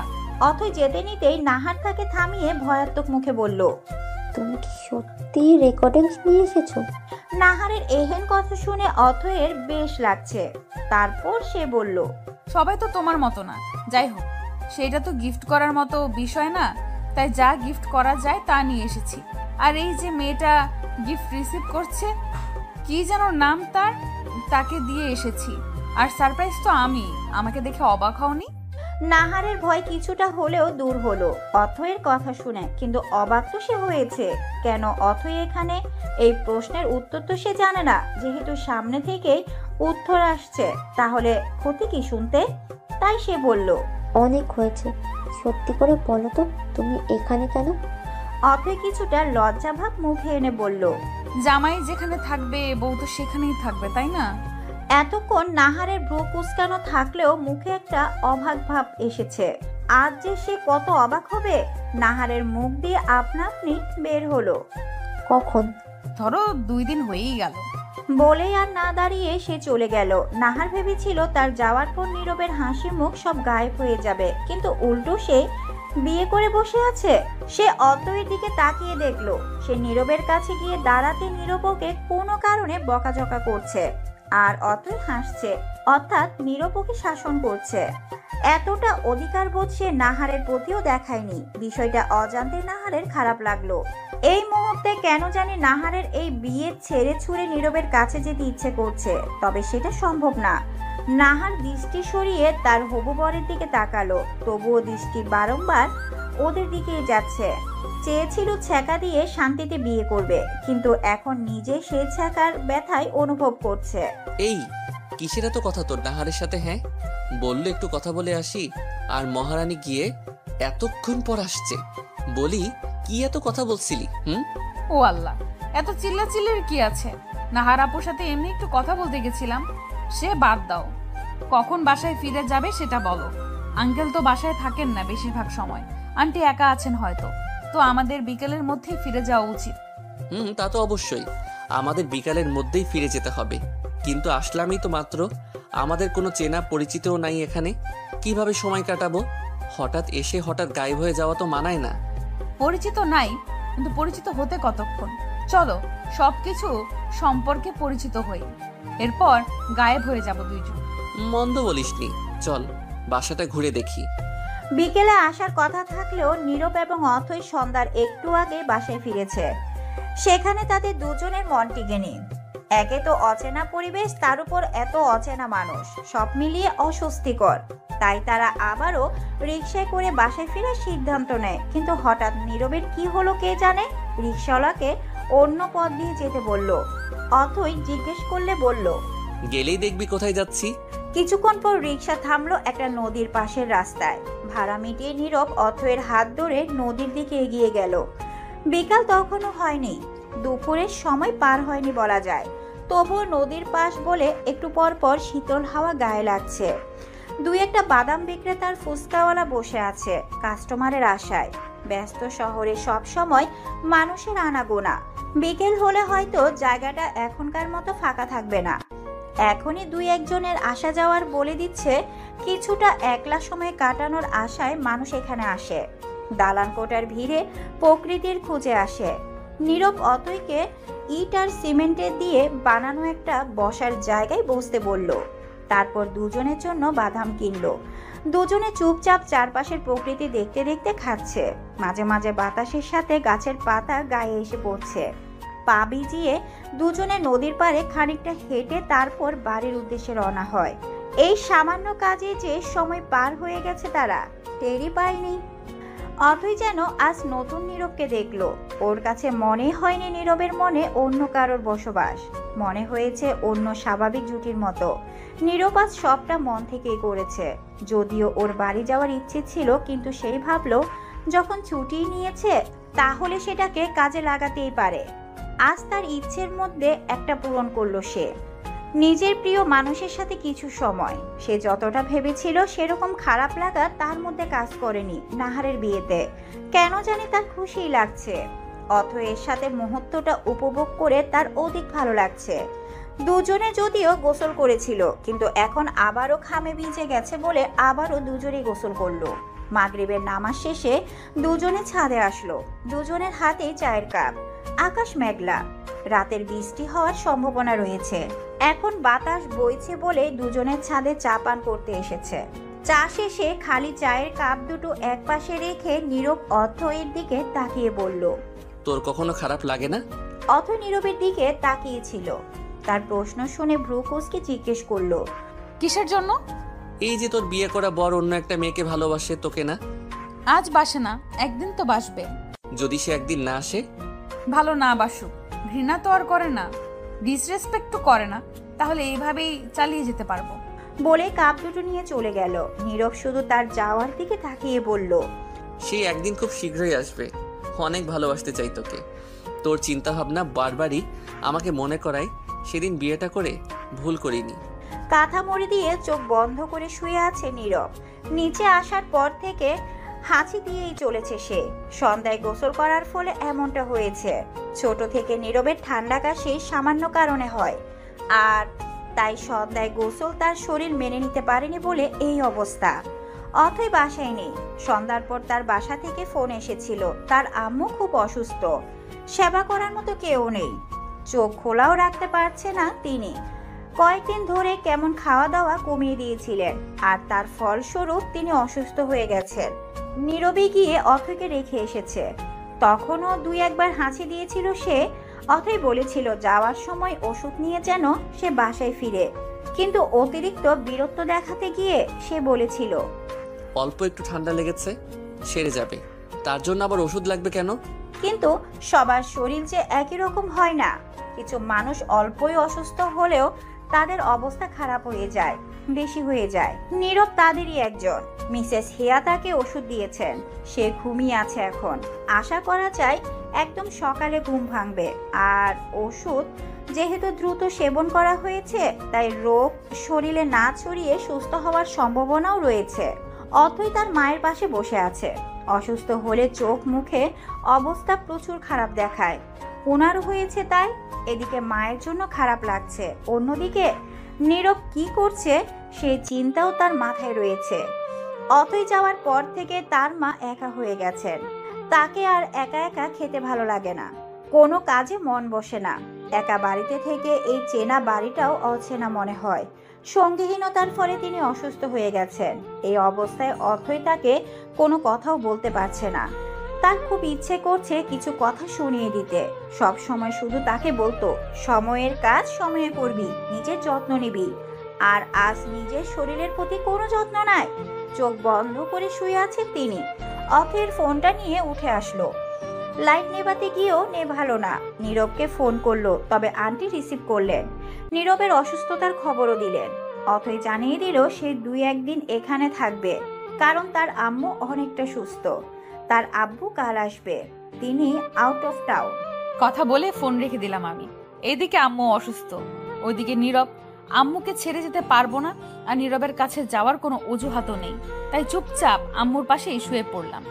Speaker 7: অথয় যেতে নিতেই নাহার তাকে থামিয়ে ভয়াত্মক মুখে বলল,
Speaker 6: তুমি কি সত্যি রেকর্ডিংস নিয়ে এসেছো?
Speaker 7: নাহারের এহেন কথা শুনে অথয়ের বেশ লাগছে। তারপর সে বলল,
Speaker 2: সবাই তো তোমার মতো না। যাই হোক, সেটা তো গিফট করার মতো বিষয় না, তাই যা গিফট করা যায় তা নিয়ে এসেছি। আর এই যে মেয়েটা গিফট রিসিভ করছে, কি যেন নাম তার, তাকে দিয়ে এসেছি। আর সারপ্রাইজ তো আমি। আমাকে দেখে অবাক হওনি?
Speaker 7: নাহারের ভয় কিছুটা হলেও দূর হলো অথয়ের কথা শুনে, কিন্তু অবাক তো সে হয়েছে। কেন অথয় এখানে? এই প্রশ্নের উত্তর তো সে জানে না। যেহেতু সামনে থেকেই উত্তর আসছে, তাহলে ক্ষতি কি শুনতে? তাই সে বলল,
Speaker 6: অনেক হয়েছে, সত্যি করে বলো তো তুমি এখানে কেন?
Speaker 7: অথয় কিছুটা লজ্জাভাব মুখে এনে বলল,
Speaker 2: জামাই যেখানে থাকবে বউ তো সেখানেই থাকবে, তাই না?
Speaker 7: এতক্ষণ নাহারের ভ্রু কুঁচকানো থাকলেও মুখে একটা অবাক ভাব এসেছে। আজ যে সে কত অবাক হবে। নাহারের মুখ দিয়ে আপনা আপনি বের হলো,
Speaker 6: কখন?
Speaker 2: ধরো 2 দিন হয়েই গেল।
Speaker 7: বলে আর না দাঁড়িয়ে সে চলে গেল। নাহার ভেবেছিল তার যাওয়ার পর নীরবের হাসি মুখ সব গায়েব হয়ে যাবে, কিন্তু উল্টো সে বিয়ে করে বসে আছে। সে অতয়ের দিকে তাকিয়ে দেখলো সে নীরবের কাছে গিয়ে দাঁড়াতে নীরব ওকে কোনো কারণে বকাঝকা করছে আর অতই হাসছে, অর্থাৎ নীরব ওকে শাসন করছে। এতটা অধিকার বোধ সে নাহারের প্রতিও দেখায়নি। বিষয়টা অজান্তে নাহারের খারাপ লাগলো। এই মুহূর্তে কেন জানি নাহারের এই বিয়ে ছেড়ে ছুড়ে নীরবের কাছে যেতে ইচ্ছে করছে, তবে সেটা সম্ভব না। নাহার দৃষ্টি সরিয়ে তার হবু বরের দিকে তাকালো, তবুও দৃষ্টি বারংবার ওদের দিকেই যাচ্ছে। চেয়েছিল ছ্যাঁকা দিয়ে শান্তিতে বিয়ে করবে, কিন্তু এখন নিজে সে ছ্যাঁকার ব্যথায় অনুভব করছে।
Speaker 1: এই কিসের এত কথা তোর নাহারের সাথে? হ্যাঁ বললো একটু কথা বলে আসি, আর মহারানী গিয়ে এতক্ষণ পর আসছে। বলি কি এত কথা বলছিলি?
Speaker 2: ও আল্লাহ, এত চিল্লাচিল্লির কি আছে? নাহার আপুর সাথে এমনি একটু কথা বলতে গেছিলাম। সে বাদ দাও, কখন বাসায় ফিরে যাবে সেটা বলো। আঙ্কেল তো বাসায় থাকেন না বেশিরভাগ সময়, আন্টি একা আছেন হয়তো, তো আমাদের বিকেলের মধ্যেই ফিরে যাওয়া উচিত।
Speaker 1: তা তো অবশ্যই, আমাদের বিকালের মধ্যেই ফিরে যেতে হবে। কিন্তু আসলামই তো মাত্র, আমাদের কোনো চেনা পরিচিতও নাই এখানে, কিভাবে সময় কাটাবো? হঠাৎ এসে হঠাৎ গায়েব হয়ে যাওয়া তো মানায় না।
Speaker 2: পরিচিত নাই, কিন্তু পরিচিত হতে কতক্ষণ? চলো সবকিছু সম্পর্কে পরিচিত হই, এরপর গায়েব হয়ে যাব দুইজন।
Speaker 1: মন্দ বলিসনি, চল বাসাটা ঘুরে দেখি।
Speaker 7: বিকেলে আসার কথা থাকলেও নীরব এবং অথই সন্ধ্যার একটু আগে বাসায় ফিরেছে। সেখানে তাদের দুজনের মন টিকেনি। একে তো অচেনা পরিবেশ, তার উপর এত অচেনা মানুষ, সব মিলিয়ে অস্বস্তিকর। তাই তারা আবারও রিকশায় করে বাসায় ফেরার সিদ্ধান্ত নেয়। কিন্তু হঠাৎ নীরবের কি হলো কে জানে, রিকশাওয়ালাকে অন্য পথ দিয়ে যেতে বলল। অথই জিজ্ঞেস করলে বলল,
Speaker 1: গেলেই দেখবি কোথায় যাচ্ছি।
Speaker 7: কিছুক্ষণ পর রিকশা থামলো একটা নদীর পাশের রাস্তায়। ভাড়া মিটিয়ে নীরব অথয়ের হাত ধরে নদীর দিকে এগিয়ে গেল। বিকাল তখনও হয়নি, দুপুরের সময় পার হয়নি বলা যায়, তবুও নদীর পাশ বলে একটু পর পর শীতল হাওয়া গায়ে লাগছে। দুই একটা বাদাম বিক্রেতার ফুচকাওয়ালা বসে আছে কাস্টমারের আশায়। ব্যস্ত শহরে সব সময় মানুষের আনাগোনা। বিকেল হলে হয়তো জায়গাটা এখনকার মতো ফাঁকা থাকবে না। এখনই দুই একজনের আসা যাওয়ার বলে দিচ্ছে, কিছুটা একলা সময় কাটানোর আশায় মানুষ এখানে আসে। দালান কোটার ভিড়ে প্রকৃতির খুঁজে আসে। নীরব অতইকে ইট আর সিমেন্টের দিয়ে বানানো একটা বসার জায়গায় বসতে বলল। তারপর দুজনের জন্য বাদাম কিনলো। দুজনে চুপচাপ চারপাশের প্রকৃতি দেখতে দেখতে খাচ্ছে। মাঝে মাঝে বাতাসের সাথে গাছের পাতা গায়ে এসে পড়ছে। পা ভিজিয়ে দুজনে নদীর পাড়ে খানিকটা হেঁটে তারপর বাড়ির উদ্দেশ্যে রওনা হয়। এই সামান্য কাজে যে সময় পার হয়ে গেছে তারা টেরই পায়নি। অথই যেন আজ নতুন নীরবকে দেখলো। ওর কাছে মনে হয়নি নীরবের মনে অন্য কারোর বসবাস, মনে হয়েছে অন্য স্বাভাবিক জুটির মতো। নীরব আজ সবটা মন থেকেই করেছে। যদিও ওর বাড়ি যাওয়ার ইচ্ছে ছিল, কিন্তু সেই ভাবলো যখন ছুটি নিয়েছে তাহলে সেটাকে কাজে লাগাতেই পারে। আজ তার ইচ্ছের মধ্যে একটা পূরণ করলো সে। নিজের প্রিয় মানুষের সাথে কিছু সময়। সে যতটা ভেবেছিল সেরকম খারাপ লাগা তার মধ্যে কাজ করেনি নাহারের বিয়েতে। কেন জানি তার খুশিই লাগছে। অথয়ের সাথে মুহূর্তটা উপভোগ করে তার অধিক ভালো লাগছে। দুজনে যদিও গোসল করেছিল, কিন্তু এখন আবারও খামে ভিজে গেছে বলে আবারও দুজনেই গোসল করলো। মাগরিবের নামাজ শেষে দুজনে ছাদে আসলো। দুজনের হাতেই চায়ের কাপ। আকাশ মেঘলা, রাতের বৃষ্টি হওয়ার সম্ভাবনা রয়েছে। এখন বাতাস বইছে বলে দুজনের ছাদে চা পান করতে এসেছে। চা শেষে খালি চায়ের কাপ দুটো এক পাশে রেখে নীরব অথয়ের দিকে তাকিয়ে বলল,
Speaker 1: তোর কখনো খারাপ লাগে না?
Speaker 7: অথয় নীরবের দিকে তাকিয়েছিল। তার প্রশ্ন শুনে ভ্রু কুঁচকে জিজ্ঞেস করলো,
Speaker 2: কিসের জন্য?
Speaker 1: এই যে তোর বিয়ে করা বর অন্য একটা মেয়েকে ভালোবাসে, তোকে না?
Speaker 2: আজ বাসে না, একদিন তো বাসবে।
Speaker 1: যদি সে একদিন না আসে?
Speaker 2: ভালো না বাসুক, ঘৃণা তো আর করে না, ডিসরেসপেক্ট তো করে না, তাহলে এইভাবেই চালিয়ে যেতে পারবো।
Speaker 7: বলে কাপ দুটো নিয়ে চলে গেল। নীরব শুধু তার যাওয়ার দিকে তাকিয়ে বলল,
Speaker 1: সে একদিন খুব শীঘ্রই আসবে, অনেক ভালোবাসতে চাই তোকে। তোর চিন্তা ভাবনা বারবারই আমাকে মনে করায় সেদিন বিয়েটা করে ভুল করিনি।
Speaker 7: কাঁথা মুড়ি দিয়ে চোখ বন্ধ করে শুয়ে আছে নীরব। নিচে আসার পর থেকে হাঁচি দিয়েই চলেছে সে। সন্ধ্যায় গোসল করার ফলে এমনটা হয়েছে। ছোট থেকে নীরবের ঠান্ডা কাশি সামান্য কারণে হয়, আর তাই সন্ধ্যায় গোসল তার শরীর মেনে নিতে পারেনি বলে এই অবস্থা। অথই বাসায় নেই। সন্ধ্যার পর তার বাসা থেকে ফোন এসেছিল, তার আম্মু খুব অসুস্থ, সেবা করার মতো কেউ নেই, চোখ খোলাও রাখতে পারছে না তিনি। কয়েকদিন ধরে কেমন খাওয়া দাওয়া কমিয়ে দিয়েছিলেন, আর তার ফলস্বরূপ তিনি অসুস্থ হয়ে গেছেন। নীরবে গিয়ে অথৈকে রেখে এসেছে। তখনও দুই একবার হাসি দিয়েছিল সে। অথৈ বলেছিল যাওয়ার সময় ওষুধ নিয়ে যেন সে বাসায় ফিরে, কিন্তু অতিরিক্ত বীরত্ব দেখাতে গিয়ে সে বলেছিল
Speaker 1: অল্প একটু ঠান্ডা লেগেছে, সেরে যাবে, তার জন্য আবার ওষুধ লাগবে কেন?
Speaker 7: কিন্তু সবার শরীর যে একই রকম হয় না। কিছু মানুষ অল্পই অসুস্থ হলেও তাদের অবস্থা খারাপ হয়ে যায়, বেশি হয়ে যায়। নীরব তাদেরই একজন। মিসেস হিয়া তাকে ওষুধ দিয়েছেন, সে ঘুমিয়ে আছে এখন। আশা করা যায় একদম সকালে ঘুম ভাঙবে। আর ওষুধ যেহেতু দ্রুত সেবন করা হয়েছে, তাই রোগ শরীরে না ছড়িয়ে সুস্থ হওয়ার সম্ভাবনাও রয়েছে। অথই তার মায়ের পাশে বসে আছে। অসুস্থ হলে চোখ মুখে অবস্থা প্রচুর খারাপ দেখায়, ওনার হয়েছে তাই। এদিকে মায়ের জন্য খারাপ লাগছে, অন্যদিকে নীরব কি করছে সেই চিন্তাও তার মাথায় রয়েছে। অথই যাওয়ার পর থেকে তার মা একা হয়ে গেছেন। তাকে আর একা একা খেতে ভালো লাগে না, কোনো কাজে মন বসে না। একা বাড়িতে থেকে এই চেনা বাড়িটাও অচেনা মনে হয়। সঙ্গীহীনতার ফলে তিনি অসুস্থ হয়ে গেছেন। এই অবস্থায় অথই তাকে কোনো কথাও বলতে পারছে না। তার খুব ইচ্ছে করছে কিছু কথা শুনিয়ে দিতে। সব সময় শুধু তাকে বলতো সময়ের কাজ সময়ে করবি, নিজের যত্ন নিবি। আর আজ নিজের শরীরের প্রতি কোনো যত্ন নাই। চোখ বন্ধ করে শুয়ে আছেন তিনি। অথৈর ফোনটা নিয়ে উঠে আসলো। লাইট নেভাতে গিয়েও নেভালো না। নীরবকে ফোন করলো, তবে আন্টি রিসিভ করলেন। নীরবের অসুস্থতার খবরও দিলেন। অথৈ জানিয়ে দিল সে 2-1 দিন এখানে থাকবে, কারণ তার আম্মু অনেকটা সুস্থ। তার আব্বু কাল আসবে, তিনি আউট অফ টাউন।
Speaker 2: কথা বলে ফোন রেখে দিলাম আমি। এদিকে আম্মু অসুস্থ, ওইদিকে নীরব। আম্মুকে ছেড়ে যেতে পারবো না, আর নীরবের কাছে যাওয়ার কোনো অজুহাতও নেই, তাই চুপচাপ আম্মুর পাশেই শুয়ে পড়লাম।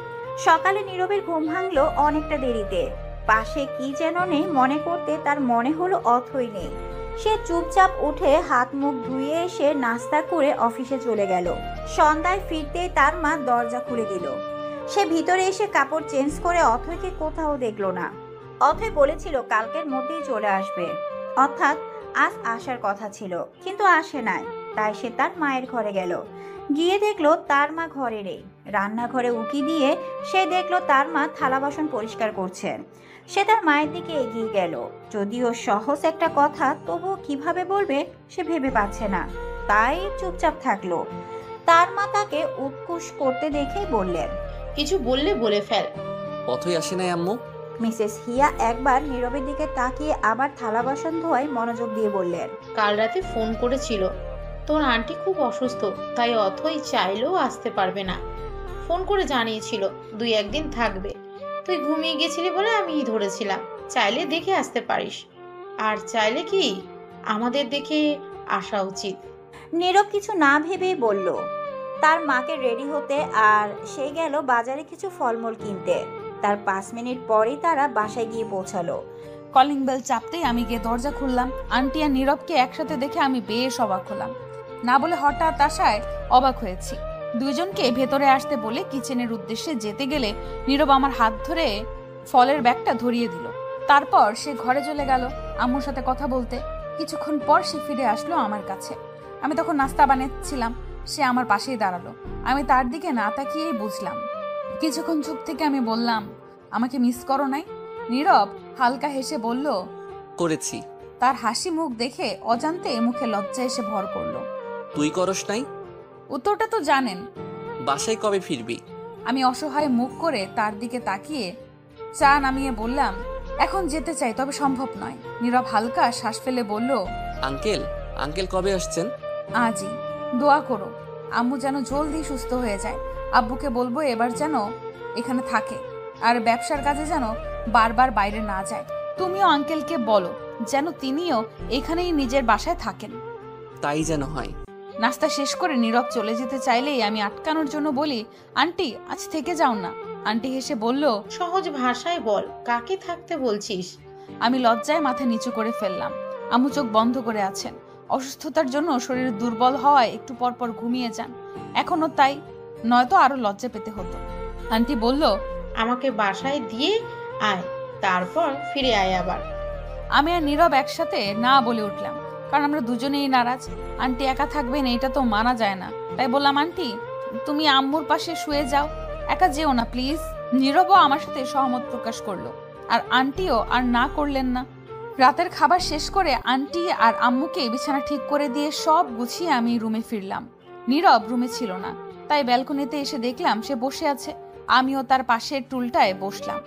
Speaker 7: সকালে নীরবের ঘুম ভাঙলো অনেকটা দেরিতে। পাশে কি যেন নেই মনে করতে তার মনে হলো অথই নেই। সে চুপচাপ উঠে হাত মুখ ধুয়ে এসে নাস্তা করে অফিসে চলে গেল। সন্ধ্যায় ফিরতেই তার মা দরজা খুলে দিল। সে ভিতরে এসে কাপড় চেঞ্জ করে অথৈকে কোথাও দেখলো না। অথৈ বলেছিল কালকের মধ্যেই চলে আসবে, অর্থাৎ আজ আসার কথা ছিল, কিন্তু আসে নাই। তাই সে তার মায়ের ঘরে গেল। গিয়ে দেখলো তার মা ঘরে নেই। রান্নাঘরে উকি দিয়ে সে দেখলো তার মা থালা বাসন পরিষ্কার করছেন। সে তার মায়ের দিকে এগিয়ে গেল। যদিও সহজ একটা কথা, তবুও কিভাবে বলবে সে ভেবে পাচ্ছে না, তাই চুপচাপ থাকলো। তার মা তাকে উৎকুশ করতে দেখেই বললেন,
Speaker 4: কিছু বললে বলে ফেল।
Speaker 1: অথই আসে নাই আম্মু?
Speaker 7: মিসেস হিয়া একবার নীরবের দিকে তাকিয়ে আবার থালা বাসন ধোয়ায় মনোযোগ দিয়ে বললেন,
Speaker 4: কাল রাতে ফোন করেছিল, তোর আন্টি খুব অসুস্থ, তাই অথই চাইলেও আসতে পারবে না। ফোন করে জানিয়েছিল 2-1 দিন থাকবে। তুই ঘুমিয়ে গেছিলি বলে আমি ধরেছিলাম। চাইলে দেখে আসতে পারিস, আর চাইলে কি আমাদের দেখে আসা উচিত।
Speaker 7: নীরব কিছু না ভেবেই বলল। তার মাকে রেডি হতে, আর সে গেল বাজারে কিছু ফলমূল কিনতে। তার 5 মিনিট পরেই তারা বাসায় গিয়ে পৌঁছালো।
Speaker 2: কলিং বেল চাপতেই আমি গিয়ে দরজা খুললাম। আন্টি আর নীরবকে একসাথে দেখে আমি বেশ অবাক হলাম। না বলে হঠাৎ আসায় অবাক হয়েছি। দুইজনকে ভেতরে আসতে বলে কিচেনের উদ্দেশ্যে যেতে গেলে নীরব আমার হাত ধরে ফলের ব্যাগটা ধরিয়ে দিল। তারপর সে ঘরে চলে গেল আম্মুর সাথে কথা বলতে। কিছুক্ষণ পর সে ফিরে আসলো আমার কাছে। আমি তখন নাস্তা বানাচ্ছিলাম, সে আমার পাশেই দাঁড়ালো। আমি তার দিকে না তাকিয়েই বুঝলাম। কিছুক্ষণ চুপ থেকে আমি বললাম, আমাকে মিস করো নাই? নীরব হালকা হেসে বলল,
Speaker 1: করেছি।
Speaker 2: তার হাসি মুখ দেখে অজান্তে মুখে লজ্জা এসে ভর করলো।
Speaker 1: তুই করস নাই?
Speaker 2: উত্তরটা তো জানেন।
Speaker 1: বাসায় কবে ফিরবি?
Speaker 2: আমি অসহায় মুখ করে তার দিকে তাকিয়ে চা নামিয়ে বললাম, এখন যেতে চাই, তবে সম্ভব নয়। নীরব হালকা শ্বাস ফেলে বলল,
Speaker 1: আঙ্কেল আঙ্কেল কবে আসছেন?
Speaker 2: আজই। দোয়া করো আম্মু যেন জলদি সুস্থ হয়ে যায়। আব্বুকে বলবো এবার যেন এখানে থাকে, আর ব্যবসার কাজে যেন বারবার বাইরে না যায়। তুমিও আঙ্কেলকে বলো যেন তিনিও এখানেই নিজের বাসায় থাকেন।
Speaker 1: তাই যেন হয়।
Speaker 2: নাস্তা শেষ করে নীরব চলে যেতে চাইলেই আমি আটকানোর জন্য বলি, আন্টি আজ থেকে যাও না। আন্টি হেসে বলল,
Speaker 4: সহজ ভাষায় বল, কাকে থাকতে বলছিস?
Speaker 2: আমি লজ্জায় মাথা নিচু করে ফেললাম। আম্মু চোখ বন্ধ করে আছেন। অসুস্থতার জন্য শরীর দুর্বল হওয়ায় একটু পর পর ঘুমিয়ে যান, এখনো তাই। নয়তো আরো লজ্জা পেতে হতো। আন্টি বলল,
Speaker 4: আমাকে বাসায় দিয়ে আয়, তারপর ফিরে আয় আবার।
Speaker 2: আমি আর নীরব একসাথে না বলে উঠলাম, কারণ আমরা দুজনেই নারাজ। আন্টি একা থাকবেন এটা তো মানা যায় না। তাই বললাম, আন্টি তুমি আম্মুর পাশে শুয়ে যাও, একা যেও না প্লিজ। নীরবও আমার সাথে সহমত প্রকাশ করলো, আর আন্টিও আর না করলেন না। রাতের খাবার শেষ করে আন্টি আর আম্মুকে বিছানা ঠিক করে দিয়ে সব গুছিয়ে আমি রুমে ফিরলাম। নীরব রুমে ছিল না, তাই ব্যালকনিতে এসে দেখলাম সে বসে আছে। আমিও তার পাশের টুলটায় বসলাম।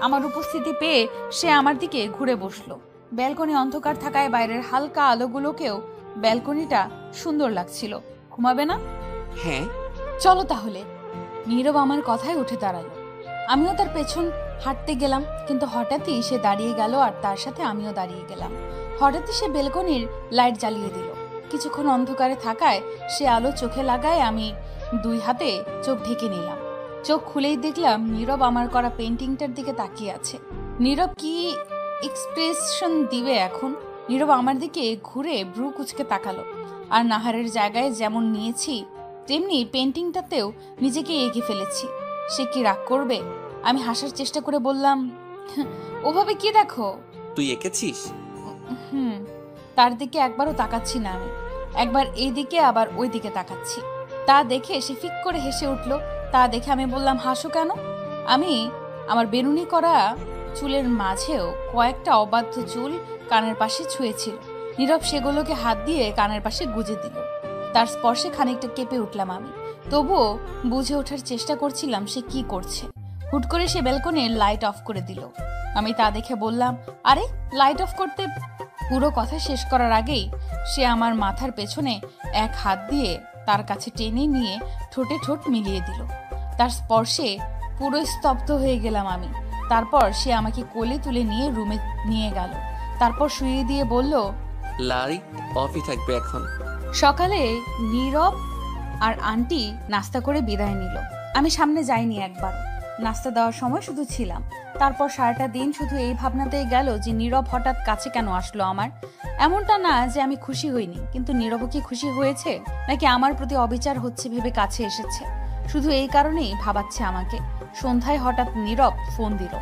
Speaker 2: আমার উপস্থিতি পেয়ে সে আমার দিকে ঘুরে বসলো। ব্যালকনি অন্ধকার থাকায় বাইরের হালকা আলোগুলোকেও ব্যালকনিটা সুন্দর লাগছিল। ঘুমাবে না?
Speaker 1: হ্যাঁ।
Speaker 2: চলো তাহলে। নীরব আমার কথায় উঠে দাঁড়ালো। আমিও তার পেছন হাঁটতে গেলাম, কিন্তু হঠাৎই সে দাঁড়িয়ে গেল আর তার সাথে আমিও দাঁড়িয়ে গেলাম। হঠাৎই সে ব্যালকনির লাইট জ্বালিয়ে দিল। কিছুক্ষণ অন্ধকারে থাকায় সে আলো চোখে লাগায় আমি 2 হাতে চোখ ঢেকে নিলাম। চোখ খুলেই দেখলাম নীরব আমার করা পেন্টিংটার দিকে তাকিয়ে আছে। নীরব কি এক্সপ্রেশন দিবে এখন? নীরব আমার দিকে ঘুরে ব্রু কুচকে তাকালো, আর নাহারের জায়গায় যেমন নিয়েছি তেমনি পেন্টিংটাতেও নিজেকে এঁকে ফেলেছি। সে কি রাগ করবে? আমি হাসার চেষ্টা করে বললাম, ওভাবে কি দেখো?
Speaker 1: তুই এঁকেছিস?
Speaker 2: তার দিকে একবারও তাকাচ্ছি না আমি, একবার এই দিকে আবার ওই দিকে তাকাচ্ছি। তা দেখে সে ফিক করে হেসে উঠল। তা দেখে আমি বললাম, হাসো কেন? আমি আমার বেনুনি করা চুলের মাঝেও কয়েকটা অবাধ্য চুল কানের পাশে ছুঁয়েছিল। নীরব সেগুলোকে হাত দিয়ে কানের পাশে গুজে দিল। তার স্পর্শে খানিকটা কেঁপে উঠলাম আমি, তবুও বুঝে ওঠার চেষ্টা করছিলাম সে কি করছে। হুট করে সে ব্যালকনির লাইট অফ করে দিল। আমি তা দেখে বললাম, আরে লাইট অফ করতে? পুরো কথা শেষ করার আগেই সে আমার মাথার পেছনে এক হাত দিয়ে তার কাছে টেনে নিয়ে ঠোঁটে ঠোঁট মিলিয়ে দিল। তার স্পর্শে পুরো স্তব্ধ হয়ে গেলাম আমি। তারপর সে আমাকে কোলে তুলে নিয়ে রুমে নিয়ে গেল। তারপর শুয়ে দিয়ে বলল,
Speaker 1: লাইট অফই থাকবে এখন।
Speaker 2: সকালে নীরব আর আন্টি নাস্তা করে বিদায় নিল। আমি সামনে যাইনি একবার। নাস্তা দেওয়ার সময় শুধু ছিলাম। তারপর সারাটা দিন শুধু এই ভাবনাতেই গেল যে নীরব হঠাৎ কাছে কেন আসলো আমার। এমনটা না যে আমি খুশি হইনি, কিন্তু নীরবও কি খুশি হয়েছে, নাকি আমার প্রতি অবিচার হচ্ছে ভেবে কাছে এসেছে? শুধু এই কারণেই ভাবাচ্ছে আমাকে। সন্ধ্যায় হঠাৎ নীরব ফোন দিল।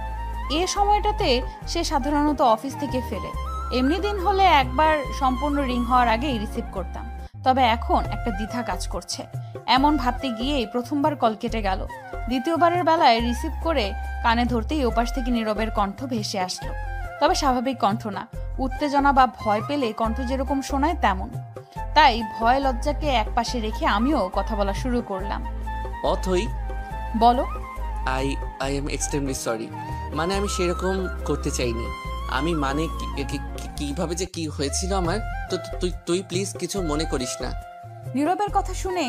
Speaker 2: এ সময়টাতে সে সাধারণত অফিস থেকে ফেরে। এমনি দিন হলে একবার সম্পূর্ণ রিং হওয়ার আগেই রিসিভ করতাম, তবে এখন একটা দ্বিধা কাজ করছে। এমন ভাবতে গিয়েই প্রথমবার কল কেটে গেল। দ্বিতীয়বারের বেলায় রিসিভ করে কানে ধরতেই ওপাশ থেকে নীরবের কণ্ঠ ভেসে আসলো। তবে স্বাভাবিক কণ্ঠ না, উত্তেজনা বা ভয় পেলে কণ্ঠ যেরকম শোনায় তেমন। তাই ভয় লজ্জাকে একপাশে রেখে আমিও কথা বলা শুরু করলাম।
Speaker 1: অথই,
Speaker 2: বলো।
Speaker 1: I am extremely sorry. মানে আমি সেরকম করতে চাইনি। আমি মানে কিভাবে যে কি হয়েছিল আমার, তো তুই প্লিজ কিছু মনে করিস না।
Speaker 2: নীরবের কথা শুনে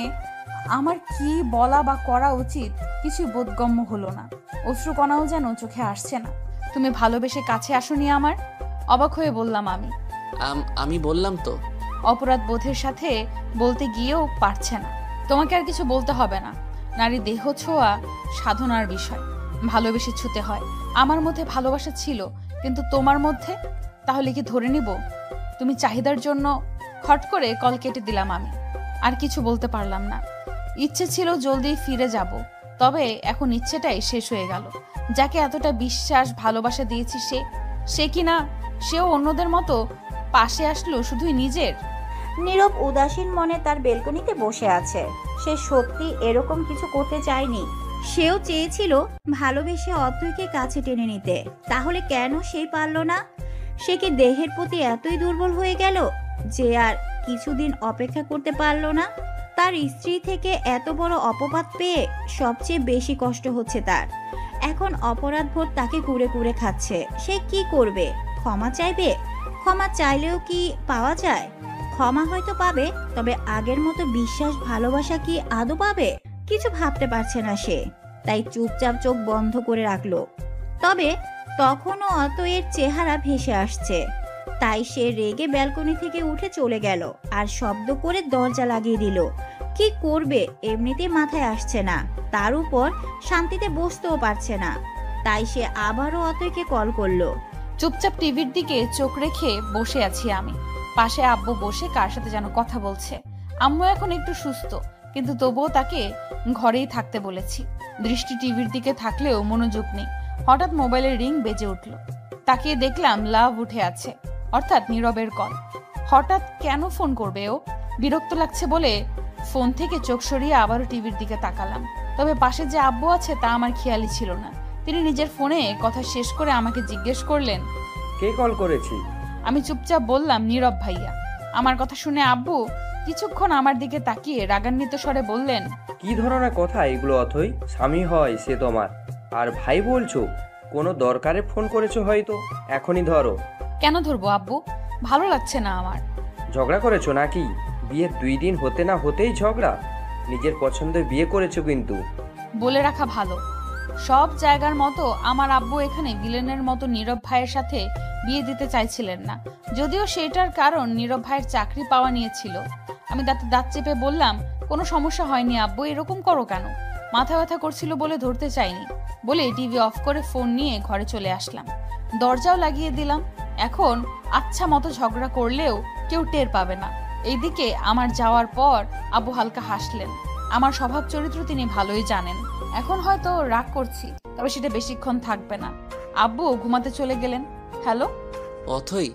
Speaker 2: আমার কি বলা বা করা উচিত কিছু বোধগম্য হলো না। অশ্রুকণাও যেন চোখে আসছে না। তুমি ভালোবেসে কাছে আসোনি আমার? অবাক হয়ে বললাম আমি।
Speaker 1: আমি বললাম তো।
Speaker 2: অপরাধ বোধের সাথে বলতে গিয়েও পারছে না। তোমাকে আর কিছু বলতে হবে না। নারী দেহ ছোঁয়া সাধনার বিষয়, ভালোবেসে ছুতে হয়। আমার মধ্যে ভালোবাসা ছিল, কিন্তু তোমার মধ্যে? তাহলে কি ধরে নিব? তুমি চাহিদার জন্য খট করে কল কেটে দিলাম আমি। আর কিছু বলতে পারলাম না। ইচ্ছে ছিল জলদি ফিরে যাব, তবে এখন ইচ্ছেটাই শেষ হয়ে গেল। যাকে এতটা বিশ্বাস ভালোবাসা দিয়েছি সে কিনা সেও অন্যদের মতো পাশে আসলো শুধুই নিজের।
Speaker 7: নীরব উদাসীন মনে তার বেলকনিতে বসে আছে। সে সত্যি এরকম কিছু করতে চায়নি। সেও চেয়েছিল ভালোবেসে অতইকে কাছে টেনে নিতে, তাহলে কেন সেই পারল না? সে কি দেহের প্রতি এতই দুর্বল হয়ে গেল যে আর কিছুদিন অপেক্ষা করতে পারল না? তার স্ত্রী থেকে এত বড় অপবাদ পেয়ে সবচেয়ে বেশি কষ্ট হচ্ছে তার। এখন অপরাধবোধ তাকে কুড়ে কুড়ে খাচ্ছে। সে কি করবে? ক্ষমা চাইবে? ক্ষমা চাইলেও কি পাওয়া যায়? ক্ষমা হয়তো পাবে, তবে আগের মতো বিশ্বাস ভালোবাসা কি আদৌ পাবে? কিছু ভাবতে পারছে না সে, তাই চুপচাপ চোখ বন্ধ করে রাখলো। তবে তখনও অতয়ের চেহারা ভেসে আসছে, তাই সে রেগে ব্যালকনি থেকে উঠে চলে গেল আর শব্দ করে দরজা লাগিয়ে দিল। কি করবে এমনিতেই মাথায় আসছে না, তার উপর শান্তিতে বসতেও পারছে না। তাই সে আবারও অতইকে কল করলো।
Speaker 2: চুপচাপ টিভির দিকে চোখ রেখে বসে আছি আমি। পাশে আব্বু বসে কার সাথে যেন কথা বলছে। আম্মু এখন একটু সুস্থ, কিন্তু তবুও তাকে ঘরেই থাকতে বলেছি। দৃষ্টি টিভির দিকে থাকলেও মনোযোগ নেই। হঠাৎ মোবাইলের রিং বেজে উঠল। তাকিয়ে দেখলাম লাভ উঠে আছে, অর্থাৎ নীরবের কল। হঠাৎ কেন ফোন করবে ও? বিরক্ত লাগছে বলে ফোন থেকে চোখ সরিয়ে আবারও টিভির দিকে তাকালাম। তবে পাশে যে আব্বু আছে তা আমার খেয়ালই ছিল না। তিনি নিজের ফোনে কথা শেষ করে আমাকে জিজ্ঞেস করলেন,
Speaker 8: কে কল করেছি?
Speaker 2: আমি চুপচাপ বললাম, নীরব ভাইয়া। আমার কথা শুনে আব্বু কিছুক্ষণ আমার দিকে তাকিয়ে রাগান্বিত স্বরে বললেন,
Speaker 8: কি ধরনের কথা এগুলো অথই? স্বামী হয় সে তোমার, আর ভাই বলছো? কোনো দরকারে ফোন করেছো হয়তো, এখনই ধরো।
Speaker 2: কেন ধরবো আব্বু? ভালো লাগছে না আমার।
Speaker 8: ঝগড়া করেছো নাকি? বিয়ের 2 দিন হতে না হতেই ঝগড়া? নিজের পছন্দে বিয়ে করেছো কিন্তু।
Speaker 2: বলে রাখা ভালো, সব জায়গার মতো আমার আব্বু এখানে ভিলেনের মতো নীরব ভাইয়ের সাথে বিয়ে দিতে চাইছিলেন না। যদিও সেটার কারণ নীরব ভাইয়ের চাকরি পাওয়া নিয়েছিল। আমি দাঁতে দাঁত চেপে বললাম, কোনো সমস্যা হয়নি আব্বু, এরকম করো কেন? মাথা ব্যথা করছিল বলে ধরতে চাইনি বলে টিভি অফ করে ফোন নিয়ে ঘরে চলে আসলাম। দরজাও লাগিয়ে দিলাম। এখন আচ্ছা মতো ঝগড়া করলেও কেউ টের পাবে না। এইদিকে আমার যাওয়ার পর আব্বু হালকা হাসলেন। আমার স্বভাব চরিত্র তিনি ভালোই জানেন। এখন হয়তো রাগ করছি, তবে সেটা বেশিক্ষণ থাকবে না। আব্বু ঘুমাতে চলে গেলেন। হ্যালো
Speaker 1: অথই,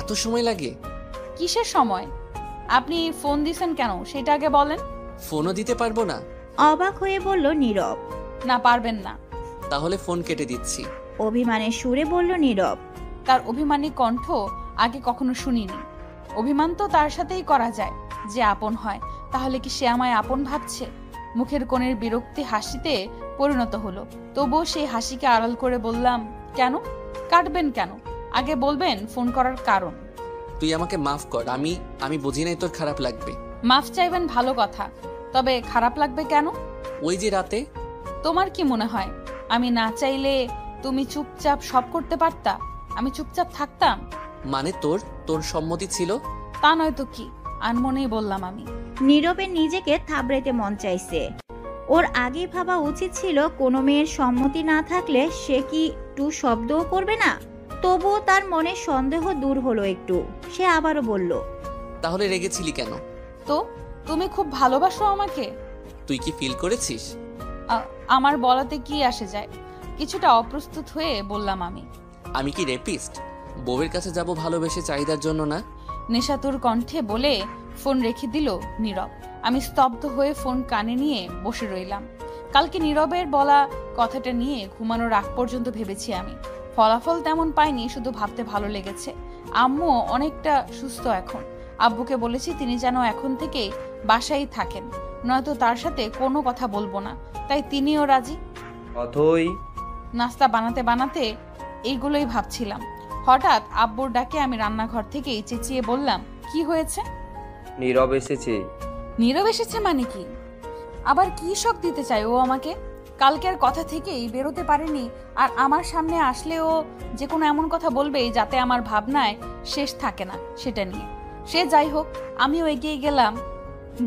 Speaker 1: এত সময় লাগে?
Speaker 2: কিসের সময়? আপনি ফোন দিছেন কেন সেটা আগে বলেন।
Speaker 1: ফোনও দিতে পারবো না?
Speaker 7: অবাক হয়ে বলল নীরব।
Speaker 2: না, পারবেন না।
Speaker 1: তাহলে ফোন কেটে দিচ্ছি।
Speaker 7: অভিমানের সুরে বলল নীরব।
Speaker 2: তার অভিমানী কণ্ঠ আগে কখনো শুনিনি। অভিমান তো তার সাথেই করা যায় যে আপন হয়। তাহলে কি সে আমায় আপন ভাবছে? মুখের কোণের বিরক্তি হাসিতে পরিণত হলো। তবুও সেই হাসিকে আড়াল করে বললাম, কেন কাটবেন? কেন আগে বলবেন ফোন করার কারণ।
Speaker 1: তুই আমাকে মাফ কর। আমি বুঝি নাই তোর খারাপ লাগবে।
Speaker 2: মাফ চাইবেন ভালো কথা, তবে খারাপ লাগবে কেন?
Speaker 1: ওই যে রাতে।
Speaker 2: তোমার কি মনে হয় আমি না চাইলে তুমি চুপচাপ সব করতে পারতা? আমি চুপচাপ থাকতাম?
Speaker 1: মানে তোর সম্মতি ছিল?
Speaker 2: তা নয় তো কি, আনমনেই বললাম আমি।
Speaker 7: নীরবের নিজেকে থাবড়াইতে মন চাইছে। ওর আগেই ভাবা উচিত ছিল কোনো মেয়ের সম্মতি না থাকলে সে কি টু শব্দও করবে না। তবুও তার মনে সন্দেহ দূর হলো একটু। সে আবারও বলল,
Speaker 1: তাহলে রেগেছিলি কেন?
Speaker 2: তো তুমি খুব ভালোবাসো আমাকে?
Speaker 1: তুই কি ফিল করেছিস?
Speaker 2: আমার বলাতে কি আসে যায়? কিছুটা অপ্রস্তুত হয়ে বললাম আমি।
Speaker 1: আমি কি রেপিস্ট? বউয়ের কাছে যাব ভালোবেসে চাহিদার জন্য না?
Speaker 2: নেশাতুর কণ্ঠে বলে ফোন রেখে দিল নীরব। আমি স্তব্ধ হয়ে ফোন কানে নিয়ে বসে রইলাম। কালকে নীরবের বলা কথাটা নিয়ে ঘুমানোর আগ পর্যন্ত ভেবেছি আমি। ফলাফল তেমন পাইনি, শুধু ভাবতে ভালো লেগেছে। আম্মু অনেকটা সুস্থ এখন। আব্বুকে বলেছি তিনি যেন এখন থেকেই বাসায় থাকেন, নয়তো তার সাথে কোনো কথা বলবো না। তাই তিনিও রাজি।
Speaker 8: অথই।
Speaker 2: নাস্তা বানাতে বানাতে এইগুলোই ভাবছিলাম। হঠাৎ আব্বুর ডাকে আমি রান্নাঘর থেকেই চেঁচিয়ে বললাম, কি হয়েছে?
Speaker 8: নীরব এসেছে।
Speaker 2: নীরব এসেছে মানে কি? আবার কি শখ দিতে চাই ও আমাকে? কালকের কথা থেকেই বেরোতে পারেনি, আর আমার সামনে আসলেও যে কোনো এমন কথা বলবেই যাতে আমার ভাবনায় শেষ থাকে না সেটা নিয়ে। সে যাই হোক, আমিও এগিয়ে গেলাম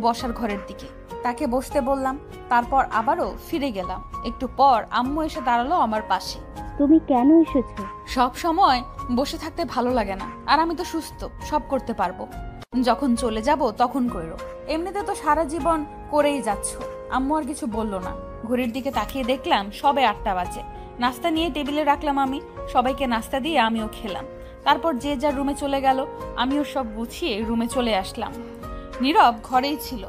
Speaker 2: বসার ঘরের দিকে। তাকে বসতে বললাম, তারপর আবারও ফিরে গেলাম। একটু পর আম্মু এসে দাঁড়ালো আমার পাশে।
Speaker 3: তুমি কেন এসেছো?
Speaker 2: সব সময় বসে থাকতে ভালো লাগে না, আর আমি তো সুস্থ, সব করতে পারবো। যখন চলে যাব তখন কইরো। এমনিতে তো সারা জীবন করেই যাচ্ছ। আম্মু আর কিছু বললো না। ঘড়ির দিকে তাকিয়ে দেখলাম সবে 8টা বাজে। নাস্তা নিয়ে টেবিলে রাখলাম আমি। সবাইকে নাস্তা দিয়ে আমিও খেলাম। তারপর যে যার রুমে চলে গেল। আমিও সব গুছিয়ে রুমে চলে আসলাম। নীরব ঘরেই ছিল।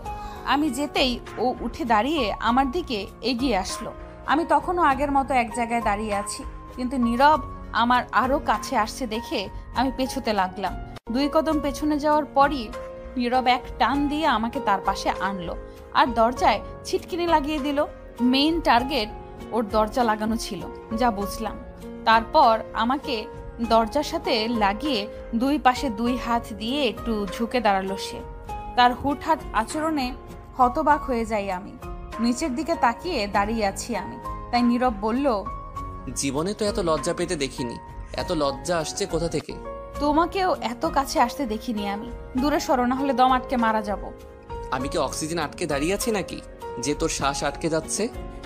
Speaker 2: আমি যেতেই ও উঠে দাঁড়িয়ে আমার দিকে এগিয়ে আসলো। আমি তখনও আগের মতো এক জায়গায় দাঁড়িয়ে আছি, কিন্তু নীরব আমার আরো কাছে আসছে দেখে আমি পেছোতে লাগলাম। 2 কদম পেছনে যাওয়ার পরই নীরব এক টান দিয়ে আমাকে তার পাশে আনলো আর দরজায় ছিটকিনি লাগিয়ে দিল। মেইন টার্গেট ওর দরজা লাগানো ছিল, যা বুঝলাম। তারপর আমাকে দরজার সাথে লাগিয়ে 2 পাশে 2 হাত দিয়ে একটু ঝুঁকে দাঁড়ালো সে। তার হুটহাট আচরণে হতবাক হয়ে যাই আমি। নিচের দিকে তাকিয়ে দাঁড়িয়ে আছি আমি। তাই নীরব বলল,
Speaker 1: জীবনে তো এত লজ্জা পেতে দেখিনি। এত লজ্জা আসছে কোথা থেকে?
Speaker 2: তোমাকেও এত কাছে আসতে দেখিনি আমি। দূরে সরো, না হলে দম আটকে মারা যাব।
Speaker 1: আমি কি অক্সিজেন আটকে দাঁড়িয়ে আছি নাকি যে তোর শ্বাস আটকে যাচ্ছে?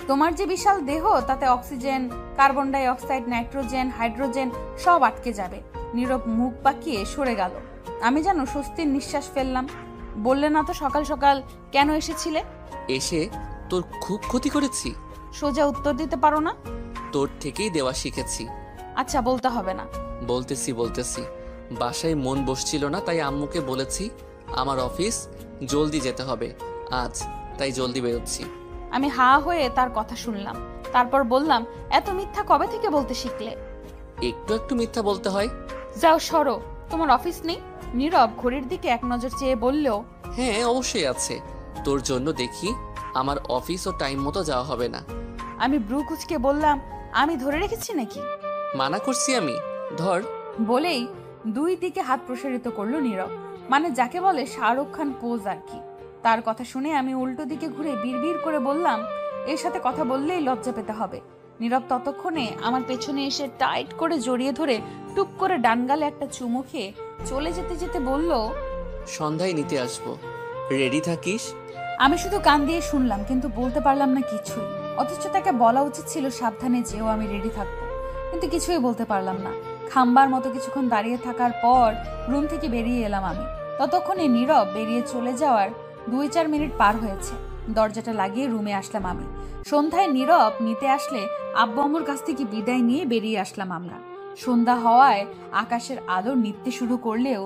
Speaker 2: তোমার যে বিশাল দেহ, তাতে oxygen, carbon die oxide, nitrogen, hydrogen সব আটকে যাবে। নীরব মুখ বাঁকিয়ে সরে গেল। আমি যেন স্বস্তির নিঃশ্বাস ফেললাম। বললে না তো সকাল সকাল কেন এসেছিলে?
Speaker 1: এসে তোর খুব ক্ষতি করেছি?
Speaker 2: সোজা উত্তর দিতে পারো না?
Speaker 1: তোর থেকেই দেওয়া শিখেছি।
Speaker 2: আচ্ছা, বলতে হবে না।
Speaker 1: বলতেছি। বাসায় মন বসছিল না, তাই আম্মুকে বলেছি আমার অফিস জলদি যেতে হবে আজ, তাই জলদি বেরোচ্ছি।
Speaker 2: আমি হা হয়ে তার কথা শুনলাম। তারপর বললাম, এত মিথ্যা কবে থেকে বলতে শিখলে?
Speaker 1: একটু মিথ্যা বলতে হয়।
Speaker 2: যাও সরো, তোমার অফিস নেই? নীরব ঘড়ির দিকে এক নজর চেয়ে বলল,
Speaker 1: হ্যাঁ অবশ্যই আছে, তোর জন্য দেখি আমার অফিস ও টাইম মতো যাওয়া হবে না।
Speaker 2: আমি ব্রু কুচকে বললাম, আমি ধরে রেখেছি নাকি?
Speaker 1: মানা করছি আমি, ধর।
Speaker 2: বলেই দুই দিকে হাত প্রসারিত করলো নীরব, মানে যাকে বলে শাহরুখ খান পোজ আর কি। তার কথা শুনে আমি উল্টো দিকে ঘুরে বিড়বিড় করে বললাম, এর সাথে কথা বললেই লজ্জা পেতে হবে। নীরব ততক্ষণে আমার পেছনে এসে টাইট করে জড়িয়ে ধরে টুপ করে ডান গালে একটা চুমু খেয়ে চলে যেতে যেতে বলল,
Speaker 1: সন্ধ্যায় নিতে আসবো, রেডি থাকিস।
Speaker 2: আমি শুধু কান দিয়ে শুনলাম, কিন্তু বলতে পারলাম না কিছুই। অথচ তাকে বলা উচিত ছিল সাবধানে যেও, আমি রেডি থাকবো, কিন্তু কিছুই বলতে পারলাম না। খাম্বার মতো কিছুক্ষণ দাঁড়িয়ে থাকার পর রুম থেকে বেরিয়ে এলাম আমি। ততক্ষণে নীরব বেরিয়ে চলে যাওয়ার 2-4 মিনিট পার হয়েছে। দরজাটা লাগিয়ে রুমে আসলাম আমি। সন্ধ্যায় নীরব নিতে আসলে আব্বু আম্মুর কাছ থেকে বিদায় নিয়ে বেরিয়ে আসলাম আমরা। সন্ধ্যা হওয়ায় আকাশের আলো নিভতে শুরু করলেও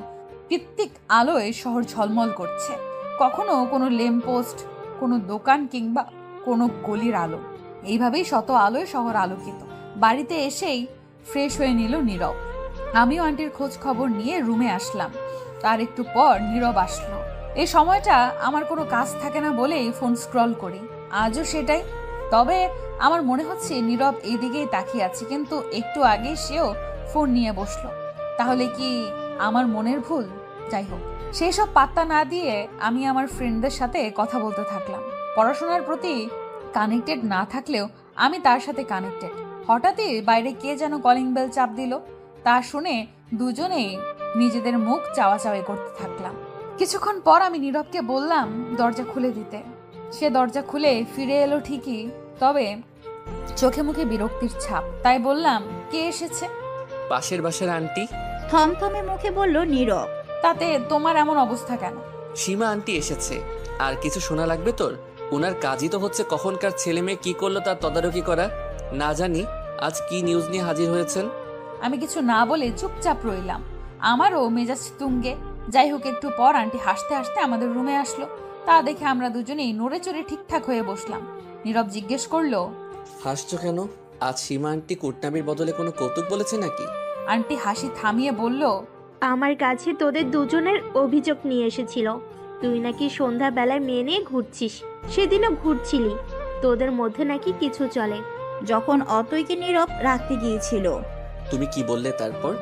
Speaker 2: কৃত্রিক আলোয় শহর ঝলমল করছে। কখনো কোনো ল্যাম্পপোস্ট, কোনো দোকান কিংবা কোনো গলির আলো, এইভাবেই শত আলোয় শহর আলোকিত। বাড়িতে এসেই ফ্রেশ হয়ে নিল নীরব। আমিও আন্টির খোঁজ খবর নিয়ে রুমে আসলাম। তার একটু পর নীরব আসলো। এই সময়টা আমার কোনো কাজ থাকে না বলেই ফোন স্ক্রল করি, আজও সেটাই। তবে আমার মনে হচ্ছে নীরব এই দিকেই তাকিয়ে আছে, কিন্তু একটু আগে সেও ফোন নিয়ে বসলো। তাহলে কি আমার মনের ভুল? যাই হোক, সেই সব পাত্তা না দিয়ে আমি আমার ফ্রেন্ডদের সাথে কথা বলতে থাকলাম। পড়াশোনার প্রতি কানেক্টেড না থাকলেও আমি তার সাথে কানেক্টেড। হঠাৎই বাইরে কে যেন কলিং বেল চাপ দিল। তা শুনে দুজনেই নিজেদের মুখ চাওয়াচাওয়ি করতে থাকলাম। কিছুক্ষণ পর আমি নীরবকে বললাম দরজা খুলে দিতে। সে দরজা খুলে ফিরে এলো ঠিকই, তবে চোখে মুখে বিরক্তির ছাপ। তাই বললাম, কে এসেছে?
Speaker 1: পাশের বাসার আন্টি।
Speaker 7: থমথমে মুখে বলল নীরব।
Speaker 2: তাতে তোমার এমন অবস্থা কেন?
Speaker 1: সীমা আন্টি এসেছে। আর কিছু শোনা লাগবে তোর? ওনার কাজই তো হচ্ছে কখনকার ছেলে মেয়ে কি করলো তার তদারকি করা। না জানি আজ কি নিউজ নিয়ে হাজির হয়েছেন।
Speaker 2: আমি কিছু না বলে চুপচাপ রইলাম। আমারও মেজাজ তুঙ্গে। যাই হোক, একটু পর আন্টি হাসতে হাসতে আমাদের রুমে আসলো। তা দেখে আমরা দুজনেই নড়ে চড়ে ঠিকঠাক হয়ে বসলাম। নীরব জিজ্ঞেস করলো,
Speaker 1: হাসছো কেন? আজ সীমা আন্টি কুটনামির বদলে কোনো কৌতুক বলেছে নাকি?
Speaker 2: আন্টি হাসি থামিয়ে বলল,
Speaker 5: আমার কাছে তোদের দুজনের অভিযোগ নিয়ে এসেছিল। তুই নাকি সন্ধ্যাবেলায় মেয়ে নিয়ে ঘুরছিস, সেদিনও ঘুরছিলি, তোদের মধ্যে নাকি কিছু চলে।
Speaker 7: যখন অতইকে নীরব রাখতে গিয়েছিল।
Speaker 1: তুমি কি বললে তারপর?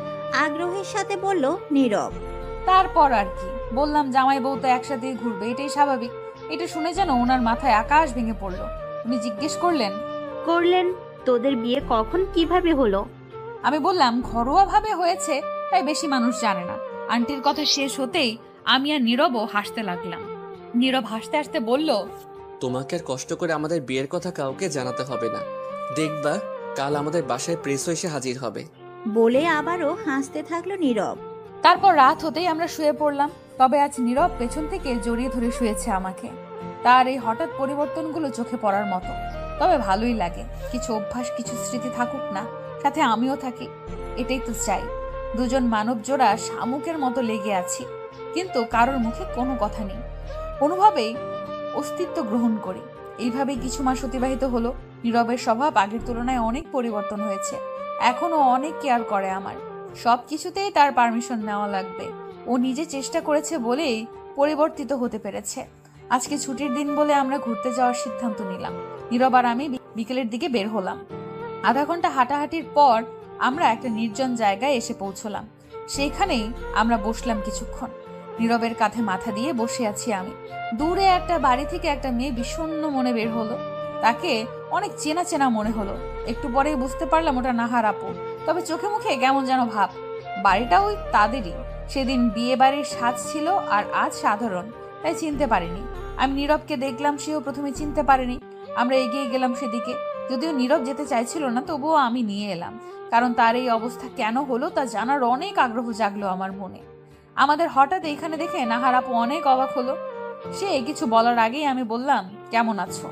Speaker 7: আগ্রহের সাথে বলল নীরব।
Speaker 2: তারপর আর কি বললাম, জামাই বউ তো একসাথে ঘুরবে, এটাই স্বাভাবিক। এটা শুনে যেন ওনার মাথায় আকাশ ভেঙে পড়লো। উনি জিজ্ঞেস করলেন,
Speaker 5: তোদের বিয়ে কখন কিভাবে হলো?
Speaker 2: আমি বললাম, ঘরোয়া ভাবে হয়েছে, তাই বেশি মানুষ জানে না। আন্টির কথা শেষ হতেই আমি আর নীরবও হাসতে লাগলাম। নীরব হাসতে হাসতে বলল,
Speaker 1: তোমাকে আর কষ্ট করে আমাদের বিয়ের কথা কাউকে জানাতে হবে না, দেখবা কাল আমাদের বাসায় প্রেসও এসে হাজির হবে।
Speaker 7: বলে আবারও হাসতে থাকলো নীরব।
Speaker 2: তারপর রাত হতেই আমরা শুয়ে পড়লাম। তবে আজ নীরব পেছন থেকে জড়িয়ে ধরে শুয়েছে আমাকে। তার এই হঠাৎ পরিবর্তনগুলো চোখে পড়ার মতো। তবে ভালোই লাগে, কিছু অভ্যাস কিছু স্মৃতি থাকুক না, সাথে আমিও থাকি, এটাই তো চাই। দুজন মানব জোড়া শামুকের মতো লেগে আছি, কিন্তু কারোর মুখে কোনো কথা নেই। কোনোভাবেই অস্তিত্ব গ্রহণ করি। এইভাবেই কিছু মাস অতিবাহিত হলো। নীরবের স্বভাব আগের তুলনায় অনেক পরিবর্তন হয়েছে। এখনো অনেক কেয়ার করে আমার। সবকিছুতেই তার পারমিশন নেওয়া লাগবে। ও নিজে চেষ্টা করেছে বলেই পরিবর্তিত হতে পেরেছে। আজকে ছুটির দিন বলে আমরা ঘুরতে যাওয়ার সিদ্ধান্ত নিলাম। নীরব আর আমি বিকেলের দিকে বের হলাম। আধা ঘন্টা হাঁটাহাঁটির পর আমরা একটা নির্জন জায়গায় এসে পৌঁছলাম। সেখানেই আমরা বসলাম কিছুক্ষণ। নীরবের কাঁধে মাথা দিয়ে বসে আছি আমি। দূরে একটা বাড়ি থেকে একটা মেয়ে বিষণ্ণ মনে বের হলো। তাকে অনেক চেনা চেনা মনে হলো। একটু পরেই বুঝতে পারলাম ওটা নাহার আপু। তবে চোখে মুখে কেমন যেন ভাব। বাড়িটা ওই তাদেরই। সেদিন বিয়ে বাড়ির সাজ ছিল আর আজ সাধারণ, তাই চিনতে পারিনি। আমি নীরবকে দেখলাম, সেও প্রথমে চিনতে পারেনি। আমরা এগিয়ে গেলাম সেদিকে। যদিও নীরব যেতে চাইছিল না, তবুও আমি নিয়ে এলাম, কারণ তার এই অবস্থা কেন হলো তা জানার অনেক আগ্রহ জাগলো আমার মনে। আমাদের হঠাৎ এখানে দেখে নাহার আপু অনেক অবাক হলো। সে কিছু বলার আগেই আমি বললাম, কেমন আছো?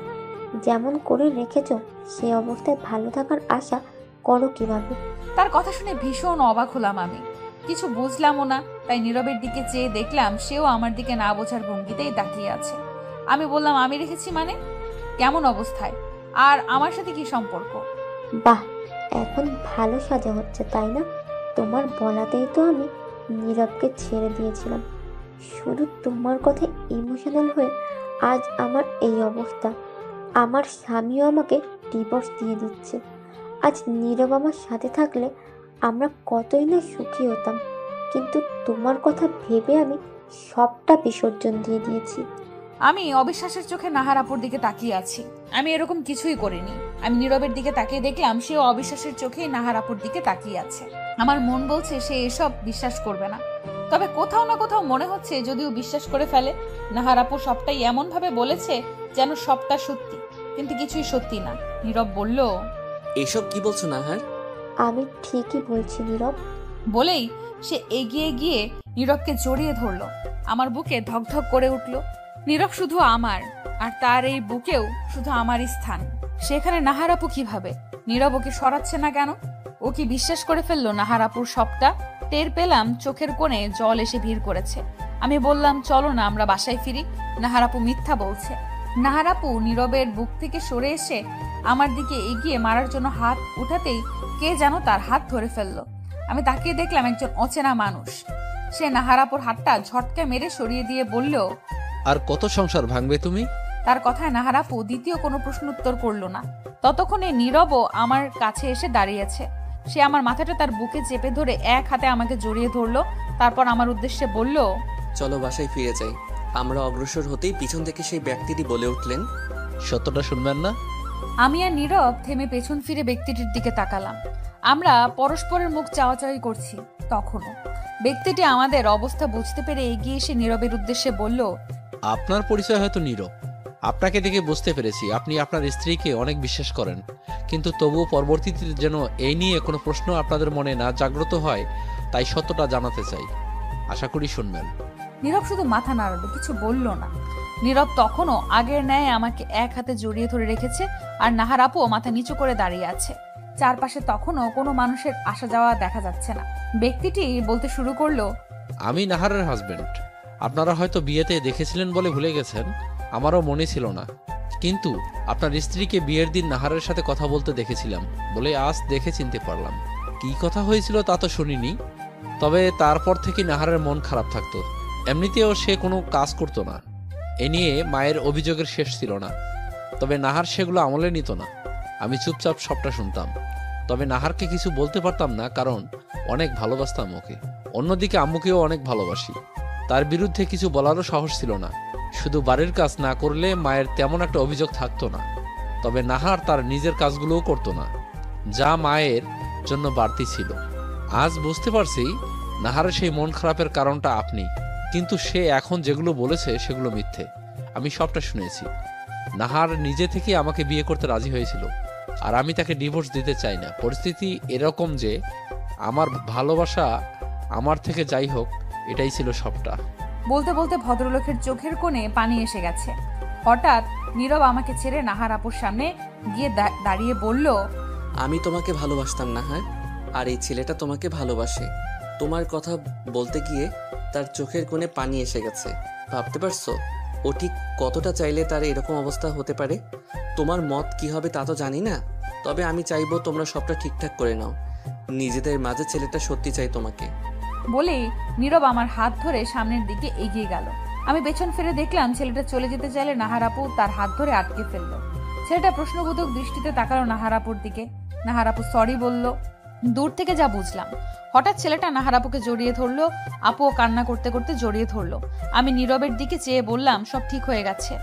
Speaker 6: যেমন করে রেখেছো সে অবস্থায় ভালো থাকার আশা করো কিভাবে?
Speaker 2: তার কথা শুনে ভীষণ অবাক হলাম আমি। কিছু বুঝলামও না, তাই নীরবের দিকে চেয়ে দেখলাম সেও আমার দিকে না বোঝার ভঙ্গিতেই তাকিয়ে আছে। আমি বললাম, আমি রেখেছি মানে? কেমন অবস্থায়? আর আমার সাথে কি সম্পর্ক?
Speaker 6: বাহ, এখন ভালো সাজা হচ্ছে তাই না? তোমার বলাতেই তো আমি নীরবকে ছেড়ে দিয়েছিলাম। শুধু তোমার কথা ইমোশনাল হয়ে আজ আমার এই অবস্থা। আমার স্বামীও আমাকে ডিভোর্স দিয়ে দিচ্ছে। আজ নীরব আমার সাথে থাকলে আমরা কতই না সুখী হতাম, কিন্তু তোমার কথা ভেবে আমি সবটা বিসর্জন দিয়ে দিয়েছি।
Speaker 2: আমি অবিশ্বাসের চোখে নাহার আপুর দিকে তাকিয়ে আছি। আমি এরকম কিছুই করিনি। আমি নীরবের দিকে তাকিয়ে দেখলাম সেও অবিশ্বাসের চোখেই নাহার আপুর দিকে তাকিয়ে আছে। আমার মন বলছে সে এসব বিশ্বাস করবে না, তবে কোথাও না কোথাও মনে হচ্ছে যদিও বিশ্বাস করে ফেলে। নাহার আপু সবটাই এমন ভাবে বলেছে যেন সবটা সত্যি, কিন্তু কিছুই সত্যি না। নীরব বলল,
Speaker 1: এসব কি বলছো নাহার?
Speaker 6: আমি ঠিকই বলছি নীরব।
Speaker 2: বলেই সে এগিয়ে গিয়ে নীরবকে জড়িয়ে ধরলো। আমার বুকে ধকধক করে উঠল। নীরব শুধু আমার, আর তার এই বুকেও শুধু আমারই স্থান। সেখানে নাহার আপু কিভাবে? নীরব ওকে সরাচ্ছে না কেন? ও কি বিশ্বাস করে ফেললো নাহার আপুর সবটা? টের পেলাম চোখের কোণে জল এসে ভিড় করেছে। আমি বললাম, চলো না আমরা বাসায় ফিরি। নাহার আপু মিথ্যা বলছে। নাহার আপু নীরবের বুক থেকে সরে এসে আমার দিকে এগিয়ে মারার জন্য হাত উঠাতেই কে যেন তার হাত ধরে ফেললো। আমি তাকিয়ে দেখলাম একজন অচেনা মানুষ। সে নাহার আপুর হাতটা ঝটকা মেরে সরিয়ে দিয়ে বলল,
Speaker 9: আর কত সংসার ভাঙবে তুমি?
Speaker 2: তার কথায় নাহার আপু দ্বিতীয় কোনো প্রশ্ন উত্তর করলো না। ততক্ষণে নীরবও আমার কাছে এসে দাঁড়িয়েছে। সে আমার মাথাটা তার বুকে চেপে ধরে এক হাতে আমাকে জড়িয়ে ধরলো। তারপর আমার উদ্দেশ্যে বলল,
Speaker 1: চলো বাসায় ফিরে যাই। আমরা অগ্রসর হতেই পিছন থেকে সেই ব্যক্তিটি বলে উঠলেন,
Speaker 9: সত্যটা শুনবেন না?
Speaker 2: আমি আর নীরব থেমে পেছন ফিরে ব্যক্তিটির দিকে তাকালাম। আমরা পরস্পরের মুখ চাওয়াচাওয়ি করছি। তখনও ব্যক্তিটি আমাদের অবস্থা বুঝতে পেরে এগিয়ে এসে নীরবের উদ্দেশ্যে বলল,
Speaker 9: আপনার পরিচয় হয়তো নীরব। আপনাকে দেখে বুঝতে পেরেছি আপনি আপনার স্ত্রীকে অনেক বিশ্বাস করেন, কিন্তু তবুও পরবর্তীতে যেন এই নিয়ে কোনো প্রশ্ন আপনাদের মনে না জাগ্রত হয়, তাই সত্যটা জানাতে চাই। আশা করি শুনবেন।
Speaker 2: নীরব শুধু মাথা নাড়ালো, কিছু বলল না। নীরব তখনও আগের ন্যায় আমাকে এক হাতে জড়িয়ে ধরে রেখেছে, আর নাহার আপুও মাথা নিচু করে দাঁড়িয়ে আছে। চারপাশে তখনও কোনো মানুষের আসা যাওয়া দেখা যাচ্ছে না। ব্যক্তিটি বলতে শুরু করলো,
Speaker 9: আমি নাহারের হাজবেন্ড। আপনারা হয়তো বিয়েতে দেখেছিলেন বলে ভুলে গেছেন, আমারও মনে ছিল না, কিন্তু আপনার স্ত্রীকে বিয়ের দিন নাহারের সাথে কথা বলতে দেখেছিলাম বলে আজ দেখে চিনতে পারলাম। কি কথা হয়েছিল তা তো শুনিনি, তবে তারপর থেকে নাহারের মন খারাপ থাকতো। এমনিতেও সে কোনো কাজ করতো না। এ নিয়ে মায়ের অভিযোগের শেষ ছিল না, তবে নাহার সেগুলো আমলে নিত না। আমি চুপচাপ সবটা শুনতাম, তবে নাহারকে কিছু বলতে পারতাম না, কারণ অনেক ভালোবাসতাম ওকে। অন্যদিকে আম্মুকেও অনেক ভালোবাসি, তার বিরুদ্ধে কিছু বলারও সাহস ছিল না। শুধু বাড়ির কাজ না করলে মায়ের তেমন একটা অভিযোগ থাকতো না, তবে নাহার তার নিজের কাজগুলোও করতো না, যা মায়ের জন্য বাড়তি ছিল। আজ বুঝতে পারছি নাহারের সেই মন খারাপের কারণটা আপনি, কিন্তু সে এখন যেগুলো বলেছে সেগুলো মিথ্যে। আমি সবটা শুনেছি। নাহার নিজে থেকে আমাকে বিয়ে করতে রাজি হয়েছিল, আর আমি তাকে ডিভোর্স দিতে চাই না। পরিস্থিতি এরকম যে আমার ভালোবাসা আমার থেকে যাই হোক, এটাই ছিল সবটা।
Speaker 2: বলতে বলতে ভদ্রলোকের চোখের কোণে পানি এসে গেছে। হঠাৎ নীরব আমাকে ছেড়ে নাহার আপুর সামনে গিয়ে দাঁড়িয়ে বলল,
Speaker 1: আমি তোমাকে ভালোবাসতাম নাহার, আর এই ছেলেটা তোমাকে ভালোবাসে। তোমার কথা বলতে গিয়ে তার চোখের কোণে পানি এসে গেছে। ভাবতে পারছো ও ঠিক কতটা চাইলে তার এরকম অবস্থা হতে পারে? তোমার মত কি হবে তা তো জানি না, তবে আমি চাইবো তোমরা সবটা ঠিকঠাক করে নাও। নিজেদের মাঝে ছেলেটা সত্যি চাই তোমাকে।
Speaker 2: বলেই নীরব আমার হাত ধরে সামনের দিকে এগিয়ে গেল। আমি পেছন ফিরে দেখলাম ছেলেটা চলে যেতে চাইলে নাহার আপু তার হাত ধরে আটকে ফেললো। ছেলেটা প্রশ্নবোধক দৃষ্টিতে তাকালো নাহার আপুর দিকে। নাহার আপু সরি বলল। দূর থেকে যা বুঝলাম। হঠাৎ ছেলেটা নাহার আপুকে জড়িয়ে ধরলো। আপুও কান্না করতে করতে জড়িয়ে ধরলো। আমি নীরবের দিকে চেয়ে বললাম, সব ঠিক হয়ে গেছে।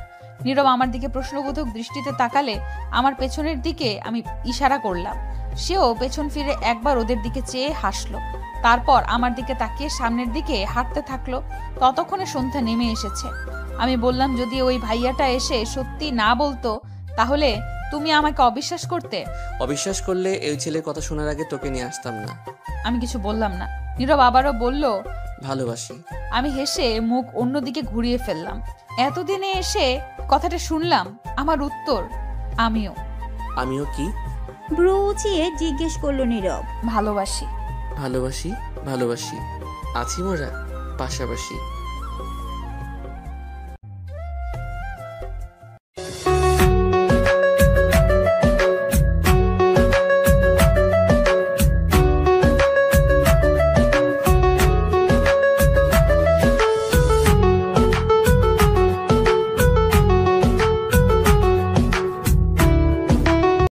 Speaker 2: নীরব আমার দিকে প্রশ্নবোধক দৃষ্টিতে তাকালে আমার পেছনের দিকে আমি ইশারা করলাম। সেও পেছন ফিরে একবার ওদের দিকে চেয়ে হাসলো। তারপর আমার দিকে তাকিয়ে সামনের দিকে হাঁটতে থাকলো। ততক্ষণে সন্ধ্যা নেমে এসেছে। আমি বললাম, যদি ওই ভাইয়াটা এসে সত্যি না বলতো তাহলে তুমি আমাকে অবিশ্বাস করতে।
Speaker 1: অবিশ্বাস করলে এই ছেলের কথা শোনার আগে তোকে নিয়ে আসতাম না।
Speaker 2: আমি কিছু বললাম না। নীরব আবারও বলল,
Speaker 1: ভালোবাসি।
Speaker 2: আমি হেসে মুখ অন্যদিকে ঘুরিয়ে ফেললাম। এতদিনে এসে কথাটা শুনলাম। আমার উত্তর আমিও।
Speaker 1: আমিও কি?
Speaker 7: ভ্রু উঁচিয়ে জিজ্ঞেস করলো নীরব।
Speaker 2: ভালোবাসি।
Speaker 1: ভালোবাসি ভালোবাসি, আছি মোরা পাশাপাশি।